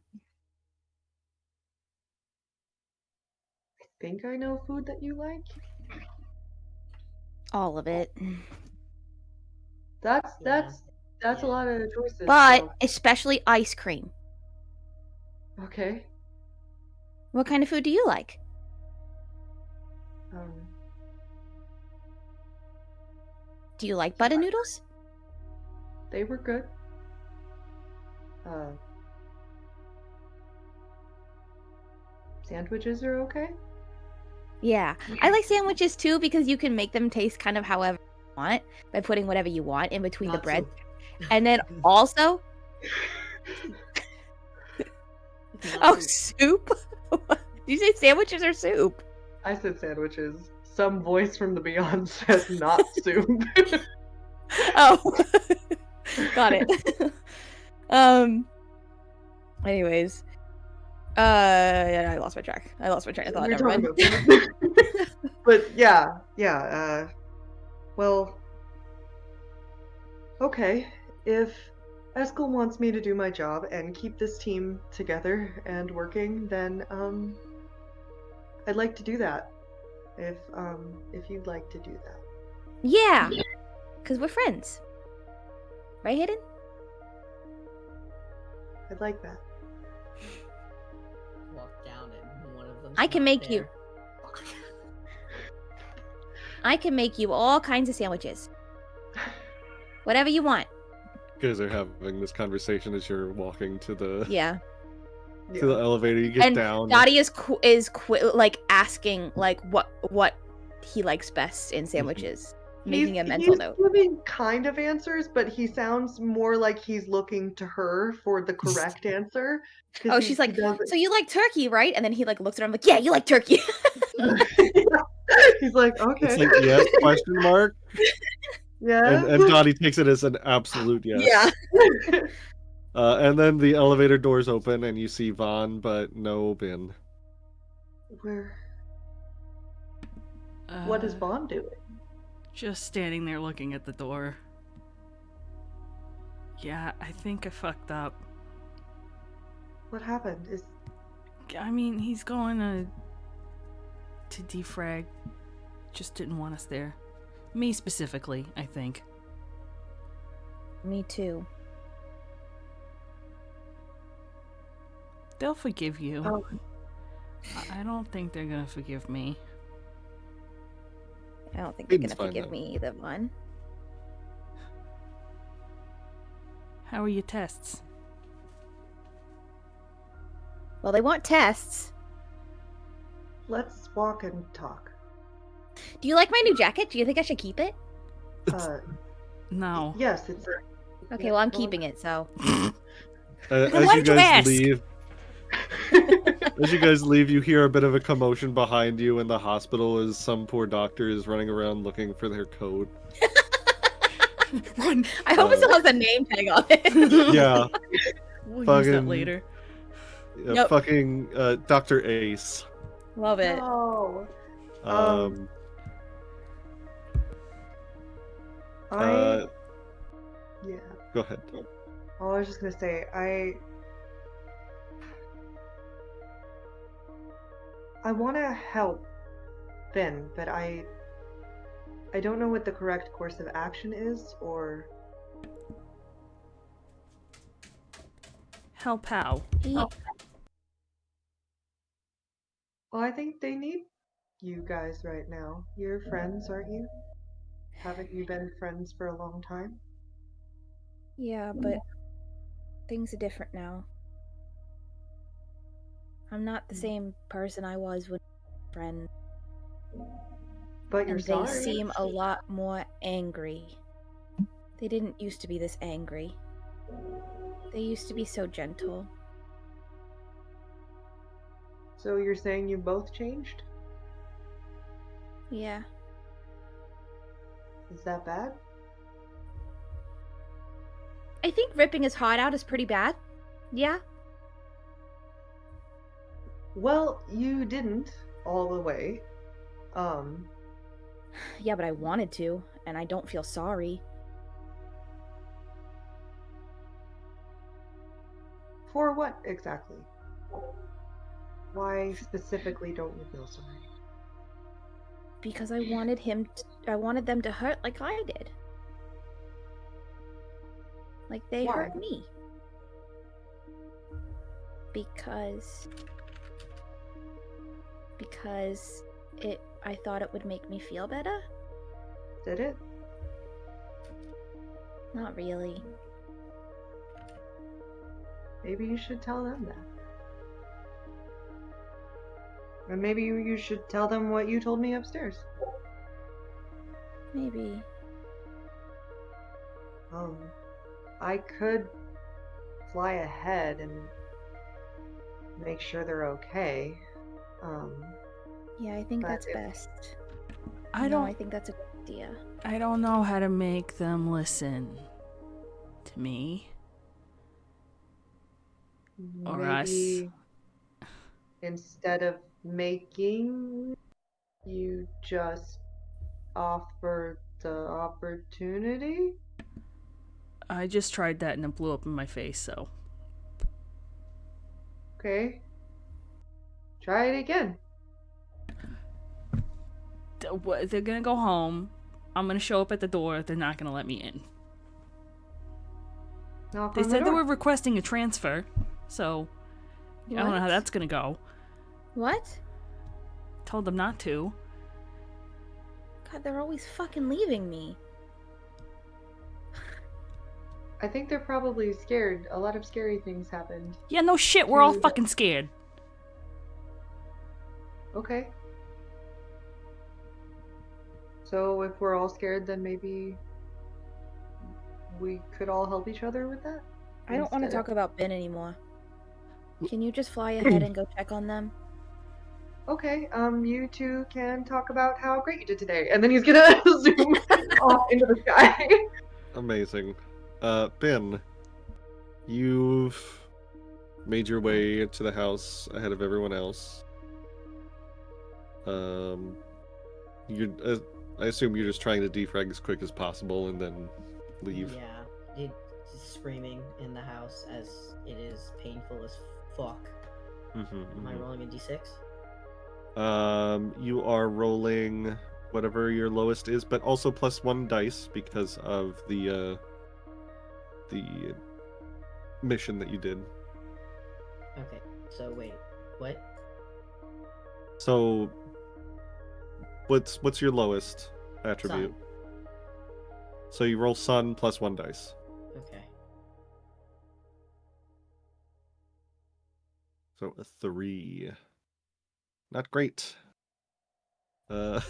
I think I know food that you like. All of it. That's a lot of choices. But so. especially ice cream. Okay. What kind of food do you like? Do you like butter noodles? They were good. Sandwiches are okay? Yeah. I like sandwiches too because you can make them taste kind of however you want by putting whatever you want in between the bread. And then also Oh, soup? Did you say sandwiches or soup? I said sandwiches. Some voice from the beyond says not soup. Oh, got it. Anyways, yeah, I lost my track. I lost my train of thought. We were Never mind. talking about food. But yeah. Well, okay. If Eskel wants me to do my job and keep this team together and working, then I'd like to do that. If you'd like to do that. Yeah, because we're friends, right, Hayden? I'd like that. Walk down and one of them. I can make you. I can make you all kinds of sandwiches. Whatever you want. You guys are having this conversation as you're walking to the Yeah. to the elevator. You get And down. Dottie is like asking like what he likes best in sandwiches, making a mental note. He's giving kind of answers, but he sounds more like he's looking to her for the correct answer. Oh, she's like, so you like turkey, right? And then he like looks at her and like, yeah, you like turkey. He's like, okay. It's like, yes, question mark. Yeah. And Dottie takes it as an absolute yes. Yeah. And then the elevator doors open and you see Vaughn, but no Bin. Where? What is Vaughn doing? Just standing there looking at the door. Yeah, I think I fucked up. What happened? I mean, he's going to defrag. Just didn't want us there. Me specifically, I think. Me too. They'll forgive you. Oh. I don't think they're gonna forgive me. I don't think they're Hayden's gonna fine, forgive though. me either, Vaughn. How are your tests? Well, they want tests. Let's walk and talk. Do you like my new jacket? Do you think I should keep it? No. Yes, it's. Okay, well, I'm keeping it, so. As why you did you guys ask? leave, as you guys leave, you hear a bit of a commotion behind you in the hospital as some poor doctor is running around looking for their coat. Run! I hope it still has a name tag on it. Yeah, We'll use that Fucking- later. Nope. fucking Dr. Ace. Love it. No. Um, I. Yeah. go ahead. Oh, I was just gonna say, I want to help Ben, but I don't know what the correct course of action is, or Help how? well, I think they need you guys right now. You're friends, aren't you? Haven't you been friends for a long time? Yeah, but things are different now. I'm not the same person I was when friends. But you're And they sorry. seem a lot more angry. They didn't used to be this angry. They used to be so gentle. So you're saying you both changed? Yeah. Is that bad? I think ripping his heart out is pretty bad. Yeah? Well, you didn't all the way. Yeah, but I wanted to, and I don't feel sorry. For what exactly? Why specifically don't you feel sorry? Because I wanted I wanted them to hurt like I did. Like they Why? hurt me. Because I thought it would make me feel better? Did it? Not really. Maybe you should tell them that. And maybe you should tell them what you told me upstairs. Maybe. I could fly ahead and make sure they're okay. Yeah, I think But that's if- best. I No, don't I think that's a good idea. I don't know how to make them listen to me or us. maybe instead of making, you just offer the opportunity? I just tried that and it blew up in my face, so. Okay. Try it again. They're gonna go home. I'm gonna show up at the door. They're not gonna let me in. Knock They on the said they door. were requesting a transfer, so I don't know how What? that's gonna go. What? Told them not to. God, they're always fucking leaving me. I think they're probably scared. A lot of scary things happened. Yeah, no shit, we're all Dude. fucking scared. Okay. So if we're all scared, then maybe we could all help each other with that? I don't want to Instead of- talk about Ben anymore. Can you just fly ahead and go check on them? Okay, you two can talk about how great you did today. And then he's gonna zoom off into the sky. Amazing. Ben, you've made your way to the house ahead of everyone else. You, I assume you're just trying to defrag as quick as possible and then leave. Yeah, it's screaming in the house as it is painful as fuck. Am I rolling a d6? You are rolling whatever your lowest is, but also +1 dice because of the mission that you did. Okay, so wait, what? So, what's your lowest attribute? Sun. So you roll sun +1 dice. Okay. So a 3. Not great. So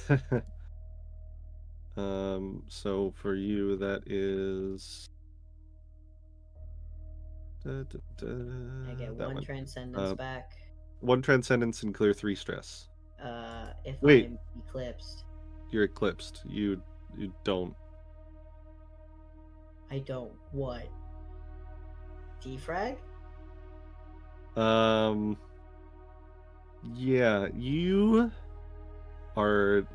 for you that is. I get that one transcendence back. 1 transcendence and clear 3 stress. If Wait. I'm eclipsed, You're eclipsed. You don't. I don't what? Defrag? Yeah, you are.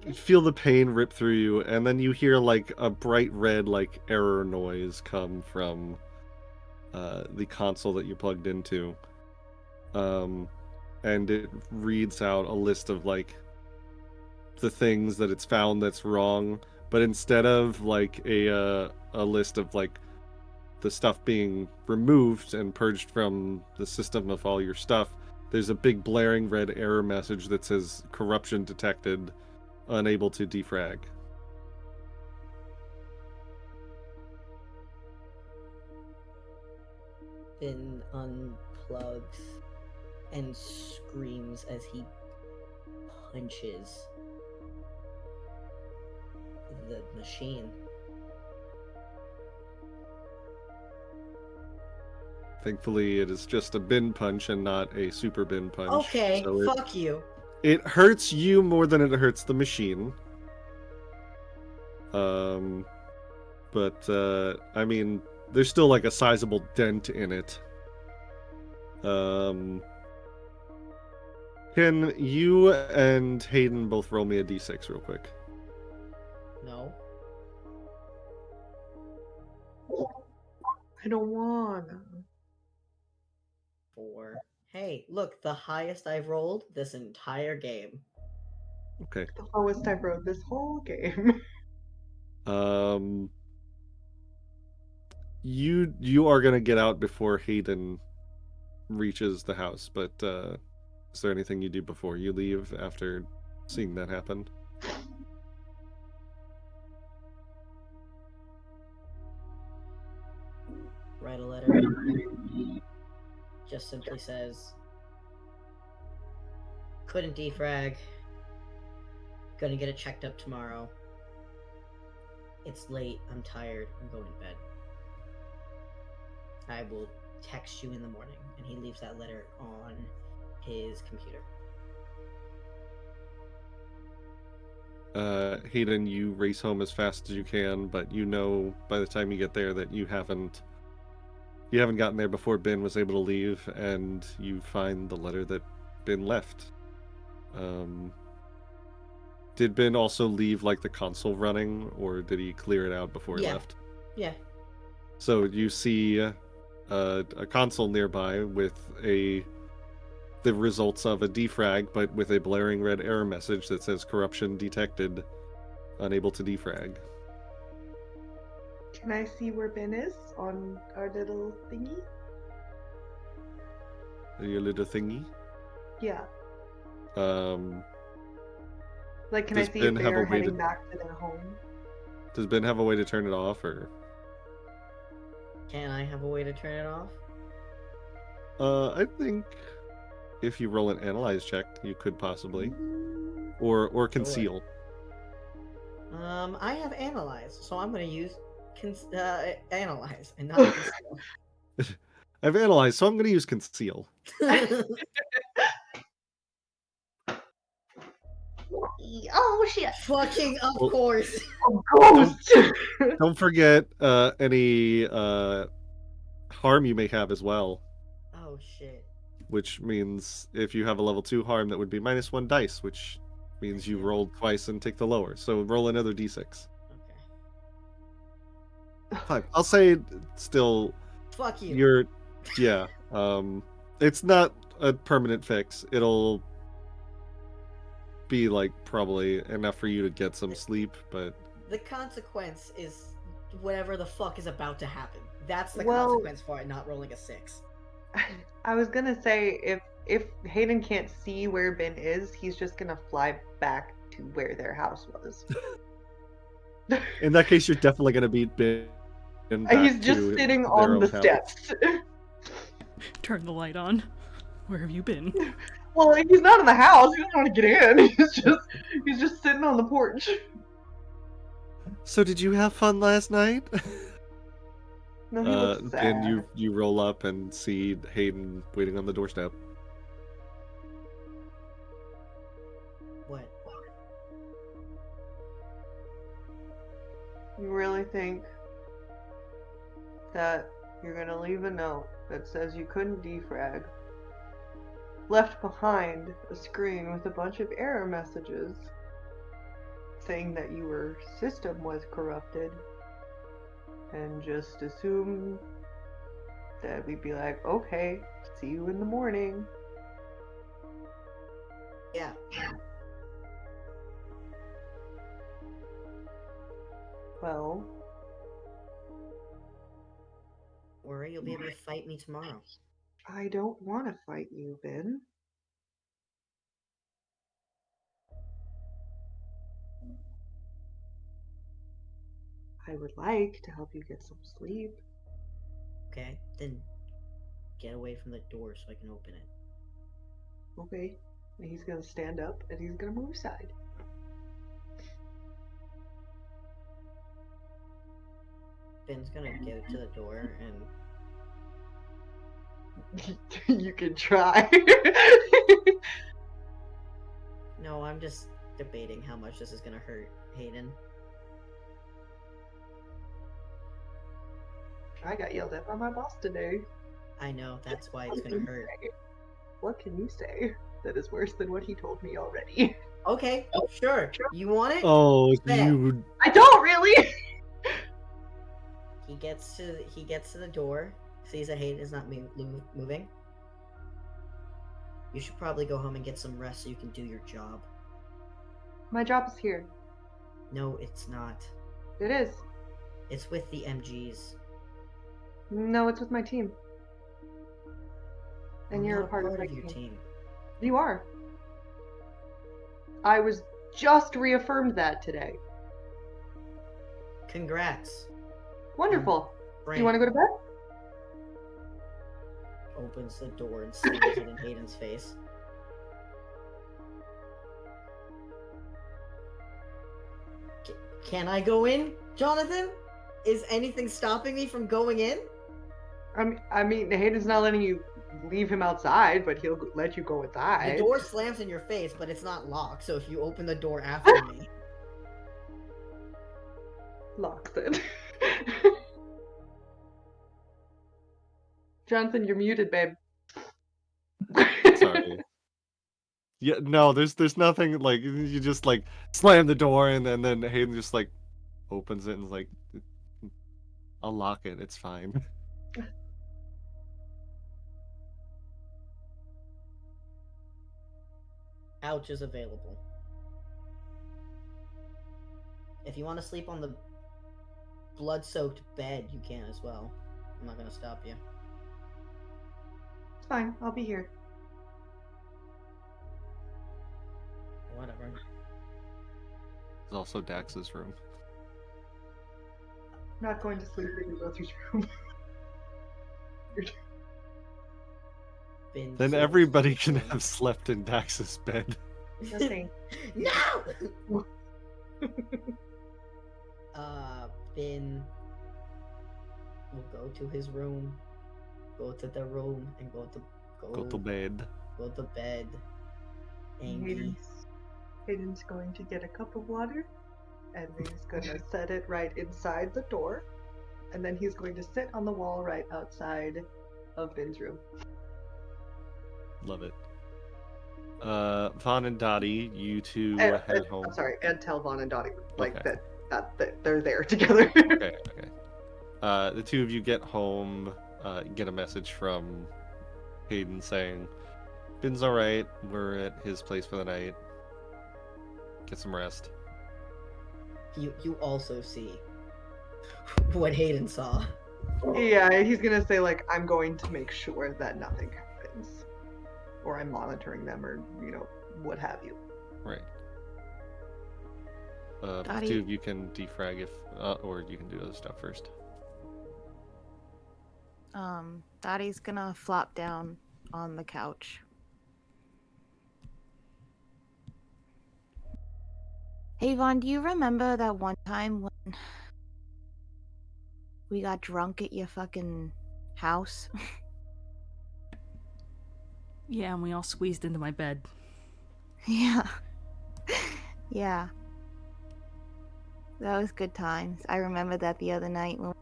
Okay. Feel the pain rip through you, and then you hear like a bright red like error noise come from the console that you plugged into. And it reads out a list of like the things that it's found that's wrong, but instead of like a list of like the stuff being removed and purged from the system of all your stuff, there's a big blaring red error message that says corruption detected, unable to defrag. Finn unplugs and screams as he punches the machine. Thankfully, it is just a bin punch and not a super bin punch. Okay, so fuck you. it hurts you more than it hurts the machine. But I mean, there's still like a sizable dent in it. Can you and Hayden both roll me a d6 real quick? No. I don't wanna. 4. Hey, look, the highest I've rolled this entire game. Okay. The lowest I've rode this whole game. You are gonna get out before Hayden reaches the house, but is there anything you do before you leave after seeing that happen? Write a letter. Just simply says, couldn't defrag. Gonna get it checked up tomorrow. It's late. I'm tired. I'm going to bed. I will text you in the morning, and he leaves that letter on his computer. Hayden, you race home as fast as you can, but you know by the time you get there that you haven't gotten there before Ben was able to leave, and you find the letter that Ben left. Did Ben also leave like the console running, or did he clear it out before he Yeah. left? Yeah. So you see a console nearby with the results of a defrag, but with a blaring red error message that says corruption detected, unable to defrag. Can I see where Ben is on our little thingy? Your little thingy. Yeah. Like, can I Does see Ben if have a they're way heading to- back to their home? Does Ben have a way to turn it off, or? Can I have a way to turn it off? I think if you roll an analyze check, you could possibly, or conceal. I have analyze, so I'm gonna use analyze and not conceal. I've analyzed, so I'm going to use conceal. Oh shit! Fucking of Well- course. Ghost! Don't forget any harm you may have as well, Oh shit. which means if you have a level 2 harm, that would be -1 dice, which means you do. roll twice and take the lower. So roll another d6. Okay. Fine. I'll say still Fuck you. you're yeah. It's not a permanent fix. It'll be like probably enough for you to get some sleep, but The consequence is whatever the fuck is about to happen. That's the Well- consequence for it not rolling a 6. I was gonna say if Hayden can't see where Ben is, he's just gonna fly back to where their house was. in that case, you're definitely going to beat Ben. He's just sitting on the steps. Turn the light on. Where have you been? Well, he's not in the house. He doesn't want to get in. He's just sitting on the porch. So did you have fun last night? No, he looks sad. And you roll up and see Hayden waiting on the doorstep. What? You really think that you're gonna leave a note that says you couldn't defrag, left behind a screen with a bunch of error messages saying that your system was corrupted, and just assume that we'd be like, okay, see you in the morning? Yeah. Well, Worry, you'll be able to fight me tomorrow. I don't want to fight you, Ben. I would like to help you get some sleep. Okay, then get away from the door so I can open it. Okay. And he's gonna stand up and he's gonna move aside. Ben's gonna get to the door and You can try. no, I'm just debating how much this is gonna hurt Hayden. I got yelled at by my boss today. I know, that's why it's gonna hurt. What can you say that is worse than what he told me already? Okay, sure. You want it? Oh, Ben. you! I don't really. He gets to the door, sees that Hayden is not moving. You should probably go home and get some rest so you can do your job. My job is here. No, it's not. It is. It's with the MGs. No, it's with my team. And I'm you're not a part of my your team. You are. I was just reaffirmed that today. Congrats. Wonderful. Do Frank you want to go to bed? opens the door and slams it in Hayden's face. Can I go in, Jonathan? Is anything stopping me from going in? I mean, Hayden's not letting you leave him outside, but he'll let you go The inside. door slams in your face, but it's not locked, so if you open the door after me. Locks it. Jonathan, you're muted, babe. Sorry. Yeah, no, there's nothing like you just like slam the door and then Hayden just like opens it and is like, I'll lock it. It's fine. Couch is available. If you want to sleep on the blood-soaked bed, you can as well. I'm not gonna stop you. It's fine. I'll be here. Whatever. It's also Dax's room. I'm not going to sleep in Rothy's room. Been Then so everybody can sleeping. have slept in Dax's bed. Nothing. No! Finn will go to his room, go to the room, and go Go to bed. Go to bed. Angry. Hayden's going to get a cup of water, and he's going to set it right inside the door, and then he's going to sit on the wall right outside of Ben's room. Love it. Vaughn and Dottie, you two head home. I'm sorry, and tell Vaughn and Dottie like Okay. that they're there together. Okay. The two of you get home, get a message from Hayden saying, Ben's alright, we're at his place for the night. Get some rest. You also see what Hayden saw. Yeah, he's gonna say like, I'm going to make sure that nothing happens, or I'm monitoring them, or what have you. Right. The Dottie. two of you can defrag if, or you can do other stuff first. Dottie's gonna flop down on the couch. Hey Vaughn, do you remember that one time when we got drunk at your fucking house? Yeah, and we all squeezed into my bed. Yeah. Yeah. That was good times. I remember that the other night when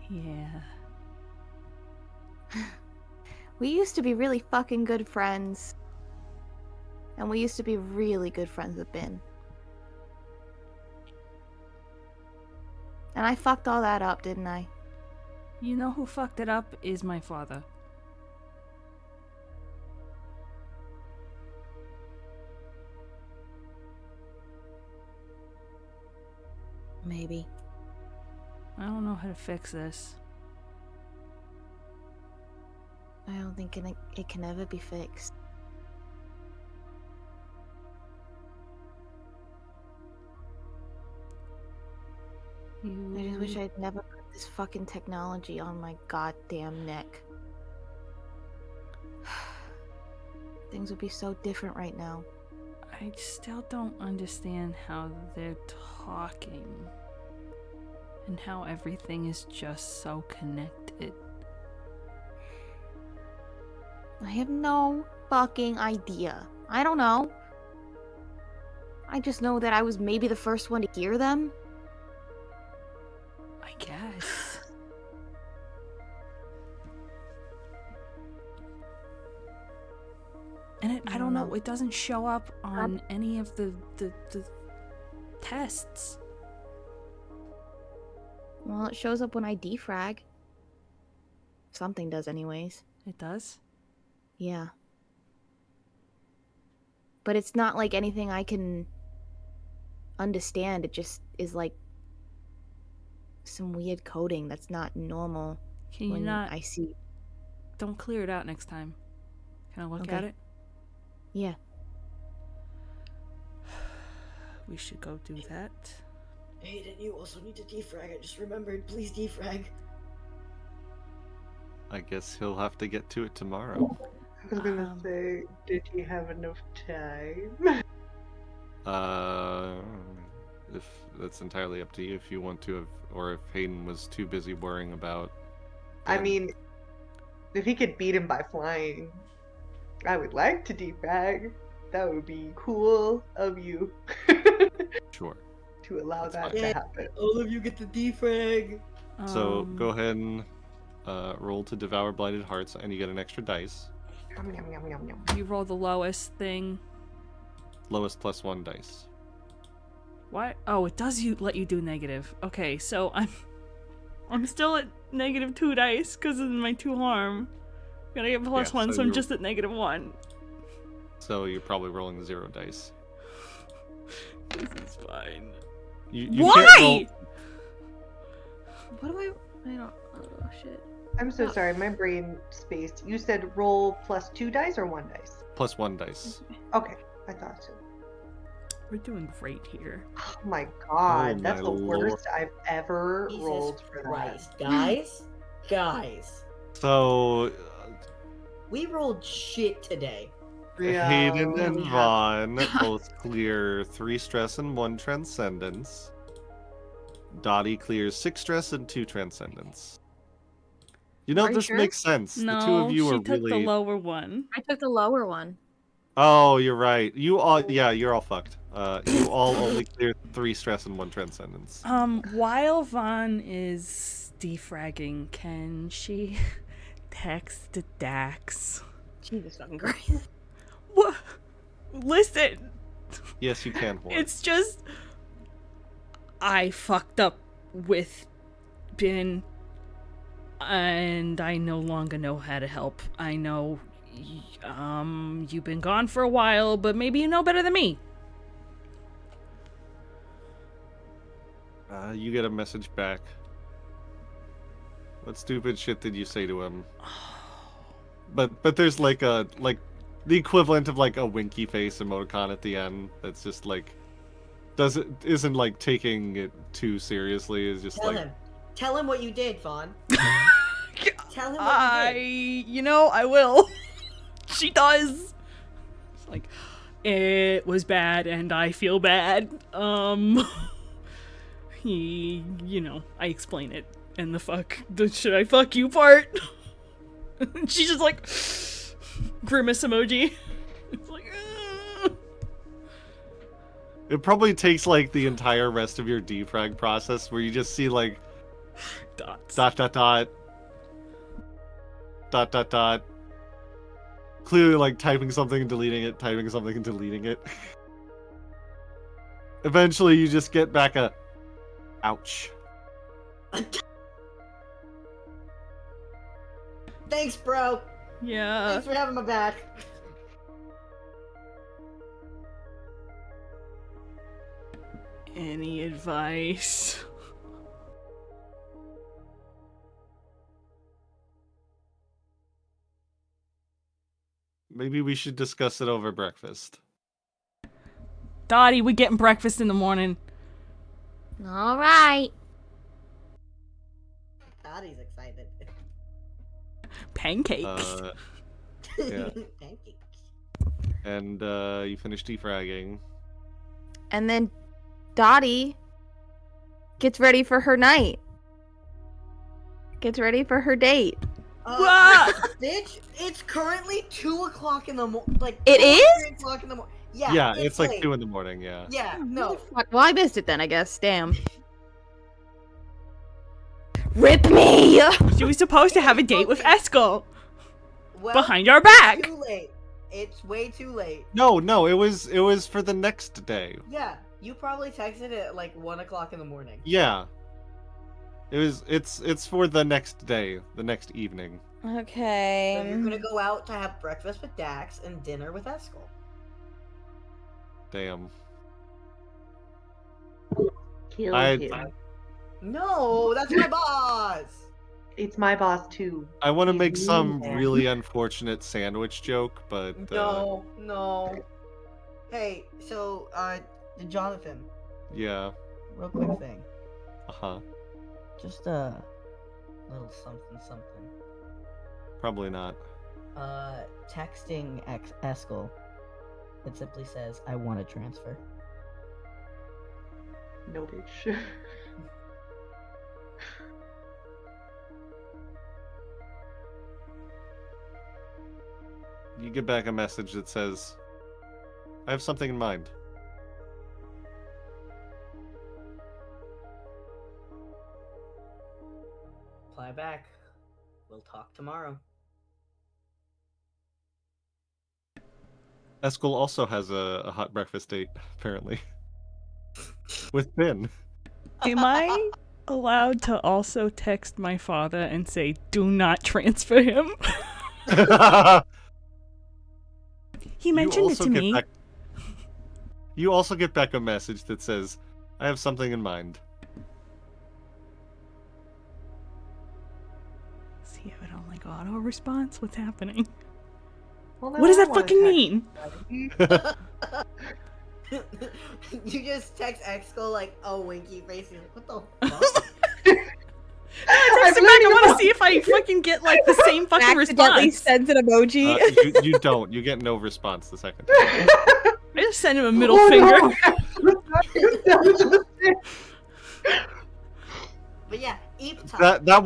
Yeah. we used to be really fucking good friends. And we used to be really good friends with Ben. And I fucked all that up, didn't I? You know who fucked it up is my father. Maybe. I don't know how to fix this. I don't think it can ever be fixed. I just wish I'd never put this fucking technology on my goddamn neck. Things would be so different right now. I still don't understand how they're talking. And how everything is just so connected. I have no fucking idea. I don't know. I just know that I was maybe the first one to hear them. I guess. And I don't know, it doesn't show up on any of the tests. Well, it shows up when I defrag. Something does anyways. It does? Yeah. But it's not like anything I can understand. It just is like some weird coding that's not normal. Can you when not... I see... Don't clear it out next time. Can I look Okay. at it? Yeah. We should go do that. Hayden, you also need to defrag. I just remembered. Please defrag. I guess he'll have to get to it tomorrow. I was gonna say, did he have enough time? If that's entirely up to you if you want to have, or if Hayden was too busy worrying about I Good. mean, if he could beat him by flying, I would like to defrag. That would be cool of you Sure. to allow That's that fine. to Yeah, happen. all of you get the defrag. So go ahead and roll to devour blighted hearts, and you get an extra dice. Yum, yum, yum, yum, yum. You roll the lowest thing. Lowest +1 dice. Why? Oh, it does let you do negative. Okay, so I'm still at -2 dice because of my 2 harm. Gotta get +1, so so I'm you're- just at -1. So you're probably rolling 0 dice. This is fine. You Why? can't roll. What do I don't. Oh shit. I'm so sorry, my brain spaced. You said roll +2 dice or 1 dice? +1 dice. Okay, I thought so. We're doing great here. Oh my god, Oh that's my the lord. worst I've ever Jesus rolled for that. Christ, guys, So we rolled shit today. Hayden and Yeah. Vaughn both clear 3 stress and 1 transcendence. Dottie clears 6 stress and 2 transcendence. You know, Are you this sure? makes sense. The two No, of you she are took really. the lower one. I took the lower one. Oh, you're right. You all, yeah, you're all fucked. You all only clear 3 stress and 1 transcendence. While Vaughn is defragging, can she text Dax? Jesus fucking Christ. What? Listen, Yes, you can. Horn. it's just I fucked up with Bin, and I no longer know how to help. I know, you've been gone for a while, but maybe you know better than me. You get a message back. What stupid shit did you say to him? But there's like the equivalent of like a winky face emoticon at the end. That's just like isn't like taking it too seriously. Is just Tell like him. Tell him what you did, Vaughn. Tell him what I, you did. I will. She does. It's like, it was bad and I feel bad. I explain it. And the should I fuck you part? She's just like, grimace emoji. It's like, it probably takes like the entire rest of your defrag process where you just see like dots. dot. Clearly like typing something and deleting it, typing something and deleting it. Eventually you just get back a ouch. Thanks, bro. Yeah. Thanks for having my back. Any advice? Maybe we should discuss it over breakfast. Dottie, we getting breakfast in the morning. All right. Dottie's excited. Pancakes. Yeah. Pancakes. And you finish defragging. And then Dottie gets ready for her night. Gets ready for her date. What? Bitch, it's currently 2 o'clock in the morning. Like, It 2 or is? 3 o'clock in the morning. Yeah, it's like late. 2 in the morning, yeah. Yeah, no. Well, I missed it then, I guess. Damn. Rip me! She was supposed to have a date with Eskel Well, behind our back. too late. It's way too late. No, it was for the next day. Yeah, you probably texted at like 1 o'clock in the morning. Yeah. It's for the next day, the next evening. Okay. So you're gonna go out to have breakfast with Dax and dinner with Eskel. Damn. Kill I- him. No, that's my boss. It's my boss too. I want to He's make some mean. really unfortunate sandwich joke, but No. Hey, so Jonathan, yeah. real quick thing. Uh-huh. Just a little something. Probably not. Texting Eskel. It simply says, "I want to transfer." No bitch. you get back a message that says, I have something in mind. Reply back. We'll talk tomorrow. Eskel also has a hot breakfast date, apparently. With Ben. Am I allowed to also text my father and say, do not transfer him? He mentioned it to me. You also get back a message that says, I have something in mind. See if it only got auto response? What's happening? Well, What does that fucking mean? You just text Exco like, oh, winky face. You're like, what the fuck? I text him back. I want to see if I fucking get like the same fucking Accidentally response. sends an emoji. You don't. You get no response the second time. I just sent him a middle finger. But yeah, Eep time. That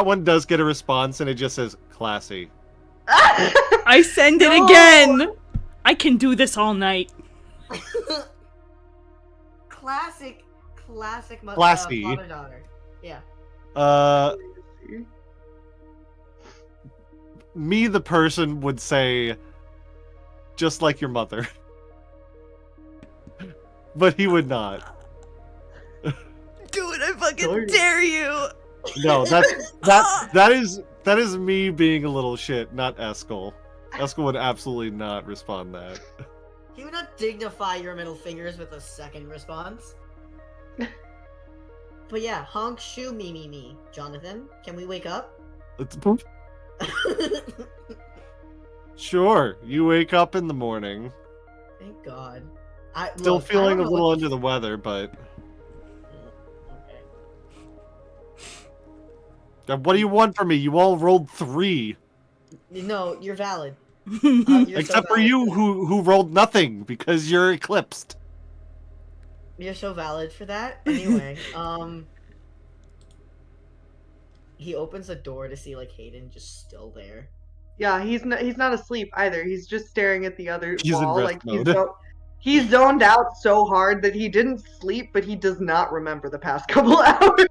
one does get a response, and it just says classy. I send it again. I can do this all night. Classic Classy. father-daughter. Yeah. Me, the person, would say, just like your mother. But he would not. Do it, I fucking dare you. No, that is me being a little shit, not Eskel. Eskel would absolutely not respond that. He would not dignify your middle fingers with a second response. But yeah, honk shoe me. Jonathan, can we wake up? Sure, you wake up in the morning. Thank God. Still feeling a little under the weather, but... Okay. What do you want from me? You all rolled 3. No, you're valid. Except for you, who rolled nothing, because you're eclipsed. You're so valid for that. Anyway, he opens the door to see like Hayden just still there. Yeah, he's not asleep either. He's just staring at the other He's in wall. rest Like mode. he's zoned out so hard that he didn't sleep, but he does not remember the past couple hours.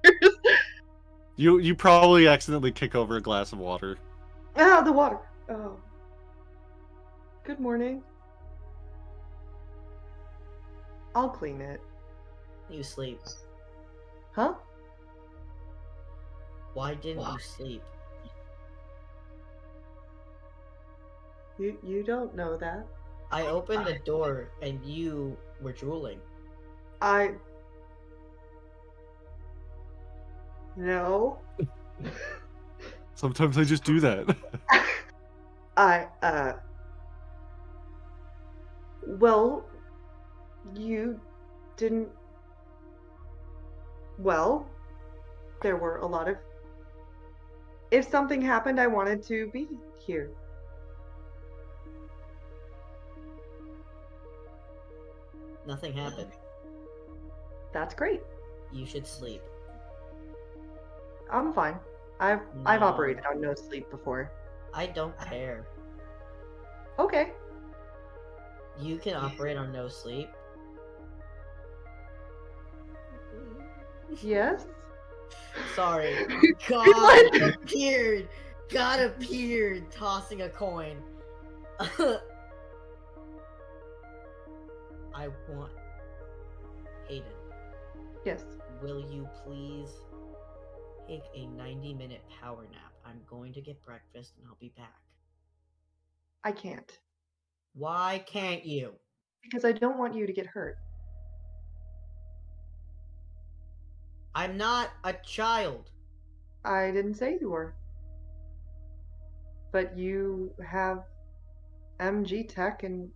You probably accidentally kick over a glass of water. Ah, the water. Oh. Good morning. I'll clean it. You sleep. Huh? Why didn't you sleep? You don't know that. I opened the door and you were drooling. No. Sometimes I just do that. Well, you didn't... Well, there were a lot of... If something happened, I wanted to be here. Nothing happened. That's great. You should sleep. I'm fine. I've No. operated on no sleep before. I don't care. Okay. You can operate on no sleep. Yes. Sorry. God appeared, tossing a coin. I want... Hayden, Yes. will you please take a 90-minute power nap? I'm going to get breakfast and I'll be back. I can't. Why can't you? Because I don't want you to get hurt. I'm not a child. I didn't say you were. But you have MG tech and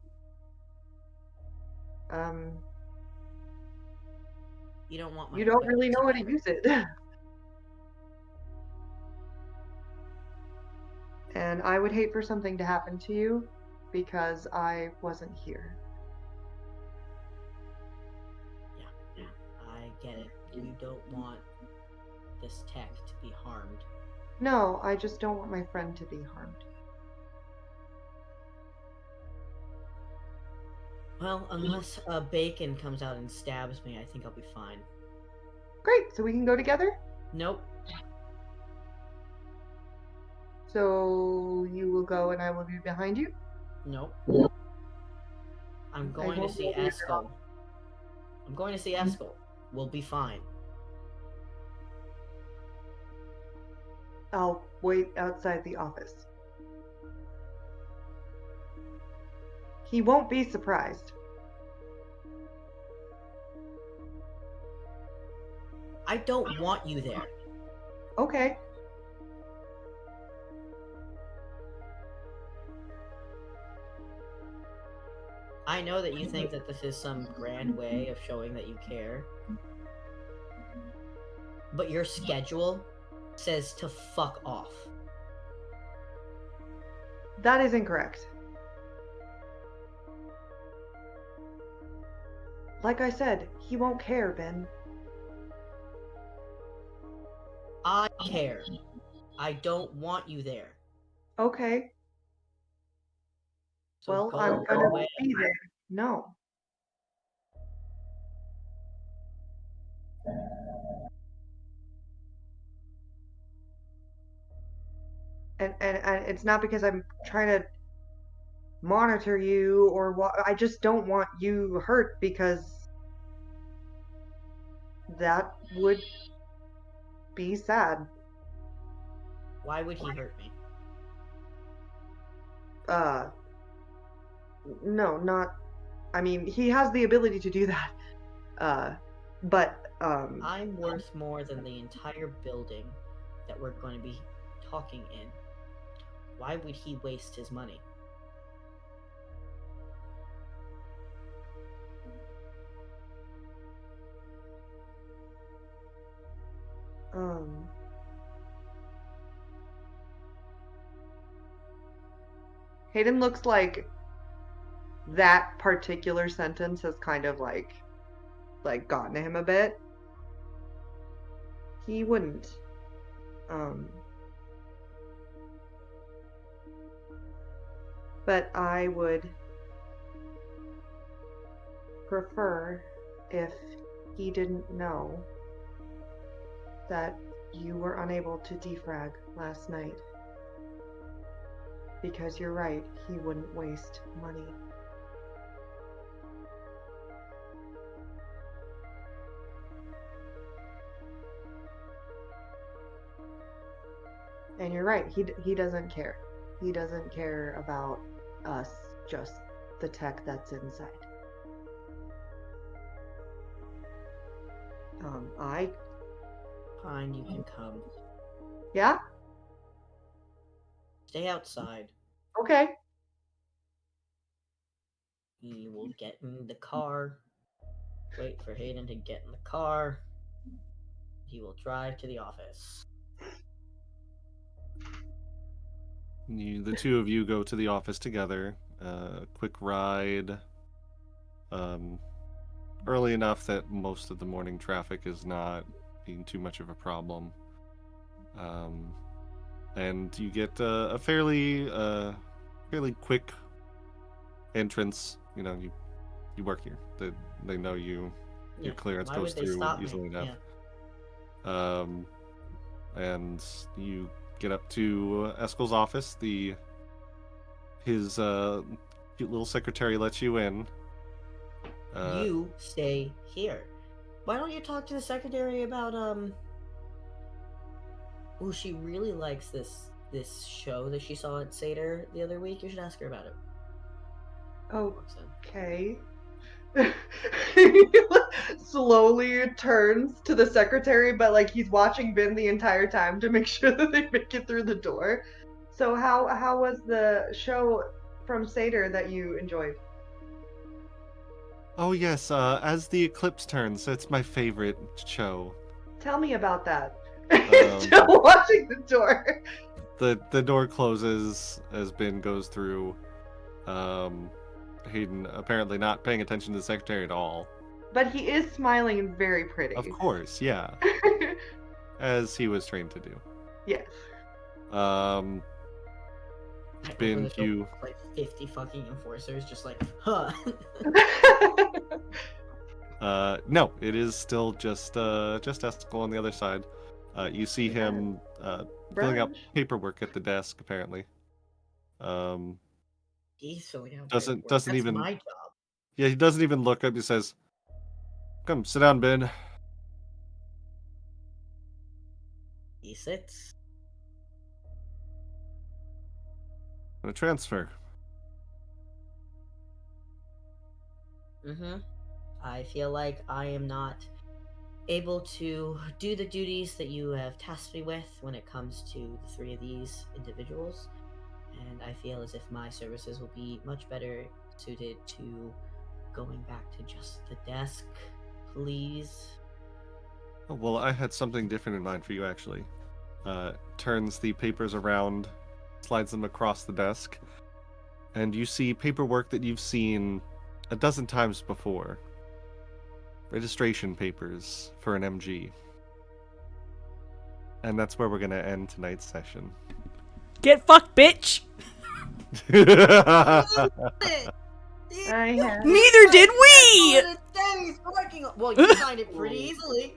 You don't want my you don't really know how to equipment. use it. And I would hate for something to happen to you because I wasn't here. Yeah, I get it. You don't want this tech to be harmed. No, I just don't want my friend to be harmed. Well, unless Bacon comes out and stabs me, I think I'll be fine. Great, so we can go together? Nope. So you will go and I will be behind you? Nope. I'm I going to won't see go either. Eskel. I'm going to see Eskel. We'll be fine. I'll wait outside the office. He won't be surprised. I don't want you there. Okay. I know that you think that this is some grand way of showing that you care. But your schedule says to fuck off. That is incorrect. Like I said, he won't care, Ben. I care. I don't want you there. Okay. So Well, go I'm gonna away. be there. No. And it's not because I'm trying to monitor you or what. I just don't want you hurt because that would be sad. Why would he hurt me? No, not. I mean, he has the ability to do that. But I'm worth more than the entire building that we're going to be talking in. Why would he waste his money? Hayden looks like that particular sentence has kind of like gotten to him a bit. He wouldn't. But I would prefer if he didn't know that you were unable to defrag last night. Because you're right, he wouldn't waste money. And you're right, he doesn't care. He doesn't care about us, just the tech that's inside. Fine, you can come. Yeah? Stay outside. Okay. He will get in the car. Wait for Hayden to get in the car. He will drive to the office. The two of you go to the office together. Quick ride. Early enough that most of the morning traffic is not being too much of a problem. And you get a fairly quick entrance. You know, you work here. They know you. Your clearance Why goes would they through stop easily me? enough. Yeah. And you get up to Eskel's office. His cute little secretary lets you in. You stay here. Why don't you talk to the secretary about Oh, she really likes this show that she saw at Seder the other week. You should ask her about it. Okay. Slowly turns to the secretary, but like he's watching Ben the entire time to make sure that they make it through the door. So how was the show from Seder that you enjoyed? Oh yes, As the Eclipse Turns. It's my favorite show. Tell me about that. Still watching the door. The door closes as Ben goes through. Hayden apparently not paying attention to the secretary at all. But he is smiling and very pretty. Of course, yeah. As he was trained to do. Yes. been you. Like 50 fucking enforcers, just like, huh. No, it is still just Esticle on the other side. You see him filling out Brunch. paperwork at the desk, apparently. He's filling out Doesn't paperwork. doesn't That's even my job. Yeah, he doesn't even look up. He says, "Come, sit down, Ben." He sits. A transfer. Mm-hmm. I feel like I am not able to do the duties that you have tasked me with when it comes to the 3 of these individuals, and I feel as if my services will be much better suited to going back to just the desk, please. Oh, well, I had something different in mind for you, actually. Turns the papers around, slides them across the desk, and you see paperwork that you've seen a dozen times before. Registration papers for an MG. And that's where we're going to end tonight's session. Get fucked, bitch! I have. Neither did we! Well, you signed it pretty easily.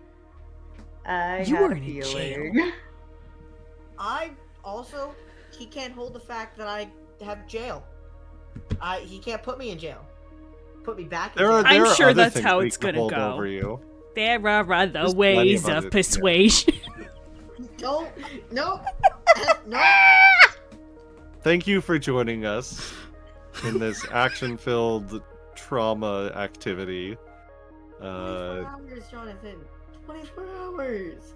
I You had were a in a feeling. He can't hold the fact that I have jail. He can't put me in jail. Put me back in jail. I'm sure other that's things how we it's can gonna hold go. over you. There are other There's plenty ways of of other- yeah. persuasion. No. No. Thank you for joining us in this action-filled trauma activity. 24 hours, Jonathan. 24 hours.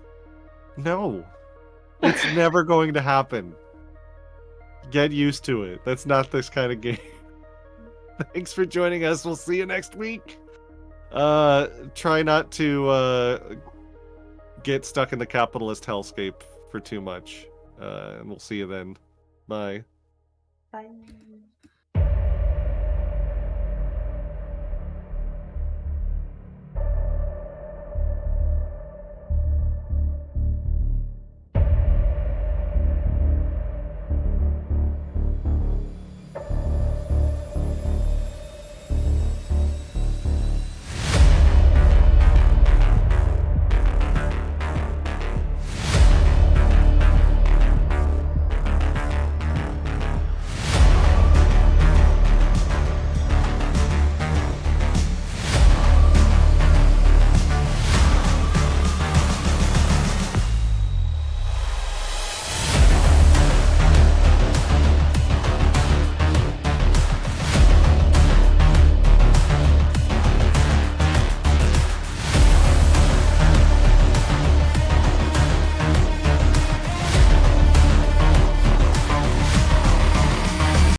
No. It's never going to happen. Get used to it. That's not this kind of game. Thanks for joining us. We'll see you next week. Try not to get stuck in the capitalist hellscape for too much. And we'll see you then. Bye. Bye.